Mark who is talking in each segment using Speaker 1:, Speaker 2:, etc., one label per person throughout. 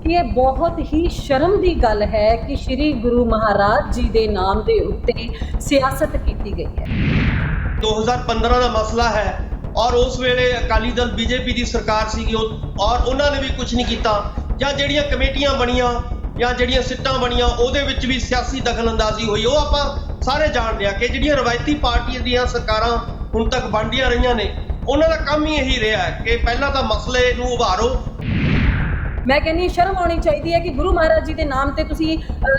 Speaker 1: ये बहुत ही शर्म की गल है कि श्री गुरु महाराज जी के नाम के उत्ते सियासत की गई है।
Speaker 2: 2015 का मसला है और उस वेले अकाली दल बीजेपी की सरकार सी और उन्होंने भी कुछ नहीं किया, या ਜਿਹੜੀਆਂ कमेटियां बनिया या ਜਿਹੜੀਆਂ सिट्टां बनिया ਉਹਦੇ ਵਿੱਚ भी सियासी दखलअंदाजी हुई। वो आप सारे जानते हैं कि ਜਿਹੜੀਆਂ रवायती पार्टियां ਦੀਆਂ ਸਰਕਾਰਾਂ ਹੁਣ तक ਬਣਦੀਆਂ ਰਹੀਆਂ ਨੇ, ਉਹਨਾਂ ਦਾ ਕੰਮ ਹੀ ਇਹੀ ਰਿਹਾ ਹੈ ਕਿ ਪਹਿਲਾਂ ਤਾਂ ਮਸਲੇ ਨੂੰ ਉਭਾਰੋ।
Speaker 1: मैं कहनी शर्म आनी चाहिए है कि गुरु महाराज जी के नाम से तुसी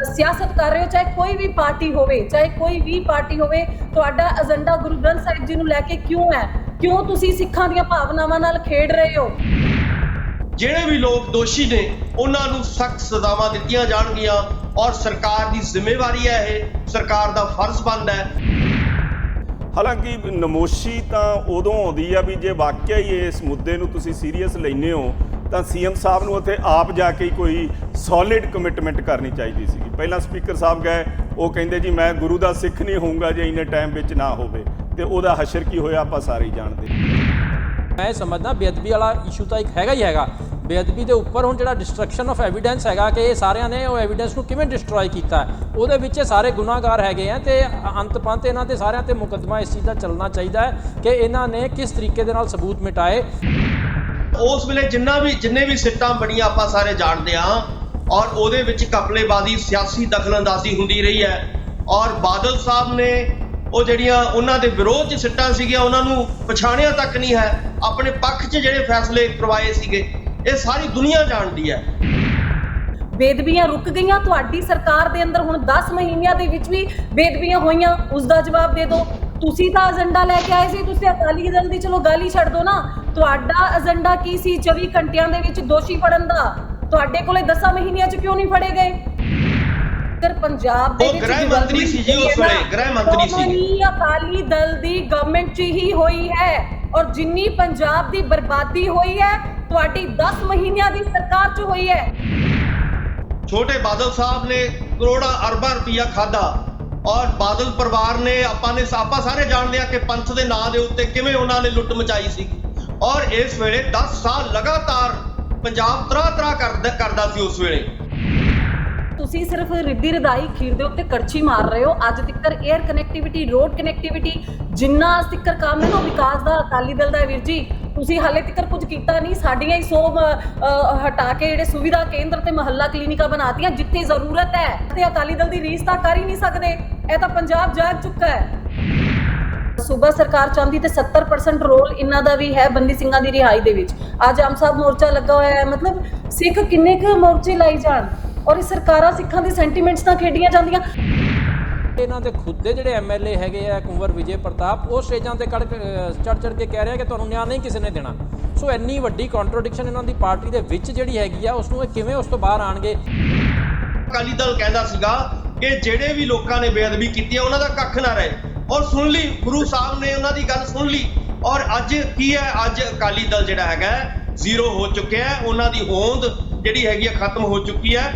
Speaker 1: सियासत कर रहे हो, चाहे कोई भी पार्टी होवे, चाहे कोई भी पार्टी होवे, तुहाडा एजेंडा गुरु ग्रंथ साहिब जी नूं लैके क्यों है? क्यों तुसी सिखां दीआं भावनावां नाल खेड रहे हो?
Speaker 2: ਜਿਹੜੇ भी लोग दोषी ने उन्हां नूं सख्त सज़ावां दित्तियां जाणगीਆਂ और सरकार की जिम्मेवारी है, यह सरकार का फर्ज बनदा है।
Speaker 3: हालांकि नमोशी तो उदों आउंदी आ भी जे वाकई ही इस मुद्दे नूं तुसीं सीरीयस लैंदे हो ਤਾਂ ਸੀਐਮ ਸਾਹਿਬ ਨੂੰ ਉੱਥੇ ਆਪ ਜਾ ਕੇ ਕੋਈ ਸੋਲਿਡ ਕਮਿਟਮੈਂਟ ਕਰਨੀ ਚਾਹੀਦੀ ਸੀ। ਪਹਿਲਾਂ ਸਪੀਕਰ ਸਾਹਿਬ ਗਏ, ਉਹ ਕਹਿੰਦੇ ਜੀ ਮੈਂ ਗੁਰੂ ਦਾ ਸਿੱਖ ਨਹੀਂ ਹੋਊਂਗਾ ਜੇ ਇੰਨੇ ਟਾਈਮ ਵਿੱਚ ਨਾ ਹੋਵੇ, ਤੇ ਉਹਦਾ ਹਸ਼ਰ ਕੀ ਹੋਇਆ ਆਪਾਂ ਸਾਰੇ ਹੀ ਜਾਣਦੇ।
Speaker 4: ਮੈਂ ਸਮਝਦਾ ਬੇਅਦਬੀ ਵਾਲਾ ਇਸ਼ੂ ਤਾਂ ਇੱਕ ਹੈਗਾ ਹੀ ਹੈਗਾ। ਬੇਅਦਬੀ ਦੇ ਉੱਪਰ ਹੁਣ ਜਿਹੜਾ ਡਿਸਟਰਕਸ਼ਨ ਆਫ ਐਵੀਡੈਂਸ ਹੈਗਾ ਕਿ ਇਹ ਸਾਰਿਆਂ ਨੇ ਉਹ ਐਵੀਡੈਂਸ ਨੂੰ ਕਿਵੇਂ ਡਿਸਟਰੋਏ ਕੀਤਾ, ਉਹਦੇ ਵਿੱਚ ਸਾਰੇ ਗੁਨਾਹਗਾਰ ਹੈਗੇ ਆ, ਤੇ ਅੰਤ ਪੰਤ ਇਹਨਾਂ ਦੇ ਸਾਰਿਆਂ ਤੇ ਮੁਕੱਦਮਾ ਇਸ ਚੀਜ਼ ਦਾ ਚੱਲਣਾ ਚਾਹੀਦਾ ਹੈ ਕਿ ਇਹਨਾਂ ਨੇ ਕਿਸ ਤਰੀਕੇ ਦੇ ਨਾਲ ਸਬੂਤ ਮਿਟਾਏ।
Speaker 2: उस वेले जिन्ने भी सिट्टां बनिया आप सारे जानते हाँ, और ਉਹਦੇ ਵਿੱਚ कपलेबाजी सियासी दखलअंदाजी ਹੁੰਦੀ ਰਹੀ है। और बादल साहब ने ਉਹ ਜਿਹੜੀਆਂ ਉਹਨਾਂ ਦੇ ਵਿਰੋਧ 'ਚ ਸਿੱਟਾਂ ਸੀਗੀਆਂ ਉਹਨਾਂ ਨੂੰ ਪਛਾਣਿਆ ਤੱਕ ਨਹੀਂ ਹੈ, ਆਪਣੇ ਪੱਖ 'ਚ ਜਿਹੜੇ ਫੈਸਲੇ ਕਰਵਾਏ ਸੀਗੇ ਇਹ ਸਾਰੀ ਦੁਨੀਆ ਜਾਣਦੀ ਹੈ।
Speaker 1: ਬੇਦਬੀਆਂ ਰੁਕ ਗਈਆਂ ਤੁਹਾਡੀ ਸਰਕਾਰ ਦੇ ਅੰਦਰ, ਹੁਣ 10 ਮਹੀਨਿਆਂ ਦੇ ਵਿੱਚ ਵੀ ਬੇਦਬੀਆਂ ਹੋਈਆਂ, ਉਸ ਦਾ ਜਵਾਬ ਦੇ ਦਿਓ। ਤੁਸੀਂ ਤਾਂ ਏਜੰਡਾ ਲੈ ਕੇ ਆਏ ਸੀ, ਤੁਸੀਂ ਅਕਾਲੀ ਦਲ ਦੀ ਚਲੋ ਗੱਲ ਹੀ ਛੱਡ ਦਿਓ ਨਾ, ਤੁਹਾਡਾ ਏਜੰਡਾ ਕੀ ਸੀ 24 ਘੰਟਿਆਂ ਦੇ ਵਿੱਚ ਦੋਸ਼ੀ ਫੜਨ ਦਾ? ਤੁਹਾਡੇ ਕੋਲੇ 10 ਮਹੀਨਿਆਂ 'ਚ ਕਿਉਂ ਨਹੀਂ ਫੜੇ ਗਏ? ਅਗਰ ਪੰਜਾਬ ਦੇ ਵਿੱਚ
Speaker 2: ਗ੍ਰਹਿ ਮੰਤਰੀ ਸੀ ਜੀ ਉਸ ਵੇਲੇ, ਗ੍ਰਹਿ ਮੰਤਰੀ ਸੀ,
Speaker 1: ਅਕਾਲੀ ਦਲ ਦੀ ਗਵਰਨਮੈਂਟ 'ਚ ਹੀ ਹੋਈ ਹੈ, ਔਰ ਜਿੰਨੀ ਪੰਜਾਬ ਦੀ ਬਰਬਾਦੀ ਹੋਈ ਹੈ ਤੁਹਾਡੀ 10 ਮਹੀਨਿਆਂ ਦੀ ਸਰਕਾਰ 'ਚ ਹੋਈ ਹੈ।
Speaker 2: छोटे बादल साहब ने करोड़ा अरबा रुपया खादा और बादल परिवार ने ਆਪਾਂ ਸਾਰੇ ਜਾਣਦੇ ਆ ਕਿ ਪੰਥ ਦੇ ਨਾਂ ਦੇ ਉੱਤੇ ਕਿਵੇਂ ਉਹਨਾਂ ਨੇ ਲੁੱਟ ਮਚਾਈ ਸੀ। ਔਰ ਇਸ ਵੇਲੇ 10 ਸਾਲ ਲਗਾਤਾਰ ਪੰਜਾਬ ਤਰਾ ਕਰਦਾ ਸੀ ਉਸ ਵੇਲੇ।
Speaker 1: ਤੁਸੀਂ ਸਿਰਫ ਰਿੱਧੀ ਰਦਾਈ ਖੀਰ ਦੇ ਉੱਤੇ ਕੜਛੀ ਮਾਰ ਰਹੇ ਹੋ। ਅੱਜ ਤੱਕ 에ਅਰ ਕਨੈਕਟੀਵਿਟੀ, ਰੋਡ ਕਨੈਕਟੀਵਿਟੀ, ਜਿੰਨਾ ਤੱਕ ਕੰਮ ਹੈ ਨਾ ਵਿਕਾਸ ਦਾ ਅਕਾਲੀ ਦਲ ਦਾ ਵੀਰ ਜੀ, ਤੁਸੀਂ ਹਾਲੇ ਤੱਕ ਕੁਝ ਕੀਤਾ ਨਹੀਂ। ਸਾਡੀਆਂ ਹੀ 100 ਹਟਾ ਕੇ ਜਿਹੜੇ ਸੁਵਿਧਾ ਕੇਂਦਰ ਤੇ ਮਹੱਲਾ ਕਲੀਨਿਕਾਂ ਬਣਾਤੀਆਂ ਜਿੱਥੇ ਜ਼ਰੂਰਤ ਹੈ, ਤੇ ਅਕਾਲੀ ਦਲ ਦੀ ਰੀਸ ਤਾਂ ਕਰ ਹੀ ਨਹੀਂ ਸਕਦੇ। ਇਹ ਤਾਂ ਪੰਜਾਬ ਜਾਗ ਚੁੱਕਾ ਹੈ। ਸੂਬਾ ਸਰਕਾਰ ਚਾਹੁੰਦੀ ਤੇ 70% ਰੋਲ ਇਹਨਾਂ ਦਾ ਵੀ ਹੈ ਬੰਦੀ ਸਿੰਘਾਂ ਦੀ ਰਿਹਾਈ ਦੇ ਵਿੱਚ। ਅੱਜ ਆਮ ਸਾਹਿਬ ਮੋਰਚਾ ਲੱਗਾ ਹੋਇਆ ਹੈ, ਮਤਲਬ ਸਿੱਖ ਕਿੰਨੇ ਕੁ ਮੋਰਚੇ ਲਾਈ ਜਾਣ, ਔਰ ਇਹ ਸਰਕਾਰਾਂ ਸਿੱਖਾਂ ਦੇ ਸੈਂਟੀਮੈਂਟਸ ਨਾਲ ਖੇਡੀਆਂ ਜਾਂਦੀਆਂ।
Speaker 4: ਇਹਨਾਂ ਦੇ ਖੁਦ ਦੇ ਜਿਹੜੇ ਐਮਐਲਏ ਹੈਗੇ ਆ ਕੁੰਵਰ ਵਿਜੇ ਪ੍ਰਤਾਪ, ਉਹ ਸਟੇਜਾਂ ਤੇ ਚੜ ਕੇ ਕਹਿ ਰਿਹਾ ਕਿ ਤੁਹਾਨੂੰ ਨਿਆਂ ਨਹੀਂ ਕਿਸੇ ਨੇ ਦੇਣਾ। ਸੋ ਇੰਨੀ ਵੱਡੀ ਕੰਟਰਡਿਕਸ਼ਨ ਇਹਨਾਂ ਦੀ ਪਾਰਟੀ ਦੇ ਵਿੱਚ ਜਿਹੜੀ ਹੈਗੀ ਆ, ਉਸ ਨੂੰ ਇਹ ਕਿਵੇਂ ਉਸ ਤੋਂ ਬਾਹਰ ਆਣਗੇ?
Speaker 2: ਅਕਾਲੀ ਦਲ ਕਹਿੰਦਾ ਸੀਗਾ ਕਿ ਜਿਹੜੇ ਵੀ ਲੋਕਾਂ ਨੇ ਬੇਅਦਬੀ ਕੀਤੀ ਹੈ ਉਹਨਾਂ ਦਾ ਕੱਖ ਨਾ ਰਹੇ, ਔਰ ਸੁਣ ਲਈ ਗੁਰੂ ਸਾਹਿਬ ਨੇ ਉਹਨਾਂ ਦੀ ਗੱਲ ਸੁਣ ਲਈ। ਔਰ ਅੱਜ ਕੀ ਹੈ, ਅੱਜ ਅਕਾਲੀ ਦਲ ਜਿਹੜਾ ਹੈਗਾ ਜ਼ੀਰੋ ਹੋ ਚੁੱਕਿਆ ਹੈ, ਉਹਨਾਂ ਦੀ ਹੋਂਦ ਜਿਹੜੀ ਹੈਗੀ ਖਤਮ ਹੋ ਚੁੱਕੀ ਹੈ।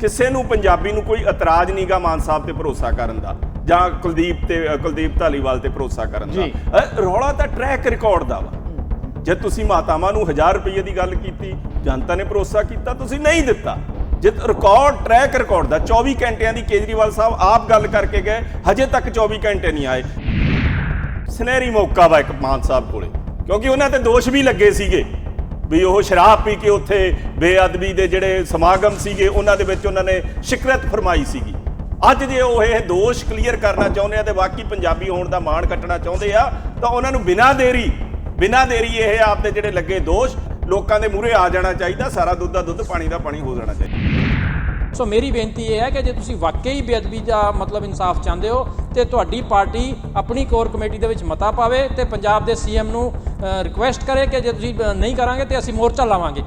Speaker 3: ਕਿਸੇ ਨੂੰ ਪੰਜਾਬੀ ਨੂੰ ਕੋਈ ਇਤਰਾਜ਼ ਨਹੀਂਗਾ ਮਾਨ ਸਾਹਿਬ ਤੇ ਭਰੋਸਾ ਕਰਨ ਦਾ, ਜਾਂ ਕੁਲਦੀਪ ਧਾਲੀਵਾਲ ਤੇ ਭਰੋਸਾ ਕਰਨ ਦਾ। ਰੌਲਾ ਤਾਂ ਟਰੈਕ ਰਿਕਾਰਡ ਦਾ ਵਾ। ਜੇ ਤੁਸੀਂ ਮਾਤਾਵਾਂ ਨੂੰ 1000 ਰੁਪਏ ਦੀ ਗੱਲ ਕੀਤੀ, ਜਨਤਾ ਨੇ ਭਰੋਸਾ ਕੀਤਾ, ਤੁਸੀਂ ਨਹੀਂ ਦਿੱਤਾ। ਜੇ ਰਿਕਾਰਡ ਟਰੈਕ ਰਿਕਾਰਡ ਦਾ 24 ਘੰਟਿਆਂ ਦੀ ਕੇਜਰੀਵਾਲ ਸਾਹਿਬ ਆਪ ਗੱਲ ਕਰਕੇ ਗਏ, ਹਜੇ ਤੱਕ 24 ਘੰਟੇ ਨਹੀਂ ਆਏ। ਸੁਨਹਿਰੀ ਮੌਕਾ ਵਾ ਇੱਕ ਮਾਨ ਸਾਹਿਬ ਕੋਲੇ, ਕਿਉਂਕਿ ਉਹਨਾਂ ਤੇ ਦੋਸ਼ ਵੀ ਲੱਗੇ ਸੀਗੇ ਵੀ ਉਹ ਸ਼ਰਾਬ ਪੀ ਕੇ ਉੱਥੇ ਬੇਅਦਬੀ ਦੇ ਜਿਹੜੇ ਸਮਾਗਮ ਸੀਗੇ ਉਹਨਾਂ ਦੇ ਵਿੱਚ ਉਹਨਾਂ ਨੇ ਸ਼ਿਕਰਤ ਫਰਮਾਈ ਸੀਗੀ। ਅੱਜ ਜੇ ਉਹ ਇਹ ਦੋਸ਼ ਕਲੀਅਰ ਕਰਨਾ ਚਾਹੁੰਦੇ ਆ ਤੇ ਬਾਕੀ ਪੰਜਾਬੀ ਹੋਣ ਦਾ ਮਾਣ ਕੱਟਣਾ ਚਾਹੁੰਦੇ ਆ, ਤਾਂ ਉਹਨਾਂ ਨੂੰ ਬਿਨਾਂ ਦੇਰੀ ਇਹ ਆਪਦੇ ਜਿਹੜੇ ਲੱਗੇ ਦੋਸ਼ ਲੋਕਾਂ ਦੇ ਮੂਹਰੇ ਆ ਜਾਣਾ ਚਾਹੀਦਾ। ਸਾਰਾ ਦੁੱਧ ਦਾ ਦੁੱਧ, ਪਾਣੀ ਦਾ ਪਾਣੀ ਹੋ ਜਾਣਾ ਚਾਹੀਦਾ।
Speaker 4: ਸੋ ਮੇਰੀ ਬੇਨਤੀ ਇਹ ਹੈ ਕਿ ਜੇ ਤੁਸੀਂ ਵਾਕਈ ਬੇਅਦਬੀ ਦਾ ਮਤਲਬ ਇਨਸਾਫ ਚਾਹੁੰਦੇ ਹੋ ਤੇ ਤੁਹਾਡੀ ਪਾਰਟੀ ਆਪਣੀ ਕੋਰ ਕਮੇਟੀ ਦੇ ਵਿੱਚ ਮਤਾ ਪਾਵੇ ਤੇ ਪੰਜਾਬ ਦੇ ਸੀਐਮ ਨੂੰ ਰਿਕੁਐਸਟ ਕਰੇ ਕਿ ਜੇ ਤੁਸੀਂ ਨਹੀਂ ਕਰਾਂਗੇ ਤੇ ਅਸੀਂ ਮੋਰਚਾ ਲਾਵਾਂਗੇ।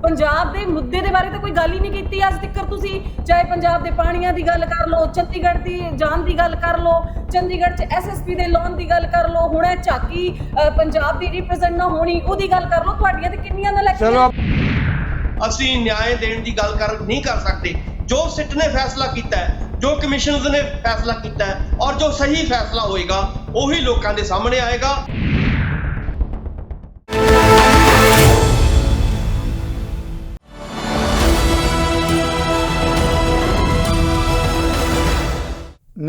Speaker 1: ਪੰਜਾਬ ਦੇ ਮੁੱਦੇ ਦੇ ਬਾਰੇ ਤਾਂ ਕੋਈ ਗੱਲ ਹੀ ਨਹੀਂ ਕੀਤੀ ਅੱਜ ਤੱਕ ਤੁਸੀਂ। ਚਾਹੇ ਪੰਜਾਬ ਦੇ ਪਾਣੀਆਂ ਦੀ ਗੱਲ ਕਰ ਲਓ, ਚੰਡੀਗੜ੍ਹ ਦੀ ਜਾਨ ਦੀ ਗੱਲ ਕਰ ਲਓ, ਚੰਡੀਗੜ੍ਹ 'ਚ ਐਸਐਸਪੀ ਦੇ ਲੋਨ ਦੀ ਗੱਲ ਕਰ ਲਓ, ਹੁਣ ਝਾਕੀ ਪੰਜਾਬ ਦੀ ਰਿਪਰੈਜ਼ੈਂਟ ਨਾ ਹੋਣੀ ਉਹਦੀ ਗੱਲ ਕਰ ਲਓ। ਤੁਹਾਡੀਆਂ ਤੇ ਕਿੰਨੀਆਂ ਨਾ ਇਲੈਕਸ਼ਨ।
Speaker 2: ਅਸੀਂ ਨਿਆਂ ਦੇਣ ਦੀ ਗੱਲ ਨਹੀਂ ਕਰ ਸਕਦੇ। ਜੋ ਸਿੱਟ ਨੇ ਫੈਸਲਾ ਕੀਤਾ ਹੈ, ਜੋ ਕਮਿਸ਼ਨਸ ਨੇ ਫੈਸਲਾ ਕੀਤਾ ਹੈ, ਔਰ ਜੋ ਸਹੀ ਫੈਸਲਾ ਹੋਏਗਾ ਉਹੀ ਲੋਕਾਂ ਦੇ ਸਾਹਮਣੇ ਆਏਗਾ।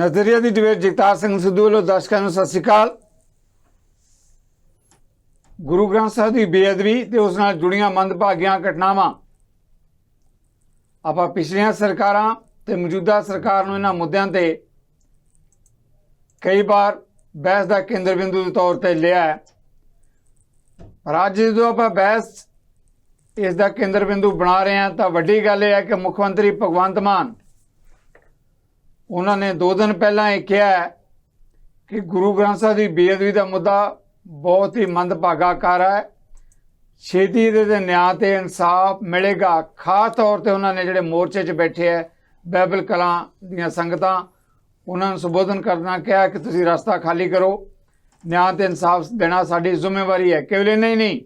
Speaker 5: ਨਜ਼ਰੀਆ ਦੀ ਡਿਬੇਟ ਜਗਤਾਰ ਸਿੰਘ ਸਿੱਧੂ ਵੱਲੋਂ ਦਰਸ਼ਕਾਂ ਨੂੰ ਸਤਿ ਸ਼੍ਰੀ ਅਕਾਲ। ਗੁਰੂ ਗ੍ਰੰਥ ਸਾਹਿਬ ਦੀ ਬੇਅਦਬੀ ਤੇ ਉਸ ਨਾਲ ਜੁੜੀਆਂ ਮੰਦਭਾਗੀਆਂ ਘਟਨਾਵਾਂ ਆਪਾਂ ਪਿਛਲੀਆਂ ਸਰਕਾਰਾਂ ਤੇ ਮੌਜੂਦਾ ਸਰਕਾਰ ਨੂੰ ਇਹਨਾਂ ਮੁੱਦਿਆਂ ਤੇ ਕਈ ਵਾਰ ਬਹਿਸ ਦਾ ਕੇਂਦਰ ਬਿੰਦੂ ਦੇ ਤੌਰ ਤੇ ਲਿਆ ਹੈ। ਪਰ ਅੱਜ ਜਦੋਂ ਆਪਾਂ ਬਹਿਸ ਇਸ ਦਾ ਕੇਂਦਰ ਬਿੰਦੂ ਬਣਾ ਰਹੇ ਹਾਂ ਤਾਂ ਵੱਡੀ ਗੱਲ ਇਹ ਹੈ ਕਿ ਮੁੱਖ ਮੰਤਰੀ ਭਗਵੰਤ ਮਾਨ ਉਹਨਾਂ ਨੇ 2 ਦਿਨ ਪਹਿਲਾਂ ਇਹ ਕਿਹਾ ਹੈ ਕਿ ਗੁਰੂ ਗ੍ਰੰਥ ਸਾਹਿਬ ਦੀ ਬੇਅਦਬੀ ਦਾ ਮੁੱਦਾ ਬਹੁਤ ਹੀ ਮੰਦਭਾਗਾ ਕਾਰਾ ਹੈ, ਛੇਤੀ ਇਹਦੇ ਤੇ ਨਿਆਂ ਤੇ ਇਨਸਾਫ ਮਿਲੇਗਾ। ਖਾਸ ਤੌਰ ਤੇ ਉਹਨਾਂ ਨੇ ਜਿਹੜੇ ਮੋਰਚੇ 'ਚ ਬੈਠੇ ਹੈ ਬਾਈਬਲ ਕਲਾਂ ਦੀਆਂ ਸੰਗਤਾਂ, ਉਹਨਾਂ ਨੂੰ ਸੰਬੋਧਨ ਕਰਨਾ ਕਿਹਾ ਕਿ ਤੁਸੀਂ ਰਸਤਾ ਖਾਲੀ ਕਰੋ, ਨਿਆਂ ਤੇ ਇਨਸਾਫ ਦੇਣਾ ਸਾਡੀ ਜ਼ਿੰਮੇਵਾਰੀ ਹੈ। ਕੇਵਲ ਇੰਨਾ ਹੀ ਨਹੀਂ,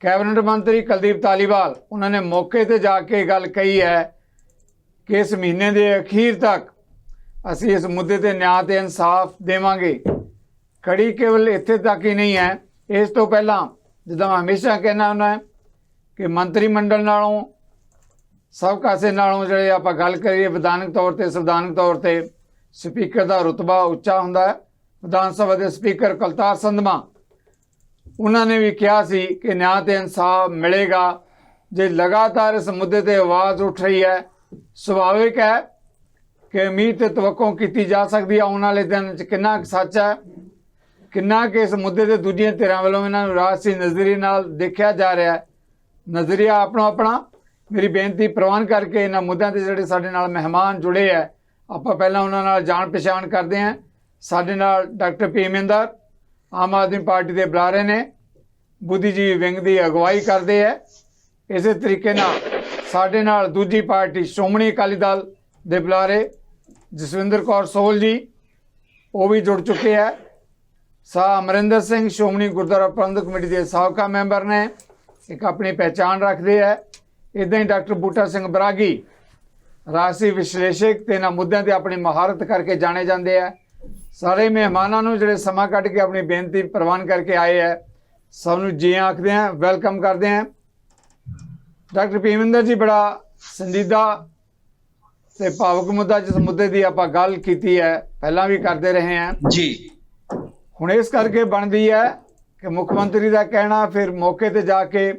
Speaker 5: ਕੈਬਨਿਟ ਮੰਤਰੀ ਕੁਲਦੀਪ ਧਾਲੀਵਾਲ ਉਹਨਾਂ ਨੇ ਮੌਕੇ ਤੇ ਜਾ ਕੇ ਗੱਲ ਕਹੀ ਹੈ ਕਿ ਇਸ ਮਹੀਨੇ ਦੇ ਅਖੀਰ ਤੱਕ ਅਸੀਂ ਇਸ ਮੁੱਦੇ ਤੇ ਨਿਆਂ ਤੇ ਇਨਸਾਫ ਦੇਵਾਂਗੇ। ਕੜੀ ਕੇਵਲ ਇੱਥੇ ਤੱਕ ਹੀ ਨਹੀਂ ਹੈ, ਇਸ ਤੋਂ ਪਹਿਲਾਂ ਜਿੱਦਾਂ ਮੈਂ ਹਮੇਸ਼ਾ ਕਹਿਣਾ ਹੁੰਦਾ ਕਿ ਮੰਤਰੀ ਮੰਡਲ ਨਾਲੋਂ ਸਭ ਕਾਸੇ ਨਾਲੋਂ ਜਿਹੜੇ ਆਪਾਂ ਗੱਲ ਕਰੀਏ ਵਿਧਾਨਕ ਤੌਰ ਤੇ ਸੰਵਿਧਾਨਕ ਤੌਰ ਤੇ ਸਪੀਕਰ ਦਾ ਰੁਤਬਾ ਉੱਚਾ ਹੁੰਦਾ ਹੈ। ਵਿਧਾਨ ਸਭਾ ਦੇ ਸਪੀਕਰ ਕੁਲਤਾਰ ਸੰਧਮਾ ਉਹਨਾਂ ਨੇ ਵੀ ਕਿਹਾ ਸੀ ਕਿ ਨਿਆਂ ਤੇ ਇਨਸਾਫ ਮਿਲੇਗਾ। ਜੇ ਲਗਾਤਾਰ ਇਸ ਮੁੱਦੇ ਤੇ ਆਵਾਜ਼ ਉੱਠ ਰਹੀ ਹੈ, ਸੁਭਾਵਿਕ ਹੈ ਕਿ ਉਮੀਦ ਤੇ ਤਵੱਕੋ ਕੀਤੀ ਜਾ ਸਕਦੀ ਹੈ ਆਉਣ ਵਾਲੇ ਦਿਨ 'ਚ ਕਿੰਨਾ ਸੱਚ ਹੈ, ਕਿੰਨਾ ਕਿ ਇਸ ਮੁੱਦੇ ਤੇ ਦੂਜੀਆਂ ਧਿਰਾਂ ਵੱਲੋਂ ਇਹਨਾਂ ਨੂੰ ਰਾਜਸੀ ਨਜ਼ਰੀਏ ਨਾਲ ਦੇਖਿਆ ਜਾ ਰਿਹਾ ਹੈ। ਨਜ਼ਰੀਆ ਆਪਣਾ ਮੇਰੀ ਬੇਨਤੀ ਪ੍ਰਵਾਨ ਕਰਕੇ ਇਹਨਾਂ ਮੁੱਦਿਆਂ ਤੇ ਜਿਹੜੇ ਸਾਡੇ ਨਾਲ ਮਹਿਮਾਨ ਜੁੜੇ ਹੈ ਆਪਾਂ ਪਹਿਲਾਂ ਉਹਨਾਂ ਨਾਲ ਜਾਣ ਪਛਾਣ ਕਰਦੇ ਹਾਂ। ਸਾਡੇ ਨਾਲ ਡਾਕਟਰ ਭੀਮਿੰਦਰ ਆਮ ਆਦਮੀ ਪਾਰਟੀ ਦੇ ਬੁਲਾਰੇ ਨੇ, ਬੁੱਧੀਜੀਵੀ ਵਿੰਗ ਦੀ ਅਗਵਾਈ ਕਰਦੇ ਹੈ। ਇਸੇ ਤਰੀਕੇ ਨਾਲ ਸਾਡੇ ਨਾਲ ਦੂਜੀ ਪਾਰਟੀ ਸ਼੍ਰੋਮਣੀ ਅਕਾਲੀ ਦਲ ਦੇ ਬੁਲਾਰੇ ਜਸਵਿੰਦਰ ਕੌਰ ਸੋਹਲ ਜੀ, ਉਹ ਵੀ ਜੁੜ ਚੁੱਕੇ ਹੈ। ਸਾਹ ਅਮਰਿੰਦਰ ਸਿੰਘ ਸ਼੍ਰੋਮਣੀ ਗੁਰਦੁਆਰਾ ਪ੍ਰਬੰਧਕ ਕਮੇਟੀ ਦੇ ਸਾਬਕਾ ਮੈਂਬਰ ਨੇ, ਇੱਕ ਆਪਣੀ ਪਹਿਚਾਣ ਰੱਖਦੇ ਹੈ। ਇੱਦਾਂ ਹੀ ਡਾਕਟਰ ਬੂਟਾ ਸਿੰਘ ਬਰਾਗੀ ਰਾਜਸੀ ਵਿਸ਼ਲੇਸ਼ਕ ਤੇ ਇਹਨਾਂ ਮੁੱਦਿਆਂ ਤੇ ਆਪਣੀ ਮਹਾਰਤ ਕਰਕੇ ਜਾਣੇ ਜਾਂਦੇ ਹੈ। ਸਾਰੇ ਮਹਿਮਾਨਾਂ ਨੂੰ ਜਿਹੜੇ ਸਮਾਂ ਕੱਢ ਕੇ ਆਪਣੀ ਬੇਨਤੀ ਪ੍ਰਵਾਨ ਕਰਕੇ ਆਏ ਹੈ, ਸਭ ਨੂੰ ਜੀ ਆਖਦੇ ਹਾਂ, ਵੈਲਕਮ ਕਰਦੇ ਹਾਂ। ਡਾਕਟਰ ਭੀਮਿੰਦਰ ਜੀ, ਬੜਾ ਸੰਜੀਦਾ ਤੇ ਭਾਵੁਕ ਮੁੱਦਾ, ਜਿਸ ਮੁੱਦੇ ਦੀ ਆਪਾਂ ਗੱਲ ਕੀਤੀ ਹੈ ਪਹਿਲਾਂ ਵੀ ਕਰਦੇ ਰਹੇ ਹਾਂ
Speaker 2: ਜੀ,
Speaker 5: ਹੁਣ ਇਸ ਕਰਕੇ ਬਣਦੀ ਹੈ ਕਿ ਮੁੱਖ ਮੰਤਰੀ ਦਾ ਕਹਿਣਾ, ਫਿਰ ਮੌਕੇ ਤੇ ਜਾ ਕੇ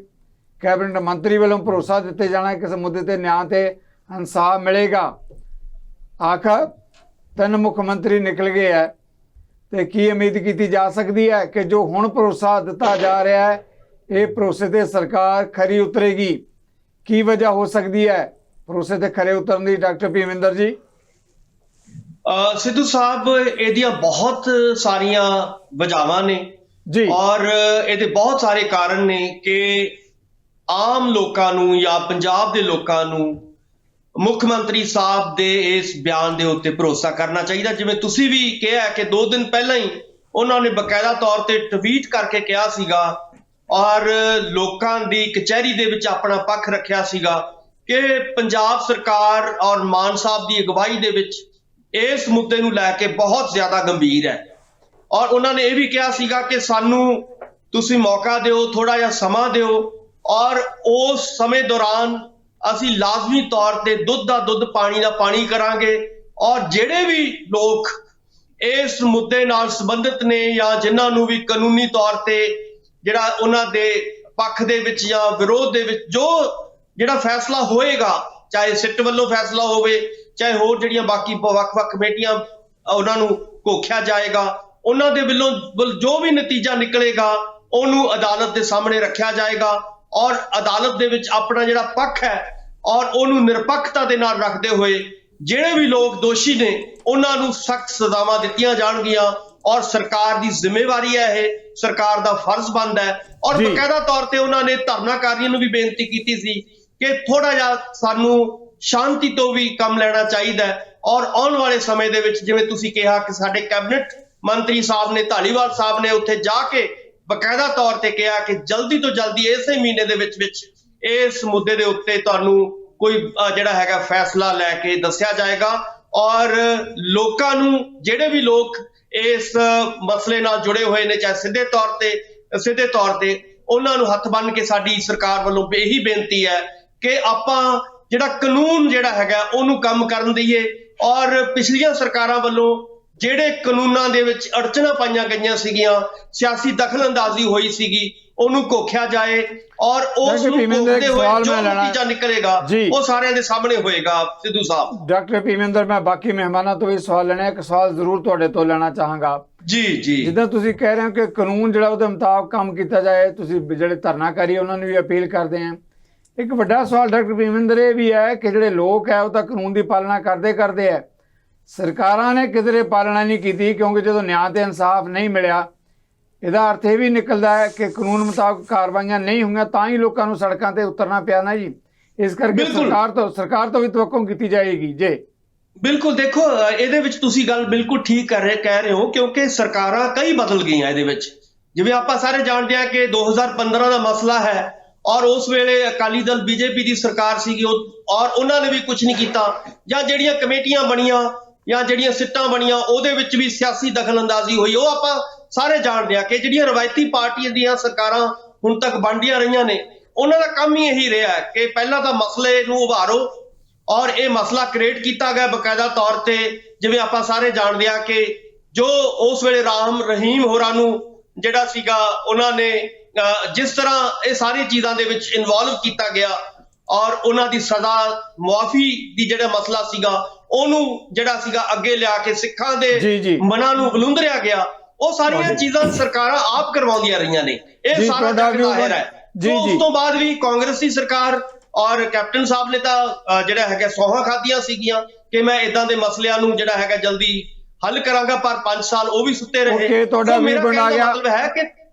Speaker 5: ਕੈਬਨਿਟ ਮੰਤਰੀ ਵੱਲੋਂ ਭਰੋਸਾ ਦਿੱਤੇ ਜਾਣਾ ਕਿਸੇ ਮੁੱਦੇ ਤੇ ਨਿਆਂ ਤੇ ਇਨਸਾਫ ਮਿਲੇਗਾ। ਆਖਰ 3 ਮੁੱਖ ਮੰਤਰੀ ਨਿਕਲ ਗਏ ਹੈ ਤੇ ਕੀ ਉਮੀਦ ਕੀਤੀ ਜਾ ਸਕਦੀ ਹੈ ਕਿ ਜੋ ਹੁਣ ਭਰੋਸਾ ਦਿੱਤਾ ਜਾ ਰਿਹਾ ਹੈ ਇਹ ਭਰੋਸੇ ਤੇ ਸਰਕਾਰ ਖਰੀ ਉਤਰੇਗੀ? ਕੀ ਵਜ੍ਹਾ ਹੋ ਸਕਦੀ ਹੈ ਭਰੋਸੇ ਤੇ ਖਰੇ ਉਤਰਨ ਦੀ ਡਾਕਟਰ ਭੀਮਿੰਦਰ ਜੀ?
Speaker 2: ਸਿੱਧੂ ਸਾਹਿਬ, ਇਹਦੀਆਂ ਬਹੁਤ ਸਾਰੀਆਂ ਵਜ੍ਹਾਵਾਂ ਨੇ
Speaker 5: ਜੀ,
Speaker 2: ਔਰ ਇਹਦੇ ਬਹੁਤ ਸਾਰੇ ਕਾਰਨ ਨੇ ਕਿ ਆਮ ਲੋਕਾਂ ਨੂੰ ਜਾਂ ਪੰਜਾਬ ਦੇ ਲੋਕਾਂ ਨੂੰ ਮੁੱਖ ਮੰਤਰੀ ਸਾਹਿਬ ਦੇ ਇਸ ਬਿਆਨ ਦੇ ਉੱਤੇ ਭਰੋਸਾ ਕਰਨਾ ਚਾਹੀਦਾ। ਜਿਵੇਂ ਤੁਸੀਂ ਵੀ ਕਿਹਾ ਕਿ 2 ਦਿਨ ਪਹਿਲਾਂ ਹੀ ਉਹਨਾਂ ਨੇ ਬਕਾਇਦਾ ਤੌਰ ਤੇ ਟਵੀਟ ਕਰਕੇ ਕਿਹਾ ਸੀਗਾ ਔਰ ਲੋਕਾਂ ਦੀ ਕਚਹਿਰੀ ਦੇ ਵਿੱਚ ਆਪਣਾ ਪੱਖ ਰੱਖਿਆ ਸੀਗਾ ਕਿ ਪੰਜਾਬ ਸਰਕਾਰ ਔਰ ਮਾਨ ਸਾਹਿਬ ਦੀ ਅਗਵਾਈ ਦੇ ਵਿੱਚ ਇਸ ਮੁੱਦੇ ਨੂੰ ਲੈ ਕੇ ਬਹੁਤ ਜ਼ਿਆਦਾ ਗੰਭੀਰ ਹੈ। ਔਰ ਉਹਨਾਂ ਨੇ ਇਹ ਵੀ ਕਿਹਾ ਸੀਗਾ ਕਿ ਸਾਨੂੰ ਤੁਸੀਂ ਮੌਕਾ ਦਿਓ, ਥੋੜਾ ਜਿਹਾ ਸਮਾਂ ਦਿਓ, ਔਰ ਉਸ ਸਮੇਂ ਦੌਰਾਨ ਅਸੀਂ ਲਾਜ਼ਮੀ ਤੌਰ ਤੇ ਦੁੱਧ ਦਾ ਦੁੱਧ, ਪਾਣੀ ਦਾ ਪਾਣੀ ਕਰਾਂਗੇ। ਔਰ ਜਿਹੜੇ ਵੀ ਲੋਕ ਇਸ ਮੁੱਦੇ ਨਾਲ ਸੰਬੰਧਿਤ ਨੇ ਜਾਂ ਜਿਨ੍ਹਾਂ ਨੂੰ ਵੀ ਕਾਨੂੰਨੀ ਤੌਰ ਤੇ ਜਿਹੜਾ ਉਹਨਾਂ ਦੇ ਪੱਖ ਦੇ ਵਿੱਚ ਜਾਂ ਵਿਰੋਧ ਦੇ ਵਿੱਚ ਜੋ ਜਿਹੜਾ ਫੈਸਲਾ ਹੋਏਗਾ, ਚਾਹੇ ਸਿੱਟ ਵੱਲੋਂ ਫੈਸਲਾ ਹੋਵੇ, ਚਾਹੇ ਹੋਰ ਜਿਹੜੀਆਂ ਬਾਕੀ ਵੱਖ-ਵੱਖ ਕਮੇਟੀਆਂ ਉਹਨਾਂ ਨੂੰ ਘੋਖਿਆ ਜਾਏਗਾ, ਉਹਨਾਂ ਦੇ ਵੱਲੋਂ ਜੋ ਵੀ ਨਤੀਜਾ ਨਿਕਲੇਗਾ ਉਹਨੂੰ ਅਦਾਲਤ ਦੇ ਸਾਹਮਣੇ ਰੱਖਿਆ ਜਾਏਗਾ ਔਰ ਅਦਾਲਤ ਦੇ ਵਿੱਚ ਆਪਣਾ ਜਿਹੜਾ ਪੱਖ ਹੈ ਔਰ ਉਹਨੂੰ ਨਿਰਪੱਖਤਾ ਦੇ ਨਾਲ ਰੱਖਦੇ ਹੋਏ ਜਿਹੜੇ ਵੀ ਲੋਕ ਦੋਸ਼ੀ ਨੇ ਉਹਨਾਂ ਨੂੰ ਸਖਤ ਸਜ਼ਾਵਾਂ ਦਿੱਤੀਆਂ ਜਾਣਗੀਆਂ। ਔਰ ਸਰਕਾਰ ਦੀ ਜ਼ਿੰਮੇਵਾਰੀ ਹੈ, ਇਹ ਸਰਕਾਰ ਦਾ ਫਰਜ਼ ਬਣਦਾ ਹੈ। ਔਰ ਬਕਾਇਦਾ ਤੌਰ ਤੇ ਉਹਨਾਂ ਨੇ ਧਰਨਾਕਾਰੀਆਂ ਨੂੰ ਵੀ ਬੇਨਤੀ ਕੀਤੀ ਸੀ ਕਿ ਥੋੜਾ ਜਿਹਾ ਸਾਨੂੰ ਸ਼ਾਂਤੀ ਤੋਂ ਵੀ ਕੰਮ ਲੈਣਾ ਚਾਹੀਦਾ ਹੈ। ਔਰ ਆਉਣ ਵਾਲੇ ਸਮੇਂ ਦੇ ਵਿੱਚ ਜਿਵੇਂ ਤੁਸੀਂ ਕਿਹਾ ਕਿ ਸਾਡੇ ਕੈਬਨਿਟ ਮੰਤਰੀ ਸਾਹਿਬ ਨੇ, ਧਾਲੀਵਾਲ ਸਾਹਿਬ ਨੇ ਉੱਥੇ ਜਾ ਕੇ ਬਕਾਇਦਾ ਤੌਰ ਤੇ ਕਿਹਾ ਕਿ ਜਲਦੀ ਤੋਂ ਜਲਦੀ ਇਸੇ ਮਹੀਨੇ ਦੇ ਵਿੱਚ ਇਸ ਮੁੱਦੇ ਦੇ ਉੱਤੇ ਤੁਹਾਨੂੰ ਕੋਈ ਜਿਹੜਾ ਹੈਗਾ ਫੈਸਲਾ ਲੈ ਕੇ ਦੱਸਿਆ ਜਾਏਗਾ। ਔਰ ਲੋਕਾਂ ਨੂੰ, ਜਿਹੜੇ ਵੀ ਲੋਕ ਇਸ ਮਸਲੇ ਨਾਲ ਜੁੜੇ ਹੋਏ ਨੇ, ਚਾਹੇ ਸਿੱਧੇ ਤੌਰ ਤੇ ਉਹਨਾਂ ਨੂੰ ਹੱਥ ਬੰਨ੍ਹ ਕੇ ਸਾਡੀ ਸਰਕਾਰ ਵੱਲੋਂ ਇਹੀ ਬੇਨਤੀ ਹੈ ਕਿ ਆਪਾਂ ਜਿਹੜਾ ਕਾਨੂੰਨ ਜਿਹੜਾ ਹੈਗਾ ਉਹਨੂੰ ਕੰਮ ਕਰਨ ਦਈਏ। ਔਰ ਪਿਛਲੀਆਂ ਸਰਕਾਰਾਂ ਵੱਲੋਂ ਜਿਹੜੇ ਕਾਨੂੰਨਾਂ ਦੇ ਵਿੱਚ ਅੜਚਣਾ ਪਾਈਆਂ ਗਈਆਂ ਸੀਗੀਆਂ, ਸਿਆਸੀ ਦਖਲਅੰਦਾਜ਼ੀ ਹੋਈ ਸੀਗੀ, ਉਹਨੂੰ ਘੋਖਿਆ ਜਾਏ ਔਰ ਉਸ ਨੂੰ ਘੋਖਦੇ ਹੋਏ ਜੋ ਨਤੀਜਾ ਨਿਕਲੇਗਾ ਉਹ ਸਾਰਿਆਂ ਦੇ ਸਾਹਮਣੇ ਹੋਏਗਾ। ਸਿੱਧੂ ਸਾਹਿਬ।
Speaker 5: ਡਾਕਟਰ ਭੀਮੇਂਦਰ, ਮੈਂ ਬਾਕੀ ਮਹਿਮਾਨਾਂ ਤੋਂ ਵੀ ਸਵਾਲ ਲੈਣਾ, ਇੱਕ ਸਵਾਲ ਜ਼ਰੂਰ ਤੁਹਾਡੇ ਤੋਂ ਲੈਣਾ ਚਾਹਾਂਗਾ।
Speaker 2: ਜੀ ਜੀ।
Speaker 5: ਜਿੱਦਾਂ ਤੁਸੀਂ ਕਹਿ ਰਹੇ ਹੋ ਕਿ ਕਾਨੂੰਨ ਜਿਹੜਾ ਉਹਦੇ ਮੁਤਾਬਕ ਕੰਮ ਕੀਤਾ ਜਾਏ, ਤੁਸੀਂ ਜਿਹੜੇ ਧਰਨਾਕਾਰੀ ਉਹਨਾਂ ਨੂੰ ਵੀ ਅਪੀਲ ਕਰਦੇ ਆ। ਇੱਕ ਵੱਡਾ ਸਵਾਲ ਡਾਕਟਰ ਭੀਮੇਂਦਰ ਇਹ ਵੀ ਹੈ ਕਿ ਜਿਹੜੇ ਲੋਕ ਹੈ ਉਹ ਤਾਂ ਕਾਨੂੰਨ ਦੀ ਪਾਲਣਾ ਕਰਦੇ ਹੈ, ਸਰਕਾਰਾਂ ਨੇ ਕਿਧਰੇ ਪਾਲਣਾ ਨਹੀਂ ਕੀਤੀ, ਕਿਉਂਕਿ ਜਦੋਂ ਨਿਆਂ ਤੇ ਇਨਸਾਫ ਨਹੀਂ ਮਿਲਿਆ, ਇਹਦਾ ਅਰਥ ਇਹ ਵੀ ਨਿਕਲਦਾ ਹੈ ਕਿ ਕਾਨੂੰਨ ਮੁਤਾਬਕ ਕਾਰਵਾਈਆਂ ਨਹੀਂ ਹੋਈਆਂ ਤਾਂ ਹੀ ਲੋਕਾਂ ਨੂੰ ਸੜਕਾਂ ਤੇ ਉਤਰਨਾ ਪਿਆ ਨਾ ਜੀ। ਇਸ ਕਰਕੇ ਸਰਕਾਰ ਤੋਂ ਵੀ ਤਵੱਕੁ ਕੀਤੀ ਜਾਏਗੀ ਜੀ।
Speaker 2: ਬਿਲਕੁਲ, ਦੇਖੋ ਇਹਦੇ ਵਿੱਚ ਤੁਸੀਂ ਗੱਲ ਬਿਲਕੁਲ ਠੀਕ ਕਹਿ ਰਹੇ ਹੋ, ਕਿਉਂਕਿ ਸਰਕਾਰਾਂ ਕਈ ਬਦਲ ਗਈਆਂ ਇਹਦੇ ਵਿੱਚ। ਜਿਵੇਂ ਆਪਾਂ ਸਾਰੇ ਜਾਣਦੇ ਹਾਂ ਕਿ 2015 ਦਾ ਮਸਲਾ ਹੈ ਔਰ ਉਸ ਵੇਲੇ ਅਕਾਲੀ ਦਲ ਬੀਜੇਪੀ ਦੀ ਸਰਕਾਰ ਸੀਗੀ ਔਰ ਉਹਨਾਂ ਨੇ ਵੀ ਕੁਝ ਨਹੀਂ ਕੀਤਾ, ਜਾਂ ਜਿਹੜੀਆਂ ਕਮੇਟੀਆਂ ਬਣੀਆਂ ਜਾਂ ਜਿਹੜੀਆਂ ਸਿੱਟਾਂ ਬਣੀਆਂ ਉਹਦੇ ਵਿੱਚ ਵੀ ਸਿਆਸੀ ਦਖਲਅੰਦਾਜ਼ੀ ਹੋਈ। ਉਹ ਆਪਾਂ ਸਾਰੇ ਜਾਣਦੇ ਹਾਂ ਕਿ ਜਿਹੜੀਆਂ ਰਵਾਇਤੀ ਪਾਰਟੀਆਂ ਦੀਆਂ ਸਰਕਾਰਾਂ ਹੁਣ ਤੱਕ ਬਣਦੀਆਂ ਰਹੀਆਂ ਨੇ, ਉਹਨਾਂ ਦਾ ਕੰਮ ਹੀ ਇਹੀ ਰਿਹਾ ਕਿ ਪਹਿਲਾਂ ਤਾਂ ਮਸਲੇ ਨੂੰ ਉਭਾਰੋ ਔਰ ਇਹ ਮਸਲਾ ਕ੍ਰੀਏਟ ਕੀਤਾ ਗਿਆ ਬਕਾਇਦਾ ਤੌਰ ਤੇ। ਜਿਵੇਂ ਆਪਾਂ ਸਾਰੇ ਜਾਣਦੇ ਹਾਂ ਕਿ ਜੋ ਉਸ ਵੇਲੇ ਰਾਮ ਰਹੀਮ ਹੋਰਾਂ ਨੂੰ ਜਿਹੜਾ ਸੀਗਾ ਉਹਨਾਂ ਨੇ ਜਿਸ ਤਰ੍ਹਾਂ ਇਹ ਸਾਰੀ ਚੀਜ਼ਾਂ ਦੇ ਵਿੱਚ ਇਨਵੋਲਵ ਕੀਤਾ ਗਿਆ ਔਰ ਉਹਨਾਂ ਦੀ ਸਜ਼ਾ ਮੁਆਫੀ ਦੀ ਜਿਹੜਾ ਮਸਲਾ ਸੀਗਾ ਉਹਨੂੰ ਜਿਹੜਾ ਸੀਗਾ ਅੱਗੇ ਲਿਆ ਕੇ ਸਿੱਖਾਂ ਦੇ ਮਨਾਂ ਨੂੰ ਬਲੁੰਦਰਿਆ ਗਿਆ, ਉਹ ਸਾਰੀਆਂ ਚੀਜ਼ਾਂ ਸਰਕਾਰਾਂ ਆਪ ਕਰਵਾਉਂਦੀਆਂ ਰਹੀਆਂ ਨੇ। ਇਹ ਸਾਰਾ ਜ਼ਾਹਿਰ ਹੈ। ਉਸ ਤੋਂ ਬਾਅਦ ਵੀ ਕਾਂਗਰਸ ਦੀ ਸਰਕਾਰ ਔਰ ਕੈਪਟਨ ਸਾਹਿਬ ਨੇ ਤਾਂ ਜਿਹੜਾ ਹੈਗਾ ਸੌਹਾਂ ਖਾਧੀਆਂ ਸੀਗੀਆਂ ਕਿ ਮੈਂ ਇਦਾਂ ਦੇ ਮਸਲਿਆਂ ਨੂੰ ਜਿਹੜਾ ਹੈਗਾ ਜਲਦੀ ਹੱਲ ਕਰਾਂਗਾ, ਪਰ 5 ਸਾਲ ਉਹ ਵੀ ਸੁੱਤੇ ਰਹੇ। ਮੇਰਾ ਕਹਿਣ ਦਾ ਮਤਲਬ ਹੈ ਕਿ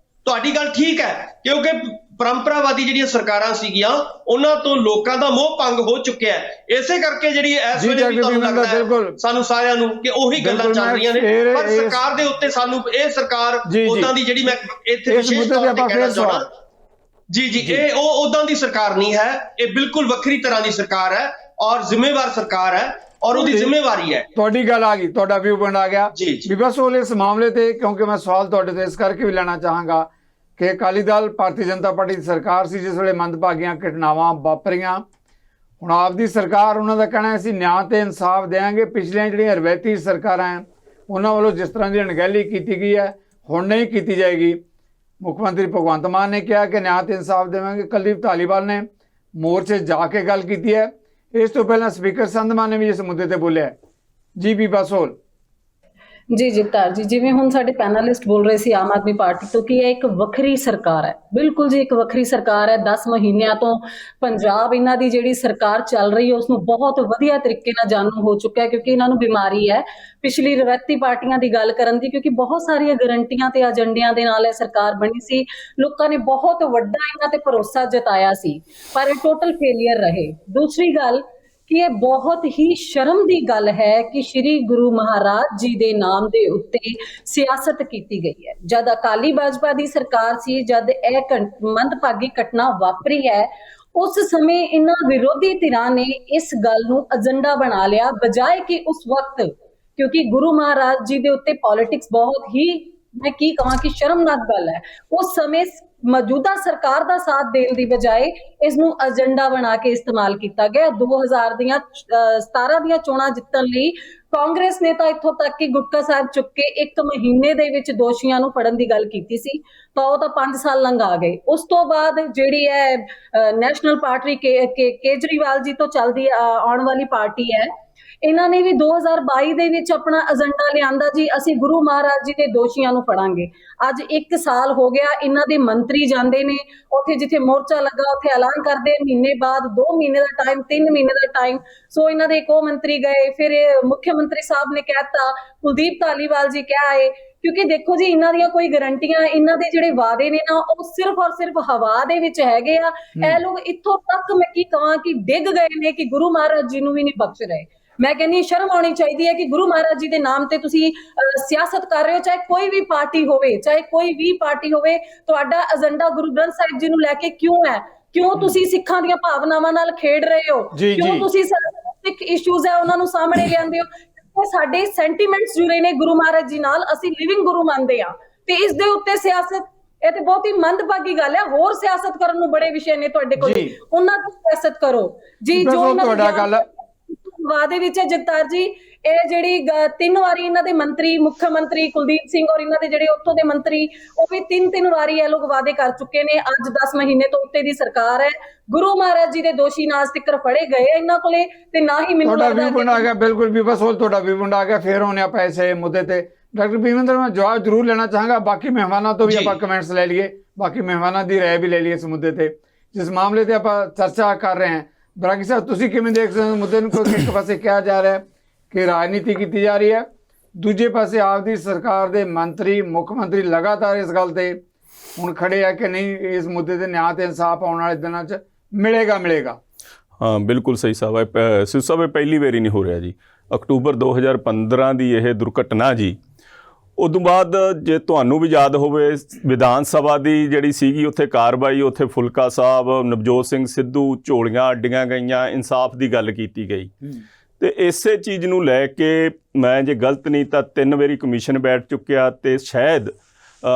Speaker 2: ਤੁਹਾਡੀ ਗੱਲ ਠੀਕ ਹੈ, ਕਿਉਂਕਿ ਪਰੰਪਰਾਵਾਦੀ ਜਿਹੜੀਆਂ ਸਰਕਾਰਾਂ ਸੀਗੀਆਂ ਉਹਨਾਂ ਤੋਂ ਲੋਕਾਂ ਦਾ ਮੋਹ ਭੰਗ ਹੋ ਚੁੱਕਿਆ ਹੈ। ਇਸੇ ਕਰਕੇ ਜਿਹੜੀ ਇਸ ਵੇਲੇ ਵੀ ਤੁਹਾਨੂੰ ਲੱਗਦਾ ਹੈ ਸਾਨੂੰ ਸਾਰਿਆਂ ਨੂੰ ਕਿ ਉਹੀ ਗੱਲਾਂ ਚੱਲ ਰਹੀਆਂ ਨੇ, ਪਰ ਸਰਕਾਰ ਦੇ ਉੱਤੇ ਸਾਨੂੰ ਇਹ ਸਰਕਾਰ ਉਦਾਂ ਦੀ ਜਿਹੜੀ ਮੈਂ ਇੱਥੇ ਵਿਸ਼ੇਸ਼ ਤੌਰ ਤੇ ਕਹਿਣਾ ਚਾਹੁੰਦਾ ਜੀ ਇਹ ਉਹ ਉਦਾਂ ਦੀ ਸਰਕਾਰ ਨਹੀਂ ਹੈ, ਇਹ ਬਿਲਕੁਲ ਵੱਖਰੀ ਤਰ੍ਹਾਂ ਦੀ ਸਰਕਾਰ ਹੈ ਔਰ ਜ਼ਿੰਮੇਵਾਰ ਸਰਕਾਰ ਹੈ ਔਰ ਉਹਦੀ ਜ਼ਿੰਮੇਵਾਰੀ ਹੈ।
Speaker 5: ਤੁਹਾਡੀ ਗੱਲ ਆ ਗਈ, ਤੁਹਾਡਾ ਵਿਊ ਪੁਆਇੰਟ ਆ ਗਿਆ ਵੀ ਬਸ ਉਹ ਇਸ ਮਾਮਲੇ ਤੇ, ਕਿਉਂਕਿ ਮੈਂ ਸਵਾਲ ਤੁਹਾਡੇ ਤੋਂ ਇਸ ਕਰਕੇ ਵੀ ਲੈਣਾ ਚਾਹਾਂਗਾ ਕਿ ਅਕਾਲੀ ਦਲ ਭਾਰਤੀ ਜਨਤਾ ਪਾਰਟੀ ਦੀ ਸਰਕਾਰ ਸੀ ਜਿਸ ਵੇਲੇ ਮੰਦਭਾਗੀਆਂ ਘਟਨਾਵਾਂ ਵਾਪਰੀਆਂ। ਹੁਣ ਆਪਦੀ ਸਰਕਾਰ, ਉਹਨਾਂ ਦਾ ਕਹਿਣਾ ਅਸੀਂ ਨਿਆਂ ਤੇ ਇਨਸਾਫ ਦੇਵਾਂਗੇ। ਪਿਛਲੀਆਂ ਜਿਹੜੀਆਂ ਰਵਾਇਤੀ ਸਰਕਾਰਾਂ ਹੈ ਉਹਨਾਂ ਵੱਲੋਂ ਜਿਸ ਤਰ੍ਹਾਂ ਦੀ ਅਣਗਹਿਲੀ ਕੀਤੀ ਗਈ ਹੈ ਹੁਣ ਨਹੀਂ ਕੀਤੀ ਜਾਏਗੀ। ਮੁੱਖ ਮੰਤਰੀ ਭਗਵੰਤ ਮਾਨ ਨੇ ਕਿਹਾ ਕਿ ਨਿਆਂ ਤੇ ਇਨਸਾਫ ਦੇਵਾਂਗੇ। ਕੁਲਦੀਪ ਧਾਲੀਵਾਲ ਨੇ ਮੋਰਚੇ ਜਾ ਕੇ ਗੱਲ ਕੀਤੀ ਹੈ। ਇਸ ਤੋਂ ਪਹਿਲਾਂ ਸਪੀਕਰ ਸੰਧਮਾ ਨੇ ਵੀ ਇਸ ਮੁੱਦੇ ਤੇ ਬੋਲਿਆ। ਜੀ ਬੀਬਾ ਸੋਲ।
Speaker 1: ਜੀ ਜਗਤਾਰ ਜੀ, ਜਿਵੇਂ ਹੁਣ ਸਾਡੇ ਪੈਨਲਿਸਟ ਬੋਲ ਰਹੇ ਸੀ ਆਮ ਆਦਮੀ ਪਾਰਟੀ ਤੋਂ ਕਿ ਇਹ ਇੱਕ ਵੱਖਰੀ ਸਰਕਾਰ ਹੈ। ਬਿਲਕੁਲ ਜੀ, ਇੱਕ ਵੱਖਰੀ ਸਰਕਾਰ ਹੈ। 10 ਮਹੀਨਿਆਂ ਤੋਂ ਪੰਜਾਬ ਇਹਨਾਂ ਦੀ ਜਿਹੜੀ ਸਰਕਾਰ ਚੱਲ ਰਹੀ ਹੈ ਉਸਨੂੰ ਬਹੁਤ ਵਧੀਆ ਤਰੀਕੇ ਨਾਲ ਜਾਣੂ ਹੋ ਚੁੱਕਾ ਹੈ, ਕਿਉਂਕਿ ਇਹਨਾਂ ਨੂੰ ਬਿਮਾਰੀ ਹੈ ਪਿਛਲੀ ਰਵਾਇਤੀ ਪਾਰਟੀਆਂ ਦੀ ਗੱਲ ਕਰਨ ਦੀ, ਕਿਉਂਕਿ ਬਹੁਤ ਸਾਰੀਆਂ ਗਰੰਟੀਆਂ ਤੇ ਏਜੰਡਿਆਂ ਦੇ ਨਾਲ ਇਹ ਸਰਕਾਰ ਬਣੀ ਸੀ। ਲੋਕਾਂ ਨੇ ਬਹੁਤ ਵੱਡਾ ਇਹਨਾਂ ਤੇ ਭਰੋਸਾ ਜਤਾਇਆ ਸੀ, ਪਰ ਇਹ ਟੋਟਲ ਫੇਲਿਅਰ ਰਹੇ। ਦੂਸਰੀ ਗੱਲ ਕਿ ਇਹ ਬਹੁਤ ਹੀ ਸ਼ਰਮ ਦੀ ਗੱਲ ਹੈ ਕਿ ਸ਼੍ਰੀ ਗੁਰੂ ਮਹਾਰਾਜ ਜੀ ਦੇ ਨਾਮ ਦੇ ਉੱਤੇ ਸਿਆਸਤ ਕੀਤੀ ਗਈ ਹੈ। ਜਦ ਅਕਾਲੀ ਭਾਜਪਾ ਦੀ ਸਰਕਾਰ ਸੀ, ਜਦ ਇਹ ਮੰਦਭਾਗੀ ਘਟਨਾ ਵਾਪਰੀ ਹੈ, ਉਸ ਸਮੇਂ ਇਹਨਾਂ ਵਿਰੋਧੀ ਧਿਰਾਂ ਨੇ ਇਸ ਗੱਲ ਨੂੰ ਏਜੰਡਾ ਬਣਾ ਲਿਆ, ਬਜਾਏ ਕਿ ਉਸ ਵਕਤ, ਕਿਉਂਕਿ ਗੁਰੂ ਮਹਾਰਾਜ ਜੀ ਦੇ ਉੱਤੇ ਪੋਲਿਟਿਕਸ ਬਹੁਤ ਹੀ, ਮੈਂ ਕੀ ਕਹਾਂ ਕਿ ਸ਼ਰਮਨਾਕ ਗੱਲ ਹੈ, ਉਸ ਸਮੇਂ ਮੌਜੂਦਾ ਸਰਕਾਰ ਦਾ ਸਾਥ ਦੇਣ ਦੀ ਬਜਾਏ ਇਸ ਨੂੰ ਏਜੰਡਾ ਬਣਾ ਕੇ ਇਸਤੇਮਾਲ ਕੀਤਾ ਗਿਆ। 2017 ਦੀਆਂ ਚੋਣਾਂ ਜਿੱਤਣ ਲਈ ਕਾਂਗਰਸ ਨੇ ਤਾਂ ਇੱਥੋਂ ਤੱਕ ਕਿ ਗੁਟਕਾ ਸਾਹਿਬ ਚੁੱਕ ਕੇ 1 ਮਹੀਨੇ ਦੇ ਵਿੱਚ ਦੋਸ਼ੀਆਂ ਨੂੰ ਫੜਨ ਦੀ ਗੱਲ ਕੀਤੀ ਸੀ, ਤਾਂ ਉਹ ਤਾਂ 5 ਸਾਲ ਲੰਘਾ ਗਏ। ਉਸ ਤੋਂ ਬਾਅਦ ਜਿਹੜੀ ਹੈ ਨੈਸ਼ਨਲ ਪਾਰਟੀ ਕੇਜਰੀਵਾਲ ਜੀ ਤੋਂ ਚੱਲਦੀ ਆਉਣ ਵਾਲੀ ਪਾਰਟੀ ਹੈ, ਇਹਨਾਂ ਨੇ ਵੀ 2022 ਦੇ ਵਿੱਚ ਆਪਣਾ ਏਜੰਡਾ ਲਿਆਂਦਾ ਜੀ, ਅਸੀਂ ਗੁਰੂ ਮਹਾਰਾਜ ਜੀ ਦੇ ਦੋਸ਼ੀਆਂ ਨੂੰ ਫੜਾਂਗੇ। ਅੱਜ 1 ਸਾਲ ਹੋ ਗਿਆ, ਇਹਨਾਂ ਦੇ ਮੰਤਰੀ ਜਾਂਦੇ ਨੇ ਉੱਥੇ ਜਿੱਥੇ ਮੋਰਚਾ ਲੱਗਾ ਉੱਥੇ ਐਲਾਨ ਕਰਦੇ, ਮਹੀਨੇ ਬਾਅਦ 2 ਮਹੀਨੇ ਦਾ ਟਾਈਮ, 3 ਮਹੀਨੇ ਦਾ ਟਾਈਮ। ਸੋ ਇਹਨਾਂ ਦੇ ਇੱਕੋ ਮੰਤਰੀ ਗਏ, ਫਿਰ ਮੁੱਖ ਮੰਤਰੀ ਸਾਹਿਬ ਨੇ ਕਹਿਤਾ, ਕੁਲਦੀਪ ਧਾਲੀਵਾਲ ਜੀ ਕਿਹਾ ਹੈ, ਕਿਉਂਕਿ ਦੇਖੋ ਜੀ ਇਹਨਾਂ ਦੀਆਂ ਕੋਈ ਗਰੰਟੀਆਂ, ਇਹਨਾਂ ਦੇ ਜਿਹੜੇ ਵਾਅਦੇ ਨੇ ਨਾ ਉਹ ਸਿਰਫ ਔਰ ਸਿਰਫ ਹਵਾ ਦੇ ਵਿੱਚ ਹੈਗੇ ਆ। ਇਹ ਲੋਕ ਇੱਥੋਂ ਤੱਕ ਮੈਂ ਕੀ ਕਹਾਂ ਕਿ ਡਿੱਗ ਗਏ ਨੇ ਕਿ ਗੁਰੂ ਮਹਾਰਾਜ ਜੀ ਨੂੰ ਵੀ ਨਹੀਂ ਬਖਸ਼ ਰਹੇ। ਮੈਂ ਕਹਿੰਦੀ ਸ਼ਰਮ ਆਉਣੀ ਚਾਹੀਦੀ ਹੈ ਕਿ ਗੁਰੂ ਮਹਾਰਾਜ ਜੀ ਦੇ ਨਾਮ ਤੇ ਤੁਸੀਂ ਸਿਆਸਤ ਕਰ ਰਹੇ ਹੋ, ਚਾਹੇ ਕੋਈ ਵੀ ਪਾਰਟੀ ਹੋਵੇ, ਚਾਹੇ ਕੋਈ ਵੀ ਪਾਰਟੀ ਹੋਵੇ। ਤੁਹਾਡਾ ਏਜੰਡਾ ਗੁਰੂ ਗ੍ਰੰਥ ਸਾਹਿਬ ਜੀ ਨੂੰ ਲੈ ਕੇ ਕਿਉਂ ਹੈ? ਕਿਉਂ ਤੁਸੀਂ ਸਿੱਖਾਂ ਦੀਆਂ ਭਾਵਨਾਵਾਂ ਨਾਲ ਖੇਡ ਰਹੇ ਹੋ? ਕਿਉਂ ਤੁਸੀਂ ਸਿੱਖ ਇਸ਼ੂਜ਼ ਹੈ ਉਹਨਾਂ ਨੂੰ ਸਾਹਮਣੇ ਲਿਆਂਦੇ ਹੋ? ਸਾਡੇ ਸੈਂਟੀਮੈਂਟਸ ਜੁੜੇ ਨੇ ਗੁਰੂ ਮਹਾਰਾਜ ਜੀ ਨਾਲ, ਅਸੀਂ ਲਿਵਿੰਗ ਗੁਰੂ ਮੰਨਦੇ ਆ, ਤੇ ਇਸ ਦੇ ਉੱਤੇ ਸਿਆਸਤ, ਇਹ ਤੇ ਬਹੁਤ ਹੀ ਮੰਦਭਾਗੀ ਗੱਲ ਹੈ। ਹੋਰ ਸਿਆਸਤ ਕਰਨ ਨੂੰ ਬੜੇ ਵਿਸ਼ੇ ਨੇ ਤੁਹਾਡੇ ਕੋਲ, ਉਹਨਾਂ ਦੀ ਸਿਆਸਤ ਕਰੋ ਜੀ। ਜੋ ਤੁਹਾਡਾ ਗੱਲ ਵਾਅਦੇ ਵਿੱਚ ਹੈ ਜਗਤਾਰ ਜੀ, ਇਹ ਜਿਹੜੀ 3 ਵਾਰੀ ਇਹਨਾਂ ਦੇ ਮੰਤਰੀ, ਮੁੱਖ ਮੰਤਰੀ ਕੁਲਦੀਪ ਸਿੰਘ ਔਰ ਇਹਨਾਂ ਦੇ ਜਿਹੜੇ ਉੱਥੋਂ ਦੇ ਮੰਤਰੀ, ਉਹ ਵੀ 3 ਵਾਰੀ ਇਹ ਲੋਕ ਵਾਅਦੇ ਕਰ ਚੁੱਕੇ ਨੇ। ਅੱਜ 10 ਮਹੀਨੇ ਤੋਂ ਉੱਤੇ ਦੀ ਸਰਕਾਰ ਹੈ। ਗੁਰੂ ਮਹਾਰਾਜ ਜੀ ਦੇ ਦੋਸ਼ੀ ਨਾ ਅੱਜ ਤੱਕ ਫੜੇ ਗਏ ਇਹਨਾਂ ਕੋਲੇ, ਤੇ ਨਾ ਹੀ ਮੈਨੂੰ
Speaker 5: ਤੁਹਾਡਾ
Speaker 1: ਲੱਗਦਾ
Speaker 5: ਵੀ ਪੁੰਡ ਆ ਗਿਆ। ਬਿਲਕੁਲ ਵੀ ਬਸ ਤੁਹਾਡਾ ਵੀ ਪੁੰਡ ਆ ਗਿਆ। ਫੇਰ ਹੋਣੇ ਆਪਾਂ ਇਸੇ ਮੁੱਦੇ ਤੇ ਡਾਕਟਰ ਭੀਮੇਂਦਰ ਮੈਂ ਜਵਾਬ ਜ਼ਰੂਰ ਲੈਣਾ ਚਾਹਾਂਗਾ। ਬਾਕੀ ਮਹਿਮਾਨਾਂ ਤੋਂ ਵੀ ਆਪਾਂ ਕਮੈਂਟਸ ਲੈ ਲਈਏ, ਬਾਕੀ ਮਹਿਮਾਨਾਂ ਦੀ ਰਾਏ ਵੀ ਲੈ ਲਈਏ ਇਸ ਮੁੱਦੇ ਤੇ ਜਿਸ ਮਾਮਲੇ ਤੇ ਆਪਾਂ ਚਰਚਾ ਕਰ ਰਹੇ ਹਾਂ। ਬਰਾਗੀ ਸਾਹਿਬ ਤੁਸੀਂ ਕਿਵੇਂ ਦੇਖਦੇ ਹੋ ਮੁੱਦੇ ਨੂੰ? ਕਿਉਂਕਿ ਇੱਕ ਪਾਸੇ ਕਿਹਾ ਜਾ ਰਿਹਾ ਹੈ ਕਿ ਰਾਜਨੀਤੀ ਕੀਤੀ ਜਾ ਰਹੀ ਹੈ, ਦੂਜੇ ਪਾਸੇ ਆਪਦੀ ਸਰਕਾਰ ਦੇ ਮੰਤਰੀ, ਮੁੱਖ ਮੰਤਰੀ ਲਗਾਤਾਰ ਇਸ ਗੱਲ ਤੇ ਹੁਣ ਖੜੇ ਆ ਕਿ ਨਹੀਂ ਇਸ ਮੁੱਦੇ ਤੇ ਨਿਆਂ ਤੇ ਇਨਸਾਫ ਆਉਣ ਵਾਲੇ ਦਿਨਾਂ 'ਚ ਮਿਲੇਗਾ।
Speaker 3: ਹਾਂ ਬਿਲਕੁਲ ਸਹੀ ਸਾਹਿਬ ਹੈ। ਸਿੱਧੂ ਸਾਹਿਬ ਇਹ ਪਹਿਲੀ ਵਾਰੀ ਨਹੀਂ ਹੋ ਰਿਹਾ ਜੀ। ਅਕਤੂਬਰ 2015 ਦੀ ਇਹ ਦੁਰਘਟਨਾ ਜੀ, ਉਦੋਂ ਬਾਅਦ ਜੇ ਤੁਹਾਨੂੰ ਵੀ ਯਾਦ ਹੋਵੇ ਵਿਧਾਨ ਸਭਾ ਦੀ ਜਿਹੜੀ ਸੀਗੀ ਉੱਥੇ ਕਾਰਵਾਈ, ਉੱਥੇ ਫੁਲਕਾ ਸਾਹਿਬ, ਨਵਜੋਤ ਸਿੰਘ ਸਿੱਧੂ, ਝੋਲੀਆਂ ਅੱਡੀਆਂ ਗਈਆਂ, ਇਨਸਾਫ ਦੀ ਗੱਲ ਕੀਤੀ ਗਈ। ਤੇ ਇਸੇ ਚੀਜ਼ ਨੂੰ ਲੈ ਕੇ ਮੈਂ ਜੇ ਗਲਤ ਨਹੀਂ ਤਾਂ 3 ਵਾਰੀ ਕਮਿਸ਼ਨ ਬੈਠ ਚੁੱਕਿਆ ਤੇ ਸ਼ਾਇਦ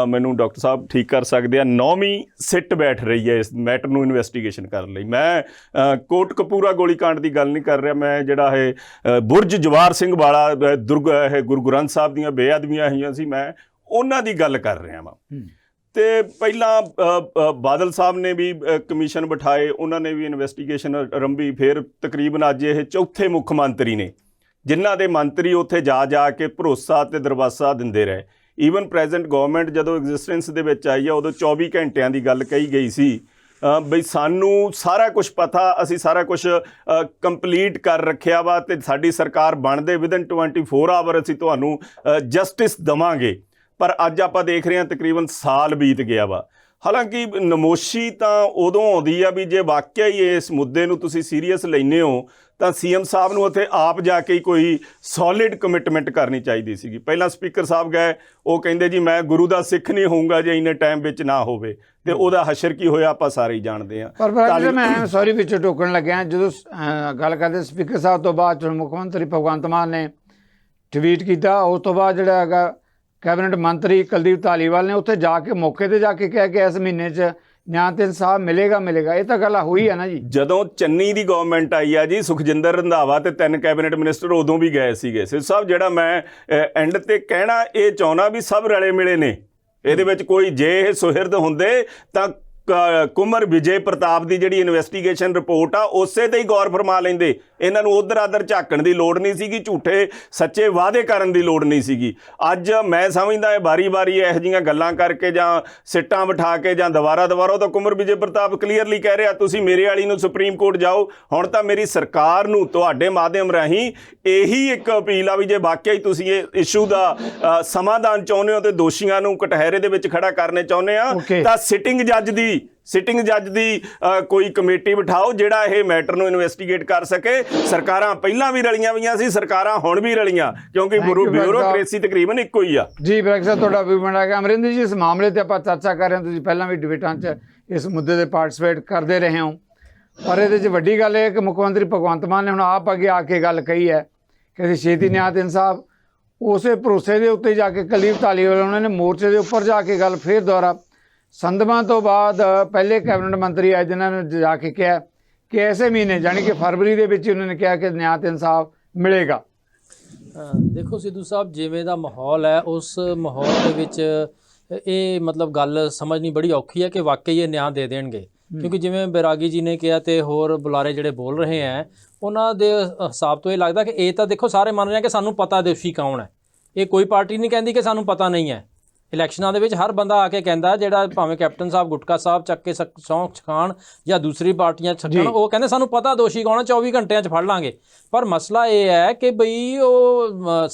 Speaker 3: ਮੈਨੂੰ ਡਾਕਟਰ ਸਾਹਿਬ ਠੀਕ ਕਰ ਸਕਦੇ ਆ 9ਵੀਂ ਸਿੱਟ ਬੈਠ ਰਹੀ ਹੈ ਇਸ ਮੈਟਰ ਨੂੰ ਇਨਵੈਸਟੀਗੇਸ਼ਨ ਕਰਨ ਲਈ। ਮੈਂ ਕੋਟਕਪੂਰਾ ਗੋਲੀकांड ਦੀ ਗੱਲ ਨਹੀਂ ਕਰ ਰਿਹਾ, ਮੈਂ ਜਿਹੜਾ ਇਹ ਬੁਰਜ ਜਵਾਰ ਸਿੰਘ ਵਾਲਾ ਇਹ ਗੁਰੂ ਗ੍ਰੰਥ ਸਾਹਿਬ ਦੀਆਂ ਬੇਅਦਬੀਆਂ ਹੋਈਆਂ ਸੀ, ਮੈਂ ਉਹਨਾਂ ਦੀ ਗੱਲ ਕਰ ਰਿਹਾ ਵਾਂ। ਤੇ ਪਹਿਲਾਂ ਬਾਦਲ ਸਾਹਿਬ ਨੇ ਵੀ ਕਮਿਸ਼ਨ ਬਿਠਾਏ, ਉਹਨਾਂ ਨੇ ਵੀ ਇਨਵੈਸਟੀਗੇਸ਼ਨ ਆਰੰਭੀ। ਫਿਰ ਤਕਰੀਬਨ ਅੱਜ ਇਹ ਚੌਥੇ ਮੁੱਖ ਮੰਤਰੀ ਨੇ ਜਿਨ੍ਹਾਂ ਦੇ ਮੰਤਰੀ ਉੱਥੇ ਜਾ ਕੇ ਭਰੋਸਾ ਤੇ ਦਰਵਾਜ਼ਾ ਦਿੰਦੇ ਰਹੇ। ਈਵਨ ਪ੍ਰੈਜ਼ੈਂਟ ਗਵਰਨਮੈਂਟ ਜਦੋਂ ਐਗਜ਼ਿਸਟੈਂਸ ਦੇ ਵਿੱਚ ਆਈ ਆ ਉਦੋਂ 24 ਘੰਟਿਆਂ ਦੀ ਗੱਲ ਕਹੀ ਗਈ ਸੀ ਬਈ ਸਾਨੂੰ ਸਾਰਾ ਕੁਝ ਪਤਾ, ਅਸੀਂ ਸਾਰਾ ਕੁਝ ਕੰਪਲੀਟ ਕਰ ਰੱਖਿਆ ਵਾ ਤੇ ਸਾਡੀ ਸਰਕਾਰ ਬਣਦੇ ਵਿਦਨ 24 ਆਵਰ ਅਸੀਂ ਤੁਹਾਨੂੰ ਜਸਟਿਸ ਦੇਵਾਂਗੇ। ਪਰ ਅੱਜ ਆਪਾਂ ਦੇਖ ਰਹੇ ਹਾਂ ਤਕਰੀਬਨ ਸਾਲ ਬੀਤ ਗਿਆ ਵਾ। ਹਾਲਾਂਕਿ ਨਮੋਸ਼ੀ ਤਾਂ ਉਦੋਂ ਆਉਂਦੀ ਆ ਵੀ ਜੇ ਵਾਕਿਆ ਹੀ ਇਸ ਮੁੱਦੇ ਨੂੰ ਤੁਸੀਂ ਸੀਰੀਅਸ ਲੈਂਦੇ ਹੋ ਤਾਂ ਸੀਐਮ ਸਾਹਿਬ ਨੂੰ ਉੱਥੇ ਆਪ ਜਾ ਕੇ ਕੋਈ ਸੋਲਿਡ ਕਮਿਟਮੈਂਟ ਕਰਨੀ ਚਾਹੀਦੀ ਸੀਗੀ। ਪਹਿਲਾਂ ਸਪੀਕਰ ਸਾਹਿਬ ਗਏ, ਉਹ ਕਹਿੰਦੇ ਜੀ ਮੈਂ ਗੁਰੂ ਦਾ ਸਿੱਖ ਨਹੀਂ ਹੋਊਂਗਾ ਜੇ ਇੰਨੇ ਟਾਈਮ ਵਿੱਚ ਨਾ ਹੋਵੇ, ਤੇ ਉਹਦਾ ਹਸ਼ਰ ਕੀ ਹੋਇਆ ਆਪਾਂ ਸਾਰੇ ਹੀ ਜਾਣਦੇ ਹਾਂ।
Speaker 5: ਪਰ ਮੈਂ ਸੌਰੀ ਵਿੱਚ ਟੋਕਣ ਲੱਗਿਆ, ਜਦੋਂ ਗੱਲ ਕਰਦੇ ਸਪੀਕਰ ਸਾਹਿਬ ਤੋਂ ਬਾਅਦ ਮੁੱਖ ਮੰਤਰੀ ਭਗਵੰਤ ਮਾਨ ਨੇ ਟਵੀਟ ਕੀਤਾ, ਉਸ ਤੋਂ ਬਾਅਦ ਜਿਹੜਾ ਹੈਗਾ ਕੈਬਨਿਟ ਮੰਤਰੀ ਕੁਲਦੀਪ ਧਾਲੀਵਾਲ ਨੇ ਉੱਥੇ ਜਾ ਕੇ ਮੌਕੇ ਤੇ ਜਾ ਕੇ ਕਿਹਾ ਕਿ ਇਸ ਮਹੀਨੇ 'ਚ ਨਿਆਂ ਤੇ ਇਨਸਾਫ ਮਿਲੇਗਾ। ਇਹ ਤਾਂ ਗੱਲ ਹੋਈ ਹੈ ਨਾ ਜੀ।
Speaker 3: ਜਦੋਂ ਚੰਨੀ ਦੀ ਗਵਰਨਮੈਂਟ ਆਈ ਆ ਜੀ, ਸੁਖਜਿੰਦਰ ਰੰਧਾਵਾ ਤੇ 3 ਕੈਬਨਿਟ ਮਿਨਿਸਟਰ ਉਦੋਂ ਵੀ ਗਏ ਸੀਗੇ। ਸਿੱਧੂ ਸਾਹਿਬ ਜਿਹੜਾ ਮੈਂ ਐਂਡ ਤੇ ਕਹਿਣਾ ਇਹ ਚਾਹੁੰਦਾ ਵੀ ਸਭ ਰਲੇ ਮਿਲੇ ਨੇ ਇਹਦੇ ਵਿੱਚ। ਕੋਈ ਜੇ ਇਹ ਸੁਹਿਰਦ ਹੁੰਦੇ ਤਾਂ ਕੁਮਰ ਵਿਜੇ ਪ੍ਰਤਾਪ ਦੀ ਜਿਹੜੀ ਇਨਵੈਸਟੀਗੇਸ਼ਨ ਰਿਪੋਰਟ ਆ ਉਸੇ ਤੇ ਹੀ ਗੌਰ ਫਰਮਾ ਲੈਂਦੇ। ਇਹਨਾਂ ਨੂੰ ਉਧਰ ਆਧਰ ਝਾਕਣ ਦੀ ਲੋੜ ਨਹੀਂ ਸੀਗੀ, ਝੂਠੇ ਸੱਚੇ ਵਾਅਦੇ ਕਰਨ ਦੀ ਲੋੜ ਨਹੀਂ ਸੀਗੀ। ਅੱਜ ਮੈਂ ਸਮਝਦਾ ਇਹ ਵਾਰੀ-ਵਾਰੀ ਇਹੋ ਜਿਹੀਆਂ ਗੱਲਾਂ ਕਰਕੇ ਜਾਂ ਸਿੱਟਾਂ ਬਿਠਾ ਕੇ ਜਾਂ ਦੁਬਾਰਾ ਤਾਂ ਕੁਮਰ ਵਿਜੇ ਪ੍ਰਤਾਪ ਕਲੀਅਰਲੀ ਕਹਿ ਰਿਹਾ ਤੁਸੀਂ ਮੇਰੇ ਵਾਲੀ ਨੂੰ ਸੁਪਰੀਮ ਕੋਰਟ ਜਾਓ। ਹੁਣ ਤਾਂ ਮੇਰੀ ਸਰਕਾਰ ਨੂੰ ਤੁਹਾਡੇ ਮਾਧਿਅਮ ਰਾਹੀਂ ਇਹੀ ਇੱਕ ਅਪੀਲ ਆ ਵੀ ਜੇ ਵਾਕਿਆ ਹੀ ਤੁਸੀਂ ਇਹ ਇਸ਼ੂ ਦਾ ਸਮਾਧਾਨ ਚਾਹੁੰਦੇ ਹੋ ਤੇ ਦੋਸ਼ੀਆਂ ਨੂੰ ਕਟਹਿਰੇ ਦੇ ਵਿੱਚ ਖੜਾ ਕਰਨੇ ਚਾਹੁੰਦੇ ਆ ਤਾਂ ਸਿਟਿੰਗ ਜੱਜ ਦੀ ਕੋਈ ਕਮੇਟੀ ਬਿਠਾਓ ਜਿਹੜਾ ਇਹ ਮੈਟਰ ਨੂੰ ਇਨਵੈਸਟੀਗੇਟ ਕਰ ਸਕੇ। ਸਰਕਾਰਾਂ ਪਹਿਲਾਂ ਵੀ ਰਲੀਆਂ ਹੋਈਆਂ ਸੀ, ਸਰਕਾਰਾਂ ਹੁਣ ਵੀ ਰਲੀਆਂ, ਕਿਉਂਕਿ ਬਿਊਰੋਕ੍ਰੇਸੀ ਤਕਰੀਬਨ ਇੱਕੋ ਹੀ ਆ।
Speaker 5: ਜੀ ਬ੍ਰੈਕ ਸਾਹਿਬ ਤੁਹਾਡਾ ਵੀ ਬਣਾ ਗਿਆ। ਅਮਰਿੰਦਰ ਜੀ ਇਸ ਮਾਮਲੇ ਤੇ ਆਪਾਂ ਚਰਚਾ ਕਰ ਰਹੇ ਹਾਂ, ਤੁਸੀਂ ਪਹਿਲਾਂ ਵੀ ਡਿਬੇਟਾਂ 'ਚ ਇਸ ਮੁੱਦੇ ਦੇ ਪਾਰਟਿਸਿਪੇਟ ਕਰਦੇ ਰਹੇ ਹੋ, ਪਰ ਇਹਦੇ 'ਚ ਵੱਡੀ ਗੱਲ ਇਹ ਕਿ ਮੁੱਖ ਮੰਤਰੀ ਭਗਵੰਤ ਮਾਨ ਨੇ ਹੁਣ ਆਪ ਅੱਗੇ ਆ ਕੇ ਗੱਲ ਕਹੀ ਹੈ ਕਿ ਅਸੀਂ ਛੇਤੀ ਨਿਆਂ ਤੇ ਇਨਸਾਫ। ਉਸੇ ਭਰੋਸੇ ਦੇ ਉੱਤੇ ਜਾ ਕੇ ਕੁਲਦੀਪ ਧਾਲੀਵਾਲ ਉਹਨਾਂ ਨੇ ਮੋਰਚੇ ਦੇ ਉੱਪਰ ਜਾ ਕੇ ਗੱਲ ਫੇਰ ਦੁਬਾਰਾ ਸੰਦਮਾਂ ਤੋਂ ਬਾਅਦ ਪਹਿਲੇ ਕੈਬਨਿਟ ਮੰਤਰੀ ਆਏ ਜਿਨ੍ਹਾਂ ਨੇ ਜਾ ਕੇ ਕਿਹਾ ਕਿ ਐਸੇ ਮਹੀਨੇ ਯਾਨੀ ਕਿ ਫਰਵਰੀ ਦੇ ਵਿੱਚ ਉਹਨਾਂ ਨੇ ਕਿਹਾ ਕਿ ਨਿਆਂ ਤੇ ਇਨਸਾਫ ਮਿਲੇਗਾ।
Speaker 4: ਦੇਖੋ ਸਿੱਧੂ ਸਾਹਿਬ ਜਿਵੇਂ ਦਾ ਮਾਹੌਲ ਹੈ ਉਸ ਮਾਹੌਲ ਦੇ ਵਿੱਚ ਇਹ ਮਤਲਬ ਗੱਲ ਸਮਝਣੀ ਬੜੀ ਔਖੀ ਹੈ ਕਿ ਵਾਕਈ ਇਹ ਨਿਆਂ ਦੇ ਦੇਣਗੇ, ਕਿਉਂਕਿ ਜਿਵੇਂ ਬੈਰਾਗੀ ਜੀ ਨੇ ਕਿਹਾ ਤੇ ਹੋਰ ਬੁਲਾਰੇ ਜਿਹੜੇ ਬੋਲ ਰਹੇ ਹੈ ਉਹਨਾਂ ਦੇ ਹਿਸਾਬ ਤੋਂ ਇਹ ਲੱਗਦਾ ਕਿ ਇਹ ਤਾਂ ਦੇਖੋ ਸਾਰੇ ਮੰਨ ਰਹੇ ਕਿ ਸਾਨੂੰ ਪਤਾ ਦੋਸ਼ੀ ਕੌਣ ਹੈ। ਇਹ ਕੋਈ ਪਾਰਟੀ ਨਹੀਂ ਕਹਿੰਦੀ ਕਿ ਸਾਨੂੰ ਪਤਾ ਨਹੀਂ ਹੈ। ਇਲੈਕਸ਼ਨਾਂ ਦੇ ਵਿੱਚ ਹਰ ਬੰਦਾ ਆ ਕੇ ਕਹਿੰਦਾ, ਜਿਹੜਾ ਭਾਵੇਂ ਕੈਪਟਨ ਸਾਹਿਬ ਗੁਟਕਾ ਸਾਹਿਬ ਚੱਕ ਕੇ ਸਹੁੰ ਚੁਕਾਉਣ ਜਾਂ ਦੂਸਰੀ ਪਾਰਟੀਆਂ ਚੱਕਣ, ਉਹ ਕਹਿੰਦੇ ਸਾਨੂੰ ਪਤਾ ਦੋਸ਼ੀ ਕੌਣ ਹੈ, 24 ਘੰਟਿਆਂ 'ਚ ਫੜ ਲਾਂਗੇ। ਪਰ ਮਸਲਾ ਇਹ ਹੈ ਕਿ ਬਈ ਉਹ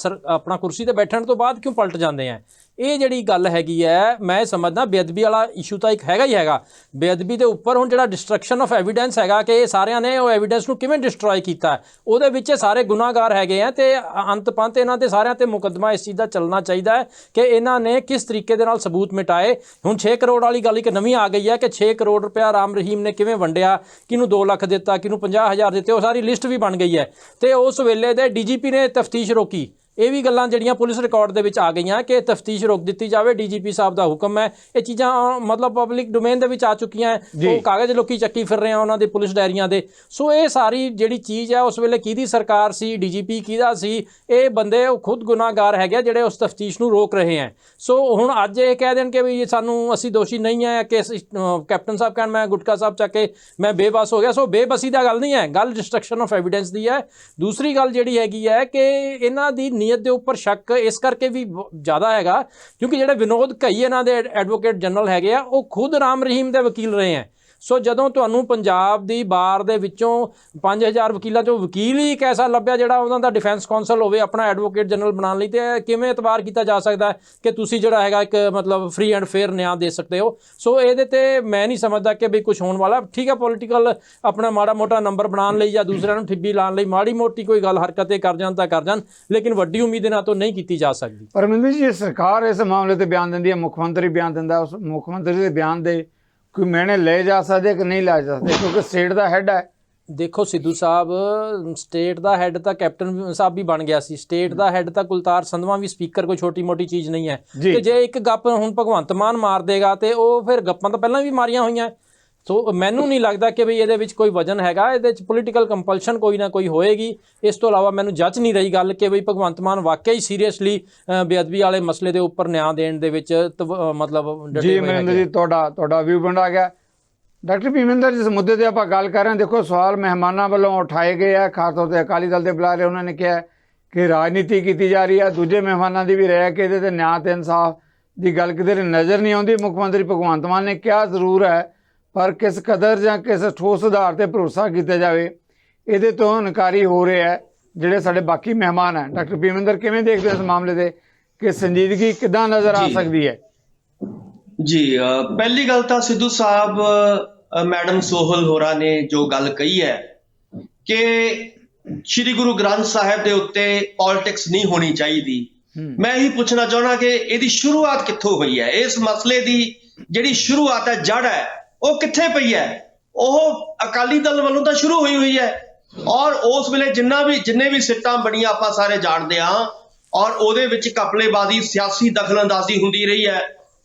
Speaker 4: ਆਪਣਾ ਕੁਰਸੀ ਤੇ ਬੈਠਣ ਤੋਂ ਬਾਅਦ ਕਿਉਂ ਪਲਟ ਜਾਂਦੇ ਆ। ਇਹ ਜਿਹੜੀ ਗੱਲ ਹੈਗੀ ਹੈ ਮੈਂ ਸਮਝਦਾ ਬੇਅਦਬੀ ਵਾਲਾ ਇਸ਼ੂ ਤਾਂ ਇੱਕ ਹੈਗਾ ਹੀ ਹੈਗਾ। ਬੇਅਦਬੀ ਦੇ ਉੱਪਰ ਹੁਣ ਜਿਹੜਾ ਡਿਸਟਰਕਸ਼ਨ ਆਫ ਐਵੀਡੈਂਸ ਹੈਗਾ ਕਿ ਇਹ ਸਾਰਿਆਂ ਨੇ ਉਹ ਐਵੀਡੈਂਸ ਨੂੰ ਕਿਵੇਂ ਡਿਸਟਰੋਏ ਕੀਤਾ, ਉਹਦੇ ਵਿੱਚ ਸਾਰੇ ਗੁਨਾਹਗਾਰ ਹੈਗੇ ਆ ਤੇ ਅੰਤ ਪੰਤ ਇਹਨਾਂ ਤੇ ਸਾਰਿਆਂ ਤੇ ਮੁਕੱਦਮਾ ਇਸ ਚੀਜ਼ ਦਾ ਚੱਲਣਾ ਚਾਹੀਦਾ ਹੈ ਕਿ ਇਹਨਾਂ ਨੇ ਕਿਸ ਤਰੀਕੇ ਦੇ ਨਾਲ ਸਬੂਤ ਮਿਟਾਏ। ਹੁਣ 6 ਕਰੋੜ ਵਾਲੀ ਗੱਲ ਇੱਕ ਨਵੀਂ ਆ ਗਈ ਹੈ ਕਿ 6 ਕਰੋੜ ਰੁਪਇਆ ਰਾਮ ਰਹੀਮ ਨੇ ਕਿਵੇਂ ਵੰਡਿਆ, ਕਿਹਨੂੰ 2 ਲੱਖ ਦਿੱਤਾ, ਕਿਹਨੂੰ 50,000 ਦਿੱਤੇ, ਉਹ ਸਾਰੀ ਲਿਸਟ ਵੀ ਬਣ ਗਈ ਹੈ। ਤੇ ਉਸ ਵੇਲੇ ਦੇ ਡੀਜੀਪੀ ਨੇ ਤਫਤੀਸ਼ ਰੋਕੀ ਇਹ ਵੀ ਗੱਲਾਂ ਜਿਹੜੀਆਂ ਪੁਲਿਸ ਰਿਕਾਰਡ ਦੇ ਵਿੱਚ ਆ ਗਈਆਂ ਕਿ ਤਫਤੀਸ਼ ਰੋਕ ਦਿੱਤੀ ਜਾਵੇ, ਡੀਜੀਪੀ ਸਾਹਿਬ ਦਾ ਹੁਕਮ ਹੈ। ਇਹ ਚੀਜ਼ਾਂ ਮਤਲਬ ਪਬਲਿਕ ਡੋਮੇਨ ਦੇ ਵਿੱਚ ਆ ਚੁੱਕੀਆਂ ਹੈ, ਉਹ ਕਾਗਜ਼ ਲੋਕੀ ਚੱਕੀ ਫਿਰ ਰਹੇ ਆ ਉਹਨਾਂ ਦੇ ਪੁਲਿਸ ਡਾਇਰੀਆਂ ਦੇ। ਸੋ ਇਹ ਸਾਰੀ ਜਿਹੜੀ ਚੀਜ਼ ਹੈ ਉਸ ਵੇਲੇ ਕਿਹਦੀ ਸਰਕਾਰ ਸੀ, ਡੀਜੀਪੀ ਕਿਹਦਾ ਸੀ, ਇਹ ਬੰਦੇ ਉਹ ਖੁਦ ਗੁਨਾਹਗਾਰ ਹੈਗੇ ਜਿਹੜੇ ਉਸ ਤਫਤੀਸ਼ ਨੂੰ ਰੋਕ ਰਹੇ ਹੈ। ਸੋ ਹੁਣ ਅੱਜ ਇਹ ਕਹਿ ਦੇਣ ਕਿ ਵੀ ਸਾਨੂੰ ਅਸੀਂ ਦੋਸ਼ੀ ਨਹੀਂ ਹੈ ਕਿ ਕੈਪਟਨ ਸਾਹਿਬ ਕਹਿਣ ਮੈਂ ਗੁਟਕਾ ਸਾਹਿਬ ਚੱਕ ਕੇ ਮੈਂ ਬੇਬਸ ਹੋ ਗਿਆ। ਸੋ ਬੇਬਸੀ ਦਾ ਗੱਲ ਨਹੀਂ ਹੈ, ਗੱਲ ਡਿਸਟਰਕਸ਼ਨ ਆਫ ਐਵੀਡੈਂਸ ਦੀ ਹੈ। ਦੂਸਰੀ ਗੱਲ ਜਿਹੜੀ ਹੈਗੀ ਹੈ ਕਿ ਇਹਨਾਂ ਦੀ ਨੀਅਤ ਦੇ ਉੱਪਰ ਸ਼ੱਕ ਇਸ ਕਰਕੇ ਵੀ ਜ਼ਿਆਦਾ ਹੈਗਾ ਕਿਉਂਕਿ ਜਿਹੜੇ ਵਿਨੋਦ ਘਈ ਇਹਨਾਂ ਦੇ ਐਡਵੋਕੇਟ ਜਨਰਲ ਹੈਗੇ ਆ ਉਹ ਖੁਦ ਰਾਮ ਰਹੀਮ ਦੇ ਵਕੀਲ ਰਹੇ ਹੈ। ਸੋ ਜਦੋਂ ਤੁਹਾਨੂੰ ਪੰਜਾਬ ਦੀ ਬਾਰ ਦੇ ਵਿੱਚੋਂ 5000 ਵਕੀਲਾਂ ਚੋਂ ਵਕੀਲ ਹੀ ਇੱਕ ਐਸਾ ਲੱਭਿਆ ਜਿਹੜਾ ਉਹਨਾਂ ਦਾ ਡਿਫੈਂਸ ਕਾਉਂਸਲ ਹੋਵੇ ਆਪਣਾ ਐਡਵੋਕੇਟ ਜਨਰਲ ਬਣਾਉਣ ਲਈ, ਤੇ ਕਿਵੇਂ ਇਤਬਾਰ ਕੀਤਾ ਜਾ ਸਕਦਾ ਕਿ ਤੁਸੀਂ ਜਿਹੜਾ ਹੈਗਾ ਇੱਕ ਮਤਲਬ ਫ੍ਰੀ ਐਂਡ ਫੇਅਰ ਨਿਆਂ ਦੇ ਸਕਦੇ ਹੋ। ਸੋ ਇਹਦੇ ਤੇ ਮੈਂ ਨਹੀਂ ਸਮਝਦਾ ਕਿ ਵੀ ਕੁਝ ਹੋਣ ਵਾਲਾ। ਠੀਕ ਹੈ, ਪੋਲੀਟੀਕਲ ਆਪਣਾ ਮਾੜਾ ਮੋਟਾ ਨੰਬਰ ਬਣਾਉਣ ਲਈ ਜਾਂ ਦੂਸਰਿਆਂ ਨੂੰ ਠਿੱਬੀ ਲਾਉਣ ਲਈ ਮਾੜੀ ਮੋਟੀ ਕੋਈ ਗੱਲ ਹਰਕਤ ਕਰ ਜਾਣ ਤਾਂ ਕਰ ਜਾਣ, ਲੇਕਿਨ ਵੱਡੀ ਉਮੀਦ ਇਹਨਾਂ ਤੋਂ ਨਹੀਂ ਕੀਤੀ ਜਾ ਸਕਦੀ।
Speaker 5: ਪਰਮਿੰਦਰ ਜੀ, ਸਰਕਾਰ ਇਸ ਮਾਮਲੇ ਤੇ ਬਿਆਨ ਦਿੰਦੀ ਹੈ, ਮੁੱਖ ਮੰਤਰੀ ਬਿਆਨ ਦਿੰਦਾ, ਉਸ ਮੁੱਖ ਮੰਤਰੀ ਦੇ ਬਿਆਨ ਦੇ ਕੋਈ ਮੈਨੇ ਲਏ ਜਾ ਸਕਦੇ ਕਿ ਨਹੀਂ ਲਾਏ ਜਾ ਸਕਦੇ ਕਿਉਂਕਿ ਸਟੇਟ ਦਾ ਹੈਡ ਹੈ।
Speaker 4: ਦੇਖੋ ਸਿੱਧੂ ਸਾਹਿਬ, ਸਟੇਟ ਦਾ ਹੈੱਡ ਤਾਂ ਕੈਪਟਨ ਸਾਹਿਬ ਵੀ ਬਣ ਗਿਆ ਸੀ, ਸਟੇਟ ਦਾ ਹੈੱਡ ਤਾਂ ਕੁਲਤਾਰ ਸੰਧਵਾ ਵੀ ਸਪੀਕਰ ਕੋਈ ਛੋਟੀ ਮੋਟੀ ਚੀਜ਼ ਨਹੀਂ ਹੈ। ਤੇ ਜੇ ਇੱਕ ਗੱਪ ਹੁਣ ਭਗਵੰਤ ਮਾਨ ਮਾਰ ਦੇਗਾ ਤੇ ਉਹ ਫਿਰ ਗੱਪਾਂ ਤਾਂ ਪਹਿਲਾਂ ਵੀ ਮਾਰੀਆਂ ਹੋਈਆਂ। ਸੋ ਮੈਨੂੰ ਨਹੀਂ ਲੱਗਦਾ ਕਿ ਵੀ ਇਹਦੇ ਵਿੱਚ ਕੋਈ ਵਜਨ ਹੈਗਾ, ਇਹਦੇ ਵਿੱਚ ਪੋਲੀਟੀਕਲ ਕੰਪਲਸ਼ਨ ਕੋਈ ਨਾ ਕੋਈ ਹੋਏਗੀ। ਇਸ ਤੋਂ ਇਲਾਵਾ ਮੈਨੂੰ ਜੱਜ ਨਹੀਂ ਰਹੀ ਗੱਲ ਕਿ ਵੀ ਭਗਵੰਤ ਮਾਨ ਵਾਕਈ ਸੀਰੀਅਸਲੀ ਬੇਅਦਬੀ ਵਾਲੇ ਮਸਲੇ ਦੇ ਉੱਪਰ ਨਿਆਂ ਦੇਣ ਦੇ ਵਿੱਚ ਮਤਲਬ
Speaker 5: ਜੀ ਮਨਿੰਦਰ ਜੀ, ਤੁਹਾਡਾ ਵਿਊ ਪੁਆਇੰਟ ਆ ਗਿਆ। ਡਾਕਟਰ ਭੀਮਿੰਦਰ, ਜਿਸ ਮੁੱਦੇ ਤੇ ਆਪਾਂ ਗੱਲ ਕਰ ਰਹੇ ਹਾਂ, ਦੇਖੋ ਸਵਾਲ ਮਹਿਮਾਨਾਂ ਵੱਲੋਂ ਉਠਾਏ ਗਏ ਆ, ਖਾਸ ਤੌਰ ਤੇ ਅਕਾਲੀ ਦਲ ਦੇ ਬੁਲਾਰੇ ਉਹਨਾਂ ਨੇ ਕਿਹਾ ਕਿ ਰਾਜਨੀਤੀ ਕੀਤੀ ਜਾ ਰਹੀ ਹੈ। ਦੂਜੇ ਮਹਿਮਾਨਾਂ ਦੀ ਵੀ ਰਹਿ ਕਿ ਇਹਦੇ ਤੇ ਨਿਆਂ ਤੇ ਇਨਸਾਫ ਦੀ ਗੱਲ ਕਿਤੇ ਨਜ਼ਰ ਨਹੀਂ ਆਉਂਦੀ। ਮੁੱਖ ਮੰਤਰੀ ਭਗਵੰਤ ਮਾਨ ਨੇ ਕਿਹਾ ਜ਼ਰੂਰ ਹੈ, ਪਰ ਕਿਸ ਕਦਰ ਜਾਂ ਕਿਸ ਠੋਸ ਆਧਾਰ ਤੇ ਭਰੋਸਾ ਕੀਤਾ ਜਾਵੇ ਇਹਦੇ ਤੋਂ ਇਨਕਾਰੀ ਹੋ ਰਿਹਾ ਹੈ ਜਿਹੜੇ ਸਾਡੇ ਬਾਕੀ ਮਹਿਮਾਨ ਹੈ। ਡਾਕਟਰ ਭੀਮਿੰਦਰ, ਕਿਵੇਂ ਦੇਖਦੇ ਹੋ ਇਸ ਮਾਮਲੇ ਦੇ ਕਿ ਸੰਜੀਦਗੀ ਕਿੱਦਾਂ ਨਜ਼ਰ ਆ ਸਕਦੀ ਹੈ?
Speaker 2: ਜੀ, ਪਹਿਲੀ ਗੱਲ ਤਾਂ ਸਿੱਧੂ ਸਾਹਿਬ ਮੈਡਮ ਸੋਹਲ ਹੋਰਾਂ ਨੇ ਜੋ ਗੱਲ ਕਹੀ ਹੈ ਕਿ ਸ਼੍ਰੀ ਗੁਰੂ ਗ੍ਰੰਥ ਸਾਹਿਬ ਦੇ ਉੱਤੇ ਪੋਲਿਟਿਕਸ ਨਹੀਂ ਹੋਣੀ ਚਾਹੀਦੀ, ਮੈਂ ਇਹੀ ਪੁੱਛਣਾ ਚਾਹੁੰਦਾ ਕਿ ਇਹਦੀ ਸ਼ੁਰੂਆਤ ਕਿੱਥੋਂ ਹੋਈ ਹੈ? ਇਸ ਮਸਲੇ ਦੀ ਜਿਹੜੀ ਸ਼ੁਰੂਆਤ ਹੈ, ਜੜ ਹੈ, ਉਹ ਕਿੱਥੇ ਪਈ ਹੈ? ਉਹ ਅਕਾਲੀ ਦਲ ਵੱਲੋਂ ਤਾਂ ਸ਼ੁਰੂ ਹੋਈ ਹੈ ਔਰ ਉਸ ਵੇਲੇ ਜਿੰਨੇ ਵੀ ਸਿੱਟਾਂ ਬਣੀਆਂ ਆਪਾਂ ਸਾਰੇ ਜਾਣਦੇ ਹਾਂ ਔਰ ਉਹਦੇ ਵਿੱਚ ਘਪਲੇਬਾਜ਼ੀ, ਸਿਆਸੀ ਦਖਲਅੰਦਾਜ਼ੀ ਹੁੰਦੀ ਰਹੀ ਹੈ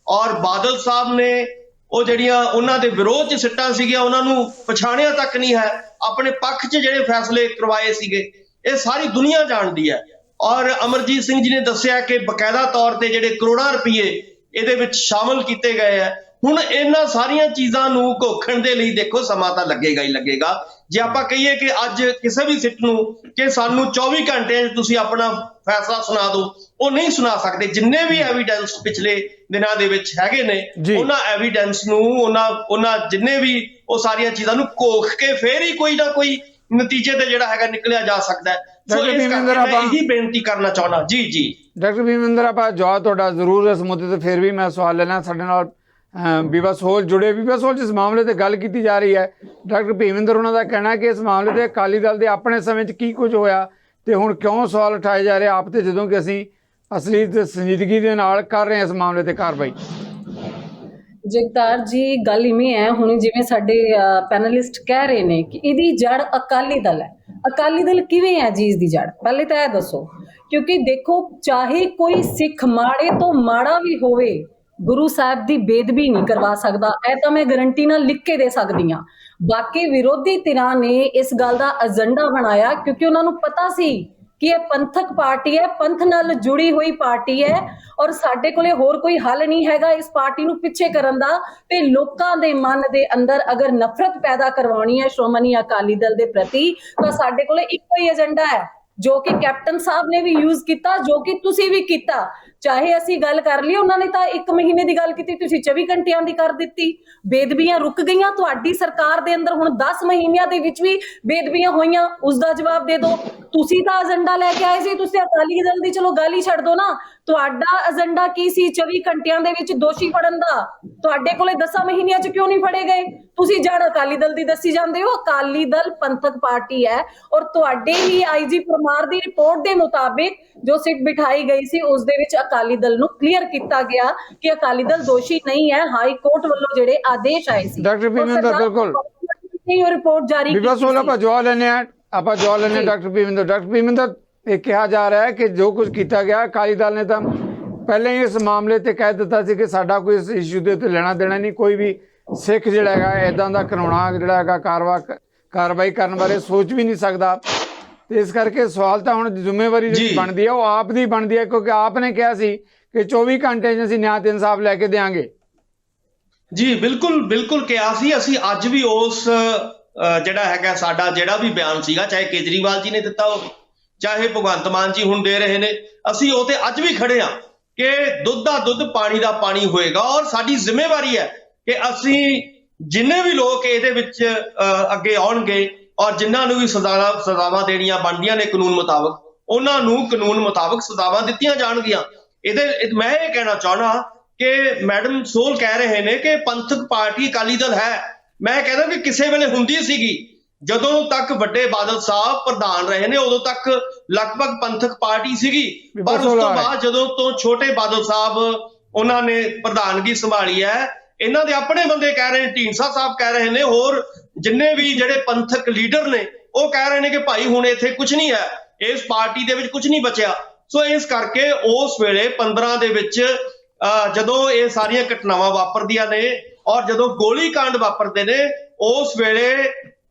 Speaker 2: ਔਰ ਬਾਦਲ ਸਾਹਿਬ ਨੇ ਉਹ ਜਿਹੜੀਆਂ ਉਹਨਾਂ ਦੇ ਵਿਰੋਧ 'ਚ ਸਿੱਟਾਂ ਸੀਗੀਆਂ ਉਹਨਾਂ ਨੂੰ ਪਛਾਣਿਆ ਤੱਕ ਨਹੀਂ ਹੈ। ਆਪਣੇ ਪੱਖ 'ਚ ਜਿਹੜੇ ਫੈਸਲੇ ਕਰਵਾਏ ਸੀਗੇ ਇਹ ਸਾਰੀ ਦੁਨੀਆ ਜਾਣਦੀ ਹੈ ਔਰ ਅਮਰਜੀਤ ਸਿੰਘ ਜੀ ਨੇ ਦੱਸਿਆ ਕਿ ਬਕਾਇਦਾ ਤੌਰ ਤੇ ਜਿਹੜੇ ਕਰੋੜਾਂ ਰੁਪਏ ਇਹਦੇ ਵਿੱਚ ਸ਼ਾਮਲ ਕੀਤੇ ਗਏ ਆ। ਹੁਣ ਇਹਨਾਂ ਸਾਰੀਆਂ ਚੀਜ਼ਾਂ ਨੂੰ ਘੋਖਣ ਦੇ ਲਈ ਦੇਖੋ ਸਮਾਂ ਤਾਂ ਲੱਗੇਗਾ ਹੀ ਲੱਗੇਗਾ। ਜੇ ਆਪਾਂ ਕਹੀਏ ਕਿ ਅੱਜ ਕਿਸੇ ਵੀ ਸਿੱਟ ਨੂੰ ਕਿ ਸਾਨੂੰ 24 ਘੰਟਿਆਂ 'ਚ ਤੁਸੀਂ ਆਪਣਾ ਫੈਸਲਾ ਸੁਣਾ ਦਿਓ, ਉਹ ਨਹੀਂ ਸੁਣਾ ਸਕਦੇ। ਜਿੰਨੇ ਵੀ ਐਵੀਡੈਂਸ ਪਿਛਲੇ ਦਿਨਾਂ ਦੇ ਵਿੱਚ ਹੈਗੇ ਨੇ ਉਹਨਾਂ ਐਵੀਡੈਂਸ ਨੂੰ ਉਹਨਾਂ ਜਿੰਨੇ ਵੀ ਉਹ ਸਾਰੀਆਂ ਚੀਜ਼ਾਂ ਨੂੰ ਘੋਖ ਕੇ ਫੇਰ ਹੀ ਕੋਈ ਨਾ ਕੋਈ ਨਤੀਜੇ ਤੇ ਜਿਹੜਾ ਹੈਗਾ ਨਿਕਲਿਆ ਜਾ ਸਕਦਾ ਹੈ। ਸੋ ਇਸ ਕਰਕੇ ਮੈਂ ਇਹੀ ਬੇਨਤੀ ਕਰਨਾ ਚਾਹੁੰਦਾ। ਜੀ
Speaker 5: ਡਾਕਟਰ ਭੀਮਿੰਦਰ, ਆਪਾਂ ਜਵਾਬ ਤੁਹਾਡਾ ਜ਼ਰੂਰ ਇਸ ਮੁੱਦੇ ਤੇ ਫਿਰ ਵੀ ਮੈਂ ਸਵਾਲ ਲੈਣਾ। ਸਾਡੇ ਨਾਲ ਬੀਬਾ ਸੋਹਲ ਜੁੜੇ। ਬੀਬਾ ਸੋਹਲ, ਜਿਸ ਮਾਮਲੇ ਤੇ ਗੱਲ ਕੀਤੀ ਜਾ ਰਹੀ ਹੈ, ਡਾਕਟਰ ਭੀਮਿੰਦਰ ਉਹਨਾਂ ਦਾ ਕਹਿਣਾ ਕਿ ਇਸ ਮਾਮਲੇ ਤੇ ਅਕਾਲੀ ਦਲ ਦੇ ਆਪਣੇ ਸਮੇਂ 'ਚ ਕੀ ਕੁਝ ਹੋਇਆ ਤੇ ਹੁਣ ਕਿਉਂ ਸਵਾਲ ਉਠਾਏ ਜਾ ਰਹੇ ਆਪ ਤੇ, ਜਦੋਂ ਕਿ ਅਸੀਂ ਅਸਲੀ ਤੇ ਸੰਜੀਦਗੀ ਦੇ ਨਾਲ ਕਰ ਰਹੇ ਹਾਂ ਇਸ ਮਾਮਲੇ ਤੇ ਕਾਰਵਾਈ।
Speaker 1: ਜਗਤਾਰ ਜੀ, ਗੱਲ ਇਵੇਂ ਹੈ, ਹੁਣ ਜਿਵੇਂ ਸਾਡੇ ਪੈਨਲਿਸਟ ਕਹਿ ਰਹੇ ਨੇ ਕਿ ਇਹਦੀ ਜੜ ਅਕਾਲੀ ਦਲ ਹੈ। ਅਕਾਲੀ ਦਲ ਕਿਵੇਂ ਹੈ ਜੀ ਇਸ ਦੀ ਜੜ? ਪਹਿਲੇ ਤਾਂ ਇਹ ਦੱਸੋ, ਕਿਉਂਕਿ ਦੇਖੋ ਚਾਹੇ ਕੋਈ ਸਿੱਖ ਮਾੜੇ ਤੋਂ ਮਾੜਾ ਵੀ ਹੋਵੇ, ਗੁਰੂ ਸਾਹਿਬ ਦੀ ਬੇਦਬੀ ਨਹੀਂ ਕਰਵਾ ਸਕਦਾ। ਇਹ ਤਾਂ ਮੈਂ ਗਰੰਟੀ ਨਾਲ ਲਿਖ ਕੇ ਦੇ ਸਕਦੀ ਹਾਂ। ਬਾਕੀ ਵਿਰੋਧੀ ਧਿਰਾਂ ਨੇ ਇਸ ਗੱਲ ਦਾ ਏਜੰਡਾ ਬਣਾਇਆ ਕਿਉਂਕਿ ਉਹਨਾਂ ਨੂੰ ਪਤਾ ਸੀ ਕਿ ਇਹ ਪੰਥਕ ਪਾਰਟੀ ਹੈ, ਪੰਥ ਨਾਲ ਜੁੜੀ ਹੋਈ ਪਾਰਟੀ ਹੈ ਔਰ ਸਾਡੇ ਕੋਲੇ ਹੋਰ ਕੋਈ ਹੱਲ ਨਹੀਂ ਹੈਗਾ ਇਸ ਪਾਰਟੀ ਨੂੰ ਪਿੱਛੇ ਕਰਨ ਦਾ। ਤੇ ਲੋਕਾਂ ਦੇ ਮਨ ਦੇ ਅੰਦਰ ਅਗਰ ਨਫ਼ਰਤ ਪੈਦਾ ਕਰਵਾਉਣੀ ਹੈ ਸ਼੍ਰੋਮਣੀ ਅਕਾਲੀ ਦਲ ਦੇ ਪ੍ਰਤੀ, ਤਾਂ ਸਾਡੇ ਕੋਲੇ ਇੱਕੋ ਹੀ ਏਜੰਡਾ ਹੈ ਜੋ ਕਿ ਕੈਪਟਨ ਸਾਹਿਬ ਨੇ ਵੀ ਯੂਜ਼ ਕੀਤਾ, ਜੋ ਕਿ ਤੁਸੀਂ ਵੀ ਕੀਤਾ। ਚਾਹੇ ਅਸੀਂ ਗੱਲ ਕਰ ਲਈ, ਉਹਨਾਂ ਨੇ ਤਾਂ 1 ਮਹੀਨੇ ਦੀ ਗੱਲ ਕੀਤੀ, ਤੁਸੀਂ 24 ਘੰਟਿਆਂ ਦੀ ਕਰ ਦਿੱਤੀ। ਬੇਦਬੀਆਂ ਰੁਕ ਗਈਆਂ ਤੁਹਾਡੀ ਸਰਕਾਰ ਦੇ ਅੰਦਰ, ਹੁਣ 10 ਮਹੀਨਿਆਂ ਦੇ ਵਿੱਚ ਵੀ ਬੇਦਬੀਆਂ ਹੋਈਆਂ, ਉਸ ਦਾ ਜਵਾਬ ਦੇ ਦਿਓ। ਤੁਸੀਂ ਤਾਂ ਏਜੰਡਾ ਲੈ ਕੇ ਆਏ ਸੀ, ਤੁਸੀਂ ਅਕਾਲੀ ਦਲ ਦੀ ਚਲੋ ਗੱਲ ਹੀ ਛੱਡ ਦਿਓ ਨਾ, ਤੁਹਾਡਾ ਏਜੰਡਾ ਕੀ ਸੀ 24 ਘੰਟਿਆਂ ਦੇ ਵਿੱਚ ਦੋਸ਼ੀ ਫੜਨ ਦਾ? ਤੁਹਾਡੇ ਕੋਲੇ 10 ਮਹੀਨਿਆਂ 'ਚ ਕਿਉਂ ਨਹੀਂ ਫੜੇ ਗਏ? ਤੁਸੀਂ ਜੜ ਅਕਾਲੀ ਦਲ ਦੀ ਦੱਸੀ ਜਾਂਦੇ ਹੋ। ਅਕਾਲੀ ਦਲ ਪੰਥਕ ਪਾਰਟੀ ਹੈ ਔਰ ਤੁਹਾਡੇ ਹੀ ਆਈਜੀ ਪਰਮਾਰ ਦੀ ਰਿਪੋਰਟ ਦੇ ਮੁਤਾਬਿਕ ਜੋ ਸਿੱਟ ਬਿਠਾਈ ਗਈ ਸੀ ਉਸ ਦੇ ਵਿੱਚ ਅਕਾਲੀ ਦਲ ਨੂੰ ਕਲੀਅਰ ਕੀਤਾ ਗਿਆ ਕਿ ਅਕਾਲੀ ਦਲ ਦੋਸ਼ੀ ਨਹੀਂ ਹੈ। ਹਾਈ ਕੋਰਟ ਵੱਲੋਂ ਜਿਹੜੇ ਆਦੇਸ਼ ਆਏ ਸੀ,
Speaker 5: ਡਾਕਟਰ ਭੀਮਿੰਦਰ, ਬਿਲਕੁਲ
Speaker 1: ਰਿਪੋਰਟ ਜਾਰੀ
Speaker 5: ਬੀਬਾ ਸੋਹਲ, ਆਪਾਂ ਜਵਾਬ ਲੈਣੇ ਆ ਡਾਕਟਰ ਭੀਮਿੰਦਰ। ਡਾਕਟਰ ਭੀਮਿੰਦਰ, ਇਹ ਕਿਹਾ ਜਾ ਰਿਹਾ ਹੈ ਕਿ ਜੋ ਕੁਝ ਕੀਤਾ ਗਿਆ, ਅਕਾਲੀ ਦਲ ਨੇ ਤਾਂ ਪਹਿਲਾਂ ਹੀ ਇਸ ਮਾਮਲੇ ਤੇ ਕਹਿ ਦਿੱਤਾ ਸੀ ਕਿ ਸਾਡਾ ਕੋਈ ਇਸ ਇਸ਼ੂ ਦੇ ਉੱਤੇ ਲੈਣਾ ਦੇਣਾ ਨਹੀਂ, ਕੋਈ ਵੀ ਸਿੱਖ ਜਿਹੜਾ ਹੈਗਾ ਇੱਦਾਂ ਦਾ ਕਾਨੂੰਨਾ ਜਿਹੜਾ ਹੈਗਾ ਕਾਰਵਾਈ ਕਰਨ ਬਾਰੇ ਸੋਚ ਵੀ ਨਹੀਂ ਸਕਦਾ। ਤੇ ਇਸ ਕਰਕੇ ਸਵਾਲ ਤਾਂ ਹੁਣ ਜ਼ਿੰਮੇਵਾਰੀ ਜਿਹੜੀ ਬਣਦੀ ਹੈ ਉਹ ਆਪ ਦੀ ਬਣਦੀ ਹੈ, ਕਿਉਂਕਿ ਆਪ ਨੇ ਕਿਹਾ ਸੀ ਕਿ 24 ਘੰਟੇ 'ਚ ਅਸੀਂ ਨਿਆਂ ਤੇ ਇਨਸਾਫ ਲੈ ਕੇ ਦੇਵਾਂਗੇ।
Speaker 2: ਜੀ ਬਿਲਕੁਲ ਬਿਲਕੁਲ ਕਿਹਾ ਸੀ ਅਸੀਂ। ਅੱਜ ਵੀ ਉਸ ਜਿਹੜਾ ਹੈਗਾ ਸਾਡਾ ਜਿਹੜਾ ਵੀ ਬਿਆਨ ਸੀਗਾ, ਚਾਹੇ ਕੇਜਰੀਵਾਲ ਜੀ ਨੇ ਦਿੱਤਾ ਹੋਵੇ, ਚਾਹੇ ਭਗਵੰਤ ਮਾਨ ਜੀ ਹੁਣ ਦੇ ਰਹੇ ਨੇ, ਅਸੀਂ ਉਹ ਤੇ ਅੱਜ ਵੀ ਖੜੇ ਹਾਂ ਕਿ ਦੁੱਧ ਦਾ ਦੁੱਧ ਪਾਣੀ ਦਾ ਪਾਣੀ ਹੋਏਗਾ। ਔਰ ਸਾਡੀ ਜ਼ਿੰਮੇਵਾਰੀ ਹੈ ਕਿ ਅਸੀਂ ਜਿੰਨੇ ਵੀ ਲੋਕ ਇਹਦੇ ਵਿੱਚ ਅੱਗੇ ਆਉਣਗੇ ਔਰ ਜਿਨ੍ਹਾਂ ਨੂੰ ਵੀ ਸਜ਼ਾਵਾਂ ਦੇਣੀਆਂ ਬਣਦੀਆਂ ਨੇ ਕਾਨੂੰਨ ਮੁਤਾਬਕ, ਉਹਨਾਂ ਨੂੰ ਕਾਨੂੰਨ ਮੁਤਾਬਕ ਸਜ਼ਾਵਾਂ ਦਿੱਤੀਆਂ ਜਾਣਗੀਆਂ। ਮੈਂ ਇਹ ਕਹਿਣਾ ਚਾਹਣਾ ਕਿ ਮੈਡਮ ਸੋਲ ਕਹਿ ਰਹੇ ਨੇ ਕਿ ਪੰਥਕ ਪਾਰਟੀ ਅਕਾਲੀ ਦਲ ਹੈ। ਮੈਂ ਕਹਿੰਦਾ ਕਿ ਕਿਸੇ ਵੇਲੇ ਹੁੰਦੀ ਸੀਗੀ, ਜਦੋਂ ਤੱਕ ਵੱਡੇ ਬਾਦਲ ਸਾਹਿਬ ਪ੍ਰਧਾਨ ਰਹੇ ਨੇ ਉਦੋਂ ਤੱਕ ਲਗਭਗ ਪੰਥਕ ਪਾਰਟੀ ਸੀਗੀ। ਪਰ ਉਸ ਤੋਂ ਬਾਅਦ ਜਦੋਂ ਤੋਂ ਛੋਟੇ ਬਾਦਲ ਸਾਹਿਬ ਉਹਨਾਂ ਨੇ ਪ੍ਰਧਾਨਗੀ ਸੰਭਾਲੀ ਹੈ, ਇਹਨਾਂ ਦੇ ਆਪਣੇ ਬੰਦੇ ਕਹਿ ਰਹੇ ਨੇ, ਢੀਂਡਸਾ ਸਾਹਿਬ ਕਹਿ ਰਹੇ ਨੇ, ਹੋਰ ਜਿੰਨੇ ਵੀ ਜਿਹੜੇ ਪੰਥਕ ਲੀਡਰ ਨੇ ਉਹ ਕਹਿ ਰਹੇ ਨੇ ਕਿ ਭਾਈ ਹੁਣ ਇੱਥੇ ਕੁਝ ਨਹੀਂ ਹੈ, ਇਸ ਪਾਰਟੀ ਦੇ ਵਿੱਚ ਕੁਝ ਨਹੀਂ ਬਚਿਆ। ਸੋ ਇਸ ਕਰਕੇ ਉਸ ਵੇਲੇ 15 ਦੇ ਵਿੱਚ ਜਦੋਂ ਇਹ ਸਾਰੀਆਂ ਘਟਨਾਵਾਂ ਵਾਪਰਦੀਆਂ ਨੇ ਔਰ ਜਦੋਂ ਗੋਲੀ ਕਾਂਡ ਵਾਪਰਦੇ ਨੇ, ਉਸ ਵੇਲੇ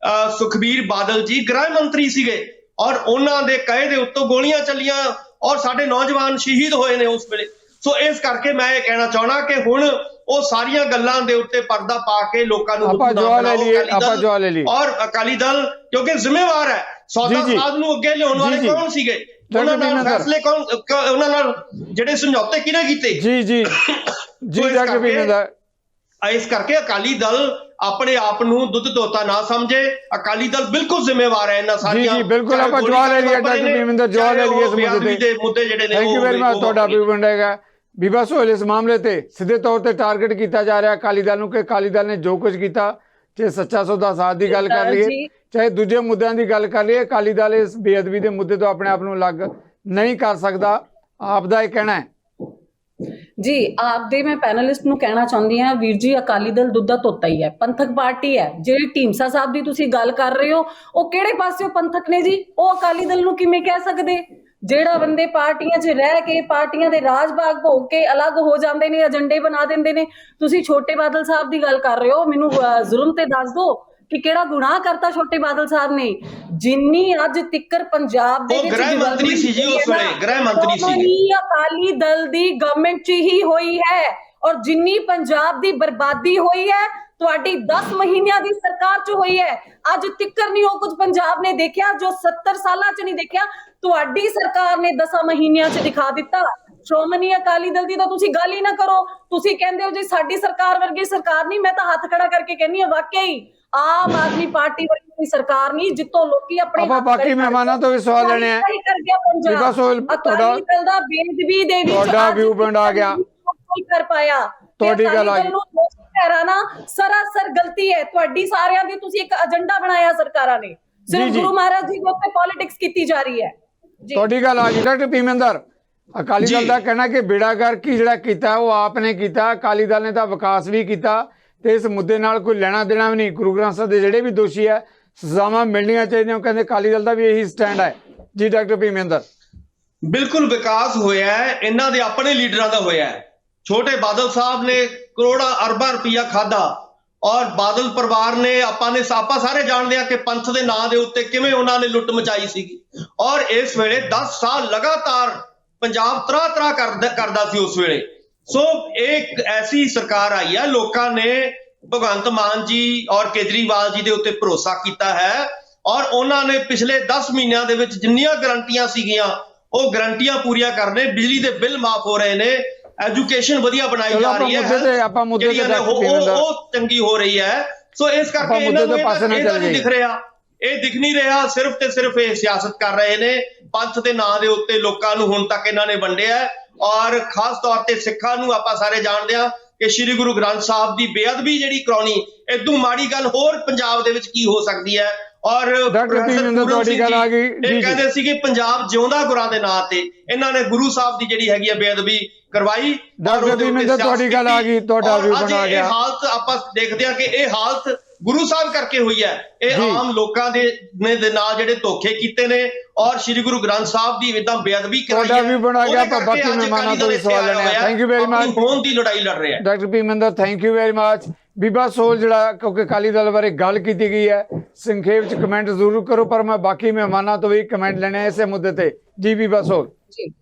Speaker 2: ਸੁਖਬੀਰ ਬਾਦਲ ਜੀ ਗ੍ਰਹਿ ਮੰਤਰੀ ਸੀਗੇ ਔਰ ਉਹਨਾਂ ਦੇ ਕਹੇ ਦੇ ਉੱਤੋਂ ਗੋਲੀਆਂ ਚੱਲੀਆਂ ਔਰ ਸਾਡੇ ਨੌਜਵਾਨ ਸ਼ਹੀਦ ਹੋਏ ਨੇ ਉਸ ਵੇਲੇ। ਸੋ ਇਸ ਕਰਕੇ ਮੈਂ ਇਹ ਕਹਿਣਾ ਚਾਹਣਾ ਕਿ ਹੁਣ ਉਹ ਸਾਰੀਆਂ ਗੱਲਾਂ ਦੇ ਉੱਤੇ ਪਰਦਾ ਪਾ ਕੇ ਲੋਕਾਂ ਨੂੰ
Speaker 5: ਆਪਾਂ ਜਵਾਬ ਲੈ ਲਈਏ
Speaker 2: ਔਰ ਅਕਾਲੀ ਦਲ ਕਿਉਂਕਿ ਜ਼ਿੰਮੇਵਾਰ ਹੈ। ਸੌਦਾ ਸਾਧ ਨੂੰ ਅੱਗੇ ਲਿਆਉਣ ਵਾਲੇ ਕੌਣ ਸੀਗੇ, ਉਹਨਾਂ ਨਾਲ ਫੈਸਲੇ ਕੌਣ, ਉਹਨਾਂ ਨਾਲ ਜਿਹੜੇ ਸਮਝੌਤੇ ਕਿਹਨੇ ਕੀਤੇ?
Speaker 5: ਜੀ ਡਾਕਟਰ ਬੀਨੇਂਦਰ,
Speaker 2: ਇਸ ਕਰਕੇ ਅਕਾਲੀ ਦਲ ਆਪਣੇ ਆਪ ਨੂੰ ਦੁੱਧ ਧੋਤਾ ਨਾ ਸਮਝੇ। ਅਕਾਲੀ ਦਲ ਬਿਲਕੁਲ ਜ਼ਿੰਮੇਵਾਰ ਹੈ ਇਹਨਾਂ ਸਾਰੀਆਂ।
Speaker 5: ਜੀ ਬਿਲਕੁਲ, ਆਪਾਂ ਜਵਾਬ ਲੈ ਲਈਏ ਡਾਕਟਰ ਬੀਨੇਂਦਰ, ਜਵਾਬ ਲੈ ਲਈਏ ਇਸ
Speaker 2: ਮੁੱਦੇ ਜਿਹੜੇ ਨੇ।
Speaker 5: Thank you very much. ਤੁਹਾਡਾ ਵੀ ਬਣੇਗਾ ਬੀਬਾ ਸੋਹਲ, ਇਸ ਮਾਮਲੇ ਤੇ ਸਿੱਧੇ ਤੌਰ ਤੇ ਟਾਰਗੇਟ ਕੀਤਾ ਜਾ ਰਿਹਾ ਅਕਾਲੀ ਦਲ ਨੂੰ ਕਿ ਅਕਾਲੀ ਦਲ ਨੇ ਜੋ ਕੁਝ ਕੀਤਾ, ਚਾਹੇ ਸੱਚਾ ਸੌਦਾ ਸਾਧ ਦੀ ਗੱਲ ਕਰ ਲਈਏ, ਚਾਹੇ ਦੂਜੇ ਮੁੱਦਿਆਂ ਦੀ ਗੱਲ ਕਰ ਲਈਏ, ਅਕਾਲੀ ਦਲ ਇਸ ਬੇਅਦਬੀ ਦੇ ਮੁੱਦੇ ਤੋਂ ਆਪਣੇ ਆਪ ਨੂੰ ਅਲੱਗ ਨਹੀਂ ਕਰ ਸਕਦਾ। ਆਪ ਦਾ ਇਹ ਕਹਿਣਾ ਹੈ?
Speaker 1: ਜੀ ਆਪਦੇ ਮੈਂ ਪੈਨਲਿਸਟ ਨੂੰ ਕਹਿਣਾ ਚਾਹੁੰਦੀ ਹਾਂ, ਵੀਰ ਜੀ ਅਕਾਲੀ ਦਲ ਦੁੱਧ ਦਾ ਧੋਤਾ ਹੀ ਹੈ, ਪੰਥਕ ਪਾਰਟੀ ਹੈ। ਜਿਹੜੀ ਢੀਂਡਸਾ ਸਾਹਿਬ ਦੀ ਤੁਸੀਂ ਗੱਲ ਕਰ ਰਹੇ ਹੋ, ਉਹ ਕਿਹੜੇ ਪਾਸਿਓਂ ਪੰਥਕ ਨੇ ਜੀ? ਉਹ ਅਕਾਲੀ ਦਲ ਨੂੰ ਕਿਵੇਂ ਕਹਿ ਸਕਦੇ? ਜਿਹੜਾ ਬੰਦੇ ਪਾਰਟੀਆਂ 'ਚ ਰਹਿ ਕੇ ਪਾਰਟੀਆਂ ਦੇ ਰਾਜ ਭਾਗ ਭੋਗ ਕੇ ਅਲੱਗ ਹੋ ਜਾਂਦੇ ਨੇ, ਏਜੰਡੇ ਬਣਾ ਦਿੰਦੇ ਨੇ। ਤੁਸੀਂ ਛੋਟੇ ਬਾਦਲ ਸਾਹਿਬ ਦੀ ਗੱਲ ਕਰ ਰਹੇ ਹੋ, ਮੈਨੂੰ ਜ਼ੁਲਮ ਤੇ ਦੱਸ ਦਿਓ ਕਿ ਕਿਹੜਾ ਗੁਨਾਹ ਕਰਤਾ ਛੋਟੇ ਬਾਦਲ ਸਾਹਿਬ ਨੇ? ਜਿੰਨੀ ਅੱਜ ਤਿੱਕਰ ਪੰਜਾਬ ਦੇ ਵਿੱਚ
Speaker 2: ਗ੍ਰਹਿ ਮੰਤਰੀ ਸੀ ਜੀ ਉਸ ਵੇਲੇ, ਗ੍ਰਹਿ ਮੰਤਰੀ ਸੀ,
Speaker 1: ਅਕਾਲੀ ਦਲ ਦੀ ਗਵਰਨਮੈਂਟ 'ਚ ਹੀ ਹੋਈ ਹੈ। ਔਰ ਜਿੰਨੀ ਪੰਜਾਬ ਦੀ ਬਰਬਾਦੀ ਹੋਈ ਹੈ ਤੁਹਾਡੀ 10 ਮਹੀਨਿਆਂ ਦੀ ਸਰਕਾਰ 'ਚ ਹੋਈ ਹੈ। ਅੱਜ ਤਿੱਕਰ ਨਹੀਂ ਉਹ ਕੁਝ ਪੰਜਾਬ ਨੇ ਦੇਖਿਆ ਜੋ 70 ਸਾਲਾਂ 'ਚ ਨਹੀਂ ਦੇਖਿਆ, ਤੁਹਾਡੀ ਸਰਕਾਰ ਨੇ 10 ਮਹੀਨਿਆਂ 'ਚ ਦਿਖਾ ਦਿੱਤਾ। ਸ਼੍ਰੋਮਣੀ ਅਕਾਲੀ ਦਲ ਦੀ ਤਾਂ ਤੁਸੀਂ ਗੱਲ ਹੀ ਨਾ ਕਰੋ। ਤੁਸੀਂ ਕਹਿੰਦੇ ਹੋ ਜੀ ਸਾਡੀ ਸਰਕਾਰ ਵਰਗੀ ਸਰਕਾਰ ਨਹੀਂ। ਮੈਂ ਤਾਂ ਹੱਥ ਖੜਾ ਕਰਕੇ ਕਹਿੰਦੀ ਹਾਂ, ਵਾਕਈ ਆਮ ਆਦਮੀ ਪਾਰਟੀ ਵਰਗੀ ਕੋਈ ਸਰਕਾਰ ਨਹੀਂ ਜਿੱਤੋਂ ਲੋਕੀ ਆਪਣੇ
Speaker 5: ਆਪਾਂ ਬਾਕੀ ਮਹਿਮਾਨਾਂ ਤੋਂ ਵੀ ਸਵਾਲ ਲੈਣੇ ਆ। ਬੀਬਾ ਸੋਹਲ, ਤੁਹਾਡਾ
Speaker 1: ਬੇਅਦਬੀ ਦੇ ਵਿੱਚ
Speaker 5: ਤੁਹਾਡਾ ਵਿਊ ਪੁਆਇੰਟ ਆ ਗਿਆ,
Speaker 1: ਕਰ ਪਾਇਆ।
Speaker 5: ਤੁਹਾਡੀ ਗੱਲ ਆ ਗਈ।
Speaker 1: ਨਾ ਸਰਾਸਰ ਗਲਤੀ ਹੈ ਤੁਹਾਡੀ ਸਾਰਿਆਂ ਦੀ। ਤੁਸੀਂ ਇੱਕ ਏਜੰਡਾ ਬਣਾਇਆ ਸਰਕਾਰਾਂ ਨੇ, ਸਿਰਫ ਗੁਰੂ ਮਹਾਰਾਜ ਜੀ ਦੇ ਉੱਤੇ ਪੋਲਿਟਿਕਸ ਕੀਤੀ ਜਾ ਰਹੀ ਹੈ।
Speaker 5: ਤੁਹਾਡੀ ਗੱਲ ਆ ਗਈ। ਡਾਕਟਰ ਭੀਮੇਂਦਰ, ਅਕਾਲੀ ਦਲ ਦਾ ਕਹਿਣਾ ਕਿ ਬੇੜਾਗਰਕ ਹੀ ਜਿਹੜਾ ਕੀਤਾ ਉਹ ਆਪ ਨੇ ਕੀਤਾ, ਅਕਾਲੀ ਦਲ ਨੇ ਤਾਂ ਵਿਕਾਸ ਵੀ ਕੀਤਾ ਤੇ ਇਸ ਮੁੱਦੇ ਨਾਲ ਕੋਈ ਲੈਣਾ ਦੇਣਾ ਵੀ ਨਹੀਂ। ਗੁਰੂ ਗ੍ਰੰਥ ਸਾਹਿਬ ਦੇ ਜਿਹੜੇ ਵੀ ਦੋਸ਼ੀ ਹੈ ਸਜ਼ਾਵਾਂ ਮਿਲਣੀਆਂ ਚਾਹੀਦੀਆਂ, ਉਹ ਕਹਿੰਦੇ ਅਕਾਲੀ ਦਲ ਦਾ ਵੀ ਇਹੀ ਸਟੈਂਡ ਹੈ। ਜੀ ਡਾਕਟਰ ਭੀਮੇਂਦਰ,
Speaker 2: ਬਿਲਕੁਲ ਵਿਕਾਸ ਹੋਇਆ ਹੈ, ਇਹਨਾਂ ਦੇ ਆਪਣੇ ਲੀਡਰਾਂ ਦਾ ਹੋਇਆ ਹੈ। ਛੋਟੇ ਬਾਦਲ ਸਾਹਿਬ ਨੇ ਕਰੋੜਾਂ ਅਰਬਾਂ ਰੁਪਈਆ ਖਾਦਾ ਔਰ ਬਾਦਲ ਪਰਿਵਾਰ ਨੇ ਆਪਾਂ ਸਾਰੇ ਜਾਣਦੇ ਆ ਕਿ ਪੰਥ ਦੇ ਨਾਂ ਦੇ ਉੱਤੇ ਕਿਵੇਂ ਉਹਨਾਂ ਨੇ ਲੁੱਟ ਮਚਾਈ ਸੀਗੀ। ਔਰ ਇਸ ਵੇਲੇ 10 ਸਾਲ ਲਗਾਤਾਰ ਪੰਜਾਬ ਤਰਾ ਕਰਦਾ ਸੀ ਉਸ ਵੇਲੇ। ਸੋ ਇੱਕ ਐਸੀ ਸਰਕਾਰ ਆਈ ਹੈ, ਲੋਕਾਂ ਨੇ ਭਗਵੰਤ ਮਾਨ ਜੀ ਔਰ ਕੇਜਰੀਵਾਲ ਜੀ ਦੇ ਉੱਤੇ ਭਰੋਸਾ ਕੀਤਾ ਹੈ ਔਰ ਉਹਨਾਂ ਨੇ ਪਿਛਲੇ 10 ਮਹੀਨਿਆਂ ਦੇ ਵਿੱਚ ਜਿੰਨੀਆਂ ਗਰੰਟੀਆਂ ਸੀਗੀਆਂ ਉਹ ਗਰੰਟੀਆਂ ਪੂਰੀਆਂ ਕਰਨੇ। ਬਿਜਲੀ ਦੇ ਬਿੱਲ ਮਾਫ ਹੋ ਰਹੇ ਨੇ, ਐਜੂਕੇਸ਼ਨ ਵਧੀਆ ਬਣਾਈ ਜਾ ਰਹੀ ਹੈ, ਉਹ ਚੰਗੀ ਹੋ ਰਹੀ ਹੈ। ਸੋ ਇਸ ਕਰਕੇ ਇਹਨਾਂ ਨੂੰ ਇਹ ਦਿਖ ਰਿਹਾ, ਇਹ ਦਿਖ ਨਹੀਂ ਰਿਹਾ। ਸਿਰਫ ਤੇ ਸਿਰਫ ਇਹ ਸਿਆਸਤ ਕਰ ਰਹੇ ਨੇ ਪੰਥ ਦੇ ਨਾਂ ਦੇ ਉੱਤੇ। ਲੋਕਾਂ ਨੂੰ ਹੁਣ ਤੱਕ ਇਹਨਾਂ ਨੇ ਵੰਡਿਆ ਔਰ ਖਾਸ ਤੌਰ ਤੇ ਸਿੱਖਾਂ ਨੂੰ ਆਪਾਂ ਸਾਰੇ ਜਾਣਦੇ ਹਾਂ ਕਿ ਸ੍ਰੀ ਗੁਰੂ ਗ੍ਰੰਥ ਸਾਹਿਬ ਦੀ ਬੇਅਦਬੀ ਜਿਹੜੀ ਕਰਾਉਣੀ, ਇਦੋਂ ਮਾੜੀ ਗੱਲ ਹੋਰ ਪੰਜਾਬ ਦੇ ਵਿੱਚ ਕੀ ਹੋ ਸਕਦੀ ਹੈ। ਔਰ ਇਹ ਕਹਿੰਦੇ ਸੀ ਕਿ ਪੰਜਾਬ ਜਿਉਂਦਾ ਗੁਰਾਂ ਦੇ ਨਾਂ ਤੇ ਇਹਨਾਂ ਨੇ ਗੁਰੂ ਸਾਹਿਬ ਦੀ ਜਿਹੜੀ ਹੈਗੀ ਹੈ ਬੇਅਦਬੀ ਕਰਵਾਈ।
Speaker 5: ਤੁਹਾਡੀ ਗੱਲ ਆ ਗਈ, ਤੁਹਾਡਾ ਵੀ ਬਣਾ ਗਿਆ।
Speaker 2: ਇਹ ਹਾਲਤ ਆਪਾਂ ਦੇਖਦੇ ਹਾਂ ਕਿ ਇਹ ਹਾਲਤ ਗੁਰੂ ਸਾਹਿਬ ਕਰਕੇ ਹੋਈ ਹੈ। ਇਹ
Speaker 5: ਜੀ।
Speaker 2: ਆਮ ਲੋਕਾਂ ਦੇ ਨਾਲ ਜਿਹੜੇ ਧੋਖੇ ਕੀਤੇ ਨੇ ਔਰ ਸ੍ਰੀ ਗੁਰੂ ਗ੍ਰੰਥ ਸਾਹਿਬ ਦੀ ਇਦਾਂ ਬੇਅਦਬੀ ਕਰਾਈ
Speaker 5: ਤੁਹਾਡਾ ਵੀ ਬਣਾ ਗਿਆ,
Speaker 2: ਉਹਦੇ ਕਰਕੇ
Speaker 5: ਬਾਕੀ
Speaker 2: ਅੱਜ
Speaker 5: ਮਹਿਮਾਨਾਂ
Speaker 2: ਅਕਾਲੀ
Speaker 5: ਤੋਂ ਵੀ
Speaker 2: ਦਲ
Speaker 5: ਸਵਾਲ ਲੈਣੇ ਆ। Thank you very much.
Speaker 2: ਆਪਣੀ ਹੋਂਦ ਦੀ ਲੜਾਈ ਲੜ ਰਿਹਾ ਹੈ।
Speaker 5: Doctor Bhiminder, thank you very much. ਬੀਬਾ ਸੋਲ, ਜਿਹੜਾ ਕਿਉਂਕਿ ਅਕਾਲੀ ਦਲ ਬਾਰੇ ਗੱਲ ਕੀਤੀ ਗਈ ਹੈ, ਸੰਖੇਪ ਚ ਕਮੈਂਟ ਜ਼ਰੂਰ ਕਰੋ, ਪਰ ਮੈਂ ਬਾਕੀ ਮਹਿਮਾਨਾਂ ਤੋਂ ਵੀ ਕਮੈਂਟ ਲੈਣੇ ਆ ਇਸੇ ਮੁੱਦੇ ਤੇ। ਜੀ ਬੀਬਾ ਸੋਲ।
Speaker 1: ਜੀ,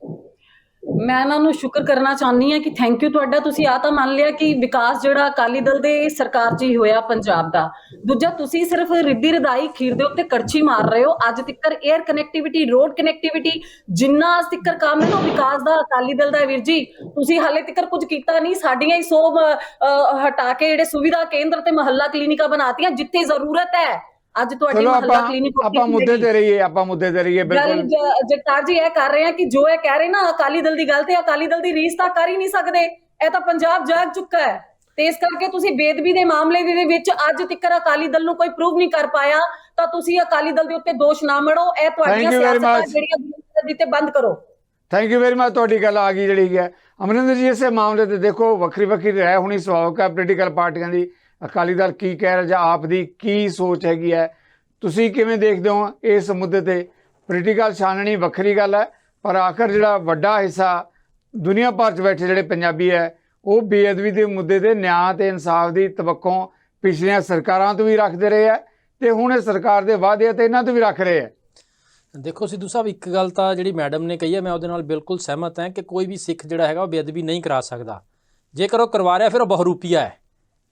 Speaker 1: ਮੈਂ ਇਹਨਾਂ ਨੂੰ ਸ਼ੁਕਰ ਕਰਨਾ ਚਾਹੁੰਦੀ ਹਾਂ ਕਿ ਥੈਂਕ ਯੂ ਤੁਹਾਡਾ, ਤੁਸੀਂ ਆ ਤਾਂ ਮੰਨ ਲਿਆ ਕਿ ਵਿਕਾਸ ਜਿਹੜਾ ਅਕਾਲੀ ਦਲ ਦੇ ਸਰਕਾਰ 'ਚ ਹੀ ਹੋਇਆ ਪੰਜਾਬ ਦਾ। ਦੂਜਾ, ਤੁਸੀਂ ਸਿਰਫ ਰਿੱਧੀ ਰਧਾਈ ਖੀਰ ਦੇ ਉੱਤੇ ਕੜਛੀ ਮਾਰ ਰਹੇ ਹੋ। ਅੱਜ ਤੱਕ 에ਅਰ ਕਨੈਕਟੀਵਿਟੀ, ਰੋਡ ਕਨੈਕਟੀਵਿਟੀ, ਜਿੰਨਾ ਅੱਜ ਤੱਕ ਕੰਮ ਹੈ ਨਾ ਵਿਕਾਸ ਦਾ ਅਕਾਲੀ ਦਲ ਦਾ ਵੀਰ ਜੀ, ਤੁਸੀਂ ਹਾਲੇ ਤੱਕ ਕੁਝ ਕੀਤਾ ਨਹੀਂ। ਸਾਡੀਆਂ ਹੀ ਸੋਭ ਹਟਾ ਕੇ ਜਿਹੜੇ ਸੁਵਿਧਾ ਕੇਂਦਰ ਤੇ ਮਹੱਲਾ ਕਲੀਨਿਕਾਂ ਬਣਾਤੀਆਂ ਜਿੱਥੇ ਜ਼ਰੂਰਤ ਹੈ। ਅੱਜ ਤੁਹਾਡੀ
Speaker 5: ਚਲੋ
Speaker 1: ਮਹੱਲਾ ਕਲੀਨਿਕ
Speaker 5: ਆਪਾਂ ਮੁੱਦੇ ਤੇ ਰਹੀਏ
Speaker 1: ਗੱਲ ਜਗਤਾਰ ਜੀ ਇਹ ਕਰ ਰਹੇ ਆ ਕਿ ਜੋ ਇਹ ਕਹਿ ਰਹੇ ਨਾ ਅਕਾਲੀ ਦਲ ਦੀ ਗੱਲ, ਤੇ ਅਕਾਲੀ ਦਲ ਦੀ ਰੀਸ ਤਾਂ ਕਰ ਹੀ ਨਹੀਂ ਸਕਦੇ। ਇਹ ਤਾਂ ਪੰਜਾਬ ਜਾਗ ਚੁੱਕਾ ਹੈ, ਤੇ ਇਸ ਕਰਕੇ ਤੁਸੀਂ ਬੇਅਦਬੀ ਦੇ ਮਾਮਲੇ ਦੇ ਵਿੱਚ ਅੱਜ ਤੱਕ ਅਕਾਲੀ ਦਲ ਨੂੰ ਕੋਈ ਪ੍ਰੂਵ ਨਹੀਂ ਕਰ ਪਾਇਆ, ਤਾਂ ਤੁਸੀਂ ਅਕਾਲੀ ਦਲ ਦੇ ਉੱਤੇ ਦੋਸ਼ ਨਾ ਮੜੋ। ਇਹ ਤੁਹਾਡੀਆਂ ਸਿਆਸਤਾਂ ਜਿਹੜੀਆਂ ਦਿੱਤੇ ਬੰਦ ਕਰੋ।
Speaker 5: Thank you very much. ਤੁਹਾਡੀ ਗੱਲ ਆ ਗਈ ਜਿਹੜੀ ਹੈ ਅਮਰਿੰਦਰ ਜੀ। ਇਸੇ ਮਾਮਲੇ ਤੇ ਦੇਖੋ ਵੱਖਰੀ ਰਾਏ ਹੋਣੀ ਸੁਭਾਵਿਕ ਹੈ ਪੋਲੀਟੀਕਲ ਪਾਰਟੀਆਂ ਦੀ। ਅਕਾਲੀ ਦਲ ਕੀ ਕਹਿ ਰਿਹਾ ਜਾਂ ਆਪ ਦੀ ਕੀ ਸੋਚ ਹੈਗੀ ਹੈ, ਤੁਸੀਂ ਕਿਵੇਂ ਦੇਖਦੇ ਹੋ ਇਸ ਮੁੱਦੇ ਤੇ? ਪੋਲੀਟੀਕਲ ਛਾਨਣੀ ਵੱਖਰੀ ਗੱਲ ਹੈ, ਪਰ ਆਖਰ ਜਿਹੜਾ ਵੱਡਾ ਹਿੱਸਾ ਦੁਨੀਆ ਭਰ 'ਚ ਬੈਠੇ ਜਿਹੜੇ ਪੰਜਾਬੀ ਹੈ ਉਹ ਬੇਅਦਬੀ ਦੇ ਮੁੱਦੇ ਤੇ ਨਿਆਂ ਤੇ ਇਨਸਾਫ ਦੀ ਤਵੱਕੋਂ ਪਿਛਲੀਆਂ ਸਰਕਾਰਾਂ ਤੋਂ ਵੀ ਰੱਖਦੇ ਰਹੇ ਹੈ, ਤੇ ਹੁਣ ਇਹ ਸਰਕਾਰ ਦੇ ਵਾਅਦੇ ਤੇ ਇਹਨਾਂ ਤੋਂ ਵੀ ਰੱਖ ਰਹੇ ਹੈ।
Speaker 4: ਦੇਖੋ ਸਿੱਧੂ ਸਾਹਿਬ, ਇੱਕ ਗੱਲ ਤਾਂ ਜਿਹੜੀ ਮੈਡਮ ਨੇ ਕਹੀ ਹੈ ਮੈਂ ਉਹਦੇ ਨਾਲ ਬਿਲਕੁਲ ਸਹਿਮਤ ਹਾਂ ਕਿ ਕੋਈ ਵੀ ਸਿੱਖ ਜਿਹੜਾ ਹੈਗਾ ਉਹ ਬੇਅਦਬੀ ਨਹੀਂ ਕਰਾ ਸਕਦਾ। ਜੇਕਰ ਉਹ ਕਰਵਾ ਰਿਹਾ ਫਿਰ ਉਹ ਬਹਰੂਪੀਆ ਹੈ।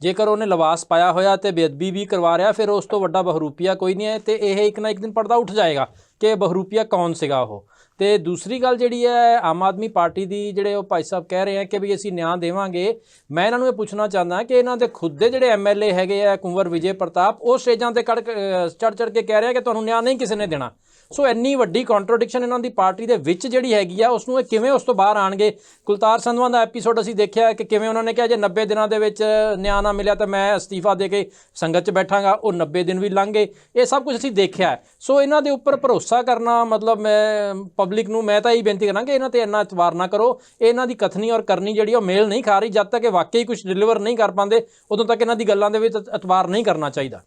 Speaker 4: ਜੇਕਰ ਉਹਨੇ ਲਿਬਾਸ ਪਾਇਆ ਹੋਇਆ ਤੇ ਬੇਅਦਬੀ ਵੀ ਕਰਵਾ ਰਿਹਾ ਫਿਰ ਉਸ ਤੋਂ ਵੱਡਾ ਬਹਰੂਪੀਆ ਕੋਈ ਨਹੀਂ ਹੈ, ਤੇ ਇਹ ਇੱਕ ਨਾ ਇੱਕ ਦਿਨ ਪਰਦਾ ਉੱਠ ਜਾਏਗਾ ਕਿ ਬਹਰੂਪੀਆ ਕੌਣ ਸੀਗਾ ਉਹ। ਤੇ ਦੂਸਰੀ ਗੱਲ ਜਿਹੜੀ ਹੈ ਆਮ ਆਦਮੀ ਪਾਰਟੀ ਦੀ, ਜਿਹੜੇ ਉਹ ਭਾਈ ਸਾਹਿਬ ਕਹਿ ਰਹੇ ਆ ਕਿ ਵੀ ਅਸੀਂ ਨਿਆਂ ਦੇਵਾਂਗੇ, ਮੈਂ ਇਹਨਾਂ ਨੂੰ ਇਹ ਪੁੱਛਣਾ ਚਾਹੁੰਦਾ ਕਿ ਇਹਨਾਂ ਦੇ ਖੁਦ ਦੇ ਜਿਹੜੇ ਐਮਐਲਏ ਹੈਗੇ ਆ ਕੁੰਵਰ ਵਿਜੇ ਪ੍ਰਤਾਪ, ਉਹ ਸਟੇਜਾਂ ਤੇ ਚੜ ਕੇ ਕਹਿ ਰਿਹਾ ਕਿ ਤੁਹਾਨੂੰ ਨਿਆਂ ਨਹੀਂ ਕਿਸੇ ਨੇ ਦੇਣਾ। ਸੋ ਇੰਨੀ ਵੱਡੀ ਕੰਟਰੋਡਿਕਸ਼ਨ ਇਹਨਾਂ ਦੀ ਪਾਰਟੀ ਦੇ ਵਿੱਚ ਜਿਹੜੀ ਹੈਗੀ ਆ, ਉਸ ਨੂੰ ਇਹ ਕਿਵੇਂ ਉਸ ਤੋਂ ਬਾਹਰ ਆਣਗੇ? ਕੁਲਤਾਰ ਸੰਧਵਾਂ ਦਾ ਐਪੀਸੋਡ ਅਸੀਂ ਦੇਖਿਆ ਕਿ ਕਿਵੇਂ ਉਹਨਾਂ ਨੇ ਕਿਹਾ ਜੇ 90 ਦਿਨਾਂ ਦੇ ਵਿੱਚ ਨਿਆਂ ਨਾ ਮਿਲਿਆ ਤਾਂ ਮੈਂ ਅਸਤੀਫਾ ਦੇ ਕੇ ਸੰਗਤ 'ਚ ਬੈਠਾਂਗਾ। ਉਹ 90 ਦਿਨ ਵੀ ਲੰਘ ਗਏ। ਇਹ ਸਭ ਕੁਝ ਅਸੀਂ ਦੇਖਿਆ। ਸੋ ਇਹਨਾਂ ਦੇ ਉੱਪਰ ਭਰੋਸਾ ਕਰਨਾ, ਮਤਲਬ ਮੈਂ ਪਬਲਿਕ ਨੂੰ ਮੈਂ ਤਾਂ ਇਹੀ ਬੇਨਤੀ ਕਰਾਂਗਾ ਇਹਨਾਂ ਤੇ ਇੰਨਾ ਇਤਬਾਰ ਨਾ ਕਰੋ। ਇਹਨਾਂ ਦੀ ਕਥਨੀ ਔਰ ਕਰਨੀ ਜਿਹੜੀ ਉਹ ਮੇਲ ਨਹੀਂ ਖਾ ਰਹੀ। ਜਦ ਤੱਕ ਇਹ ਵਾਕਈ ਕੁਝ ਡਿਲੀਵਰ ਨਹੀਂ ਕਰ ਪਾਉਂਦੇ ਉਦੋਂ ਤੱਕ ਇਹਨਾਂ ਦੀ ਗੱਲਾਂ ਦੇ ਵਿੱਚ ਇਤਬਾਰ ਨਹੀਂ ਕਰਨਾ ਚਾਹੀਦਾ।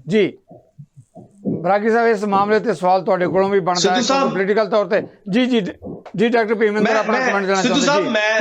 Speaker 5: ਜੀ ਬਰਾਗੀ ਸਾਹਿਬ, ਇਸ ਮਾਮਲੇ ਤੇ ਸਵਾਲ ਤੁਹਾਡੇ ਕੋਲੋਂ ਵੀ ਬਣਦਾ ਹੈ ਪੋਲੀਟੀਕਲ ਤੌਰ ਤੇ। ਜੀ ਡਾਕਟਰ ਭੀਮਿੰਦਰ ਆਪਣਾ ਕਮੈਂਟ ਦੇਣਾ ਚਾਹੁੰਦੇ
Speaker 2: ਸਿੱਧੂ ਸਾਹਿਬ, ਮੈਂ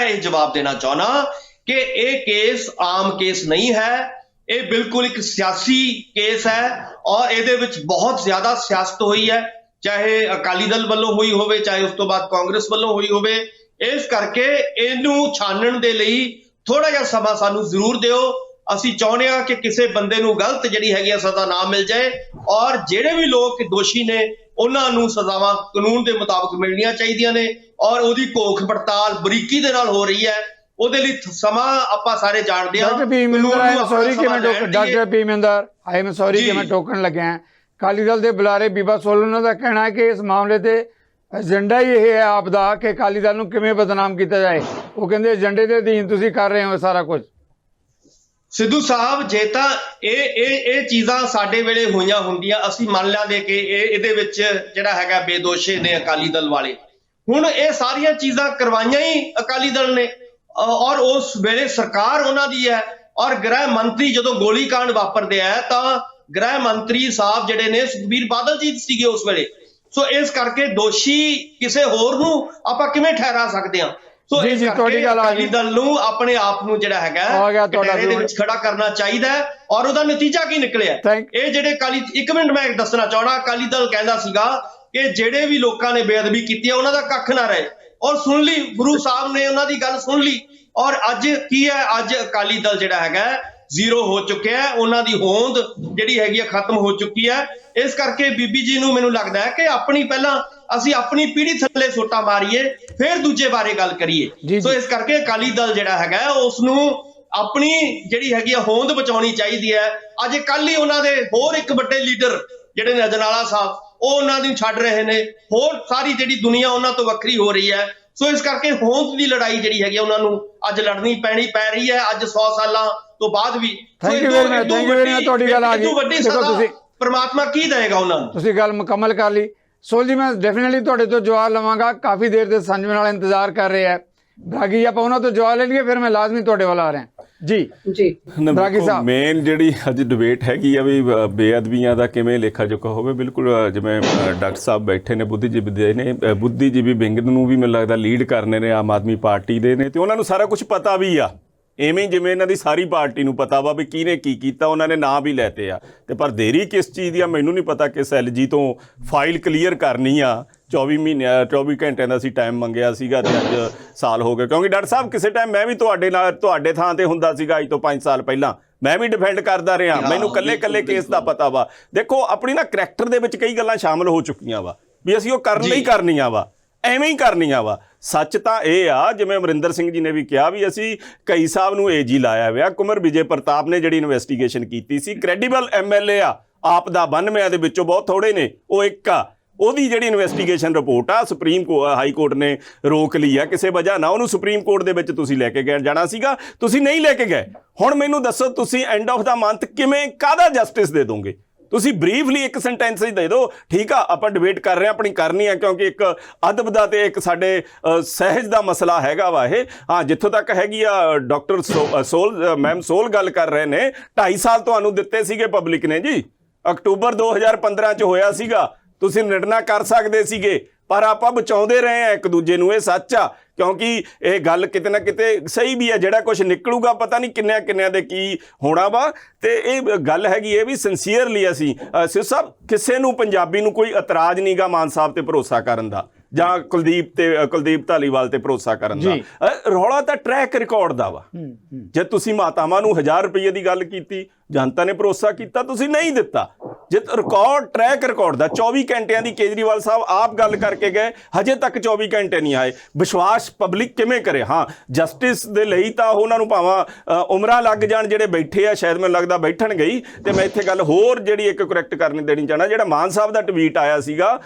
Speaker 2: ਇਹ ਜਵਾਬ ਦੇਣਾ ਚਾਹਣਾ ਕਿ ਇਹ ਕੇਸ ਆਮ ਕੇਸ ਨਹੀਂ ਹੈ। ਇਹ ਬਿਲਕੁਲ ਇੱਕ ਸਿਆਸੀ ਕੇਸ ਹੈ ਔਰ ਇਹਦੇ ਵਿੱਚ ਬਹੁਤ ਜ਼ਿਆਦਾ ਸਿਆਸਤ ਹੋਈ ਹੈ, ਚਾਹੇ ਅਕਾਲੀ ਦਲ ਵੱਲੋਂ ਹੋਈ ਹੋਵੇ, ਚਾਹੇ ਉਸ ਤੋਂ ਬਾਅਦ ਕਾਂਗਰਸ ਵੱਲੋਂ ਹੋਈ ਹੋਵੇ। ਇਸ ਕਰਕੇ ਇਹਨੂੰ ਛਾਨਣ ਦੇ ਲਈ ਥੋੜਾ ਜਿਹਾ ਸਮਾਂ ਸਾਨੂੰ ਜ਼ਰੂਰ ਦਿਓ। ਅਸੀਂ ਚਾਹੁੰਦੇ ਹਾਂ ਕਿ ਕਿਸੇ ਬੰਦੇ ਨੂੰ ਗਲਤ ਜਿਹੜੀ ਹੈਗੀ ਆ ਸਜ਼ਾ ਨਾ ਮਿਲ ਜਾਏ, ਔਰ ਜਿਹੜੇ ਵੀ ਲੋਕ ਦੋਸ਼ੀ ਨੇ ਉਹਨਾਂ ਨੂੰ ਸਜ਼ਾਵਾਂ ਕਾਨੂੰਨ ਦੇ ਮੁਤਾਬਕ ਮਿਲਣੀਆਂ ਚਾਹੀਦੀਆਂ ਨੇ, ਔਰ ਉਹਦੀ ਘੋਖ ਪੜਤਾਲ ਬਰੀਕੀ ਦੇ ਨਾਲ ਹੋ ਰਹੀ ਹੈ। ਉਹਦੇ ਲਈ ਸਮਾਂ ਆਪਾਂ ਸਾਰੇ ਜਾਣਦੇ ਹਾਂ।
Speaker 5: Doctor Bhiminder, I am sorry ਕਿ ਮੈਂ ਟੋਕਣ ਲੱਗਿਆ। ਅਕਾਲੀ ਦਲ ਦੇ ਬੁਲਾਰੇ ਬੀਬਾ ਸੋਲ, ਉਹਨਾਂ ਦਾ ਕਹਿਣਾ ਹੈ ਕਿ ਇਸ ਮਾਮਲੇ ਤੇ ਏਜੰਡਾ ਹੀ ਇਹ ਹੈ ਆਪ ਦਾ ਕਿ ਅਕਾਲੀ ਦਲ ਨੂੰ ਕਿਵੇਂ ਬਦਨਾਮ ਕੀਤਾ ਜਾਏ। ਉਹ ਕਹਿੰਦੇ ਏਜੰਡੇ ਦੇ ਅਧੀਨ ਤੁਸੀਂ ਕਰ ਰਹੇ ਹੋ ਸਾਰਾ ਕੁਝ।
Speaker 2: ਸਿੱਧੂ ਸਾਹਿਬ, ਜੇ ਤਾਂ ਇਹ ਚੀਜ਼ਾਂ ਸਾਡੇ ਵੇਲੇ ਹੋਈਆਂ ਹੁੰਦੀਆਂ, ਅਸੀਂ ਮੰਨ ਲਾਂਗੇ ਕਿ ਇਹਦੇ ਵਿੱਚ ਜਿਹੜਾ ਹੈਗਾ ਬੇਦੋਸ਼ੇ ਨੇ ਅਕਾਲੀ ਦਲ ਵਾਲੇ। ਹੁਣ ਇਹ ਸਾਰੀਆਂ ਚੀਜ਼ਾਂ ਕਰਵਾਈਆਂ ਹੀ ਅਕਾਲੀ ਦਲ ਨੇ, ਔਰ ਉਸ ਵੇਲੇ ਸਰਕਾਰ ਉਹਨਾਂ ਦੀ ਹੈ। ਔਰ ਗ੍ਰਹਿ ਮੰਤਰੀ ਜਦੋਂ ਗੋਲੀकांड ਵਾਪਰਦੇ ਆ ਤਾਂ ਗ੍ਰਹਿ ਮੰਤਰੀ ਸਾਹਿਬ ਜਿਹੜੇ ਨੇ ਸੁਖਬੀਰ ਬਾਦਲ ਜੀ ਸੀਗੇ ਉਸ ਵੇਲੇ। ਸੋ ਇਸ ਕਰਕੇ ਦੋਸ਼ੀ ਕਿਸੇ ਹੋਰ ਨੂੰ ਆਪਾਂ ਕਿਵੇਂ ਠਹਿਰਾ ਸਕਦੇ ਹਾਂ? ਸੋ
Speaker 5: ਜੀ ਤੁਹਾਡੀ ਗੱਲ
Speaker 2: ਅਕਾਲੀ ਦਲ ਨੂੰ ਆਪਣੇ ਆਪ ਨੂੰ ਜਿਹੜਾ ਹੈਗਾ ਕਟਹਿਰੇ ਦੇ ਵਿੱਚ ਖੜਾ ਕਰਨਾ ਚਾਹੀਦਾ ਹੈ। ਔਰ ਉਹਦਾ ਨਤੀਜਾ ਕੀ ਨਿਕਲਿਆ ਇਹ ਜਿਹੜੇ ਅਕਾਲੀ, ਇੱਕ ਮਿੰਟ ਮੈਂ ਦੱਸਣਾ ਚਾਹਣਾ, ਅਕਾਲੀ ਦਲ ਕਹਿੰਦਾ ਸੀਗਾ ਕਿ ਜਿਹੜੇ ਵੀ ਲੋਕਾਂ ਨੇ ਬੇਅਦਬੀ ਕੀਤੀ ਹੈ ਉਹਨਾਂ ਦਾ ਕੱਖ ਨਾ ਰਹੇ, ਔਰ ਸੁਣ ਲਈ ਗੁਰੂ ਸਾਹਿਬ ਨੇ ਉਹਨਾਂ ਦੀ ਗੱਲ ਸੁਣ ਲਈ। ਔਰ ਅੱਜ ਕੀ ਹੈ, ਅੱਜ ਅਕਾਲੀ ਦਲ ਜਿਹੜਾ ਹੈਗਾ ਜ਼ੀਰੋ ਹੋ ਚੁੱਕਿਆ ਹੈ, ਉਹਨਾਂ ਦੀ ਹੋਂਦ ਜਿਹੜੀ ਹੈਗੀ ਆ ਖਤਮ ਹੋ ਚੁੱਕੀ ਹੈ। ਇਸ ਕਰਕੇ ਬੀਬੀ ਜੀ ਨੂੰ ਮੈਨੂੰ ਲੱਗਦਾ ਹੈ ਕਿ ਪਹਿਲਾਂ ਅਸੀਂ ਆਪਣੀ ਪੀੜ੍ਹੀ ਥੱਲੇ ਸੋਟਾ ਮਾਰੀਏ, ਫਿਰ ਦੂਜੇ ਬਾਰੇ ਗੱਲ ਕਰੀਏ। ਸੋ ਇਸ ਕਰਕੇ ਅਕਾਲੀ ਦਲ ਜਿਹੜਾ ਹੈਗਾ ਉਸ ਨੂੰ ਆਪਣੀ ਜਿਹੜੀ ਹੈਗੀ ਆ ਹੋਂਦ ਬਚਾਉਣੀ ਚਾਹੀਦੀ ਹੈ। ਅੱਜ ਕੱਲ ਹੀ ਉਹਨਾਂ ਦੇ ਹੋਰ ਇੱਕ ਵੱਡੇ ਲੀਡਰ ਜਿਹੜੇ ਨੇ ਅਜਨਾਲਾ ਸਾਹਿਬ, ਉਹ ਉਹਨਾਂ ਨੂੰ ਛੱਡ ਰਹੇ ਨੇ। ਹੋਰ ਸਾਰੀ ਜਿਹੜੀ ਦੁਨੀਆ ਉਹਨਾਂ ਤੋਂ ਵੱਖਰੀ ਹੋ ਰਹੀ ਹੈ। ਸੋ ਇਸ ਕਰਕੇ ਹੋਂਦ ਦੀ ਲੜਾਈ ਜਿਹੜੀ ਹੈਗੀ ਉਹਨਾਂ ਨੂੰ ਅੱਜ ਲੜਨੀ ਪੈ ਰਹੀ ਹੈ, ਅੱਜ 100 ਸਾਲਾਂ ਤੋਂ ਬਾਅਦ ਵੀ।
Speaker 5: Thank you very much. ਤੁਹਾਡੀ ਗੱਲ ਆ ਗਈ।
Speaker 2: ਵੱਡੀ ਸਜ਼ਾ ਪਰਮਾਤਮਾ ਕੀ ਦੇਗਾ ਉਹਨਾਂ ਨੂੰ?
Speaker 5: ਤੁਸੀਂ ਗੱਲ ਮੁਕੰਮਲ ਕਰ ਲਈ। ਸੋਲ ਜੀ, ਮੈਂ ਡੈਫੀਨਿਟਲੀ ਤੁਹਾਡੇ ਤੋਂ ਜਵਾਬ ਲਵਾਂਗਾ। ਕਾਫੀ ਦੇਰ ਦੇ ਸੰਜਮ ਨਾਲ ਇੰਤਜ਼ਾਰ ਕਰ ਰਹੇ ਹੈ ਬਰਾਗੀ, ਆਪਾਂ ਉਹਨਾਂ ਤੋਂ ਜਵਾਬ ਲੈ ਲਈਏ, ਫਿਰ ਮੈਂ ਲਾਜ਼ਮੀ ਤੁਹਾਡੇ ਵੱਲ ਆ ਰਿਹਾ। ਜੀ
Speaker 1: ਜੀ
Speaker 5: ਬਰਾਗੀ ਸਾਹਿਬ।
Speaker 3: ਮੇਨ ਜਿਹੜੀ ਅੱਜ ਡਿਬੇਟ ਹੈਗੀ ਆ ਵੀ ਬੇਅਦਬੀਆਂ ਦਾ ਕਿਵੇਂ ਲੇਖਾ ਜੋਖਾ ਹੋਵੇ, ਬਿਲਕੁਲ ਜਿਵੇਂ ਡਾਕਟਰ ਸਾਹਿਬ ਬੈਠੇ ਨੇ ਬੁੱਧੀਜੀਵੀ ਦੇ ਨੇ, ਬੁੱਧੀਜੀਵੀ ਵਿੰਗ ਨੂੰ ਵੀ ਮੈਨੂੰ ਲੱਗਦਾ ਲੀਡ ਕਰਨੇ ਨੇ ਆਮ ਆਦਮੀ ਪਾਰਟੀ ਦੇ ਨੇ, ਤੇ ਉਹਨਾਂ ਨੂੰ ਸਾਰਾ ਕੁਝ ਪਤਾ ਵੀ ਆ, ਐਵੇਂ ਜਿਵੇਂ ਇਹਨਾਂ ਦੀ ਸਾਰੀ ਪਾਰਟੀ ਨੂੰ ਪਤਾ ਵਾ ਵੀ ਕਿਹਨੇ ਕੀ ਕੀਤਾ, ਉਹਨਾਂ ਨੇ ਨਾਂ ਵੀ ਲੈਤੇ ਆ। ਤੇ ਪਰ ਦੇਰੀ ਕਿਸ ਚੀਜ਼ ਦੀ ਆ ਮੈਨੂੰ ਨਹੀਂ ਪਤਾ, ਕਿਸ LG ਤੋਂ ਫਾਈਲ ਕਲੀਅਰ ਕਰਨੀ ਆ 24 ਘੰਟਿਆਂ ਦਾ ਅਸੀਂ ਟਾਈਮ ਮੰਗਿਆ ਸੀਗਾ ਤੇ ਅੱਜ ਸਾਲ ਹੋ ਗਏ। ਕਿਉਂਕਿ ਡਾਕਟਰ ਸਾਹਿਬ ਕਿਸੇ ਟਾਈਮ ਮੈਂ ਵੀ ਤੁਹਾਡੇ ਥਾਂ ਤੇ ਹੁੰਦਾ ਸੀਗਾ ਅੱਜ ਤੋਂ 5 ਸਾਲ ਪਹਿਲਾਂ, ਮੈਂ ਵੀ ਡਿਫੈਂਡ ਕਰਦਾ ਰਿਹਾ, ਮੈਨੂੰ ਕੱਲੇ ਕੇਸ ਦਾ ਪਤਾ ਵਾ। ਦੇਖੋ ਆਪਣੀ ਨਾ ਕਰੈਕਟਰ ਦੇ ਵਿੱਚ ਕਈ ਗੱਲਾਂ ਸ਼ਾਮਲ ਹੋ ਚੁੱਕੀਆਂ ਵਾ ਵੀ ਅਸੀਂ ਉਹ ਕਰਨ ਲਈ ਕਰਨੀਆਂ ਵਾ, ਐਵੇਂ ਹੀ ਕਰਨੀਆਂ ਵਾ। ਸੱਚ ਤਾਂ ਇਹ ਆ ਜਿਵੇਂ ਅਮਰਿੰਦਰ ਸਿੰਘ ਜੀ ਨੇ ਵੀ ਕਿਹਾ ਵੀ ਅਸੀਂ ਕਈ ਸਾਹਿਬ ਨੂੰ AG ਲਾਇਆ ਹੋਇਆ, ਕੁਮਰ ਵਿਜੇ ਪ੍ਰਤਾਪ ਨੇ ਜਿਹੜੀ ਇਨਵੈਸਟੀਗੇਸ਼ਨ ਕੀਤੀ ਸੀ, ਕ੍ਰੈਡੀਬਲ MLA ਆ, ਆਪ ਦਾ 92 ਦੇ ਵਿੱਚੋਂ ਬਹੁਤ ਥੋੜੇ ਨੇ, ਉਹ ਇੱਕ ਆ, ਉਹਦੀ ਜਿਹੜੀ ਇਨਵੈਸਟੀਗੇਸ਼ਨ ਰਿਪੋਰਟ ਆ ਹਾਈ ਕੋਰਟ ਨੇ ਰੋਕ ਲਈ ਆ ਕਿਸੇ ਵਜ੍ਹਾ ਨਾਲ, ਉਹਨੂੰ ਸੁਪਰੀਮ ਕੋਰਟ ਦੇ ਵਿੱਚ ਤੁਸੀਂ ਲੈ ਕੇ ਜਾਣਾ ਸੀਗਾ, ਤੁਸੀਂ ਨਹੀਂ ਲੈ ਕੇ ਗਏ। ਹੁਣ ਮੈਨੂੰ ਦੱਸੋ ਤੁਸੀਂ ਐਂਡ ਆਫ ਦਾ ਮੰਥ ਕਿਵੇਂ ਕਾਹਦਾ ਜਸਟਿਸ ਦੇ ਦੋਗੇ? ਤੁਸੀਂ ਬਰੀਫਲੀ ਇੱਕ ਸੈਂਟੈਂਸ ਹੀ ਦੇ ਦਿਓ, ਠੀਕ ਆ ਆਪਾਂ ਡਿਬੇਟ ਕਰ ਰਹੇ ਹਾਂ, ਆਪਣੀ ਕਰਨੀ ਆ, ਕਿਉਂਕਿ ਇੱਕ ਅਦਬ ਦਾ ਤੇ ਇੱਕ ਸਾਡੇ ਸਹਿਜ ਦਾ ਮਸਲਾ ਹੈਗਾ ਵਾ ਇਹ। ਹਾਂ ਜਿੱਥੋਂ ਤੱਕ ਹੈਗੀ ਆ ਡਾਕਟਰ ਮੈਮ ਸੋਲ ਗੱਲ ਕਰ ਰਹੇ ਨੇ, 2.5 ਸਾਲ ਤੁਹਾਨੂੰ ਦਿੱਤੇ ਸੀਗੇ ਪਬਲਿਕ ਨੇ ਜੀ, ਅਕਤੂਬਰ 2015 ਚ ਹੋਇਆ ਸੀਗਾ, ਤੁਸੀਂ ਨਿਰਣਾ ਕਰ ਸਕਦੇ ਸੀਗੇ, ਪਰ ਆਪਾਂ ਬਚਾਉਂਦੇ ਰਹੇ ਆ ਇੱਕ ਦੂਜੇ ਨੂੰ, ਇਹ ਸੱਚ ਆ। ਕਿਉਂਕਿ ਇਹ ਗੱਲ ਕਿਤੇ ਨਾ ਕਿਤੇ ਸਹੀ ਵੀ ਹੈ, ਜਿਹੜਾ ਕੁਝ ਨਿਕਲੂਗਾ ਪਤਾ ਨਹੀਂ ਕਿੰਨਿਆਂ ਦੇ ਕੀ ਹੋਣਾ ਵਾ। ਤੇ ਇਹ ਗੱਲ ਹੈਗੀ ਇਹ ਵੀ ਸਿੰਸੀਅਰਲੀ ਅਸੀਂ ਸਿਰ ਸਾਹਿਬ ਕਿਸੇ ਨੂੰ ਪੰਜਾਬੀ ਨੂੰ ਕੋਈ ਇਤਰਾਜ਼ ਨਹੀਂਗਾ ਮਾਨ ਸਾਹਿਬ ਤੇ ਭਰੋਸਾ ਕਰਨ ਦਾ ਜਾਂ ਕੁਲਦੀਪ ਧਾਲੀਵਾਲ ਤੇ ਭਰੋਸਾ ਕਰਨ ਦਾ, ਰੌਲਾ ਤਾਂ ਟਰੈਕ ਰਿਕਾਰਡ ਦਾ ਵਾ। ਜੇ ਤੁਸੀਂ ਮਾਤਾਵਾਂ ਨੂੰ 1000 ਰੁਪਏ ਦੀ ਗੱਲ ਕੀਤੀ, ਜਨਤਾ ਨੇ ਭਰੋਸਾ ਕੀਤਾ, ਤੁਸੀਂ ਨਹੀਂ ਦਿੱਤਾ। ਜੇ ਟਰੈਕ ਰਿਕਾਰਡ ਦਾ 24 ਘੰਟਿਆਂ ਦੀ ਕੇਜਰੀਵਾਲ ਸਾਹਿਬ ਆਪ ਗੱਲ ਕਰਕੇ ਗਏ, ਹਜੇ ਤੱਕ 24 ਘੰਟੇ ਨਹੀਂ ਆਏ, ਵਿਸ਼ਵਾਸ ਪਬਲਿਕ ਕਿਵੇਂ ਕਰੇ? ਹਾਂ ਜਸਟਿਸ ਦੇ ਲਈ ਤਾਂ ਉਹਨਾਂ ਨੂੰ ਭਾਵਾਂ ਉਮਰਾਂ ਲੱਗ ਜਾਣ ਜਿਹੜੇ ਬੈਠੇ ਆ, ਸ਼ਾਇਦ ਮੈਨੂੰ ਲੱਗਦਾ ਬੈਠਣ ਗਈ। ਤੇ ਮੈਂ ਇੱਥੇ ਗੱਲ ਹੋਰ ਜਿਹੜੀ ਇੱਕ ਕਰੈਕਟ ਕਰਨੀ ਦੇਣੀ ਚਾਹਣਾ, ਜਿਹੜਾ ਮਾਨ ਸਾਹਿਬ ਦਾ ਟਵੀਟ ਆਇਆ ਸੀਗਾ,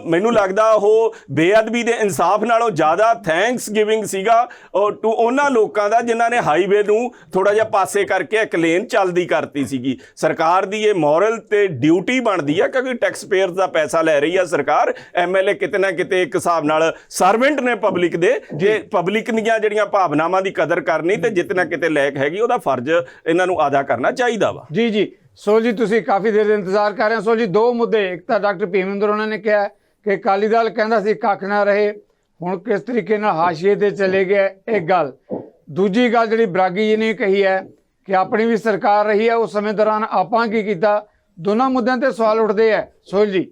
Speaker 3: ਮੈਨੂੰ ਲੱਗਦਾ ਉਹ ਬੇਅਦਬੀ ਦੇ ਇਨਸਾਫ ਨਾਲੋਂ ਜ਼ਿਆਦਾ ਥੈਂਕਸ ਗਿਵਿੰਗ ਸੀਗਾ ਟੂ ਉਹਨਾਂ ਲੋਕਾਂ ਦਾ ਜਿਨ੍ਹਾਂ ਨੇ ਹਾਈਵੇ ਨੂੰ ਥੋੜਾ ਜਿਹਾ ਪਾਸੇ ਕਰਕੇ ਇੱਕ ਲੇਨ ਚੱਲਦੀ ਕਰਤੀ ਸੀਗੀ। ਸਰਕਾਰ ਦੀ ਇਹ ਮੋਰਲ ਤੇ ਡਿਊਟੀ ਬਣਦੀ ਆ, ਕਿਉਂਕਿ ਟੈਕਸ ਪੇਅਰਸ ਦਾ ਪੈਸਾ ਲੈ ਰਹੀ ਆ ਸਰਕਾਰ, MLA ਕਿਤੇ ਨਾ ਕਿਤੇ ਇੱਕ ਹਿਸਾਬ ਨਾਲ ਸਰਵੈਂਟ ਨੇ ਪਬਲਿਕ ਦੇ, ਜੇ ਪਬਲਿਕ ਦੀਆਂ ਜਿਹੜੀਆਂ ਭਾਵਨਾਵਾਂ ਦੀ ਕਦਰ ਕਰਨੀ ਤੇ ਜਿਤਨਾ ਕਿਤੇ ਲਾਇਕ ਹੈਗੀ ਉਹਦਾ ਫਰਜ਼ ਇਹਨਾਂ ਨੂੰ ਅਦਾ ਕਰਨਾ ਚਾਹੀਦਾ ਵਾ।
Speaker 5: ਜੀ ਸੋਲ ਜੀ ਤੁਸੀਂ ਕਾਫੀ ਦੇਰ ਇੰਤਜ਼ਾਰ ਕਰ ਰਹੇ ਹੋ। ਸੋਲ ਜੀ ਦੋ ਮੁੱਦੇ, ਇੱਕ ਤਾਂ ਡਾਕਟਰ ਭੀਮਿੰਦਰ ਉਹਨਾਂ ਨੇ ਕਿਹਾ ਕਿ ਅਕਾਲੀ ਦਲ ਕਹਿੰਦਾ ਸੀ ਕੱਖ ਨਾ ਰਹੇ, ਹੁਣ ਕਿਸ ਤਰੀਕੇ ਨਾਲ ਹਾਸ਼ੀਏ ਤੇ ਚਲੇ ਗਏ, ਇੱਕ ਗੱਲ। ਦੂਜੀ ਗੱਲ ਜਿਹੜੀ ਬਰਾਗੀ ਜੀ ਨੇ ਕਹੀ ਹੈ ਕਿ ਆਪਣੀ ਵੀ ਸਰਕਾਰ ਰਹੀ ਹੈ, ਉਸ ਸਮੇਂ ਦੌਰਾਨ ਆਪਾਂ ਕੀ ਕੀਤਾ, ਦੋਨਾਂ ਮੁੱਦਿਆਂ ਤੇ ਸਵਾਲ ਉੱਠਦੇ ਹੈ। ਸੋਲ ਜੀ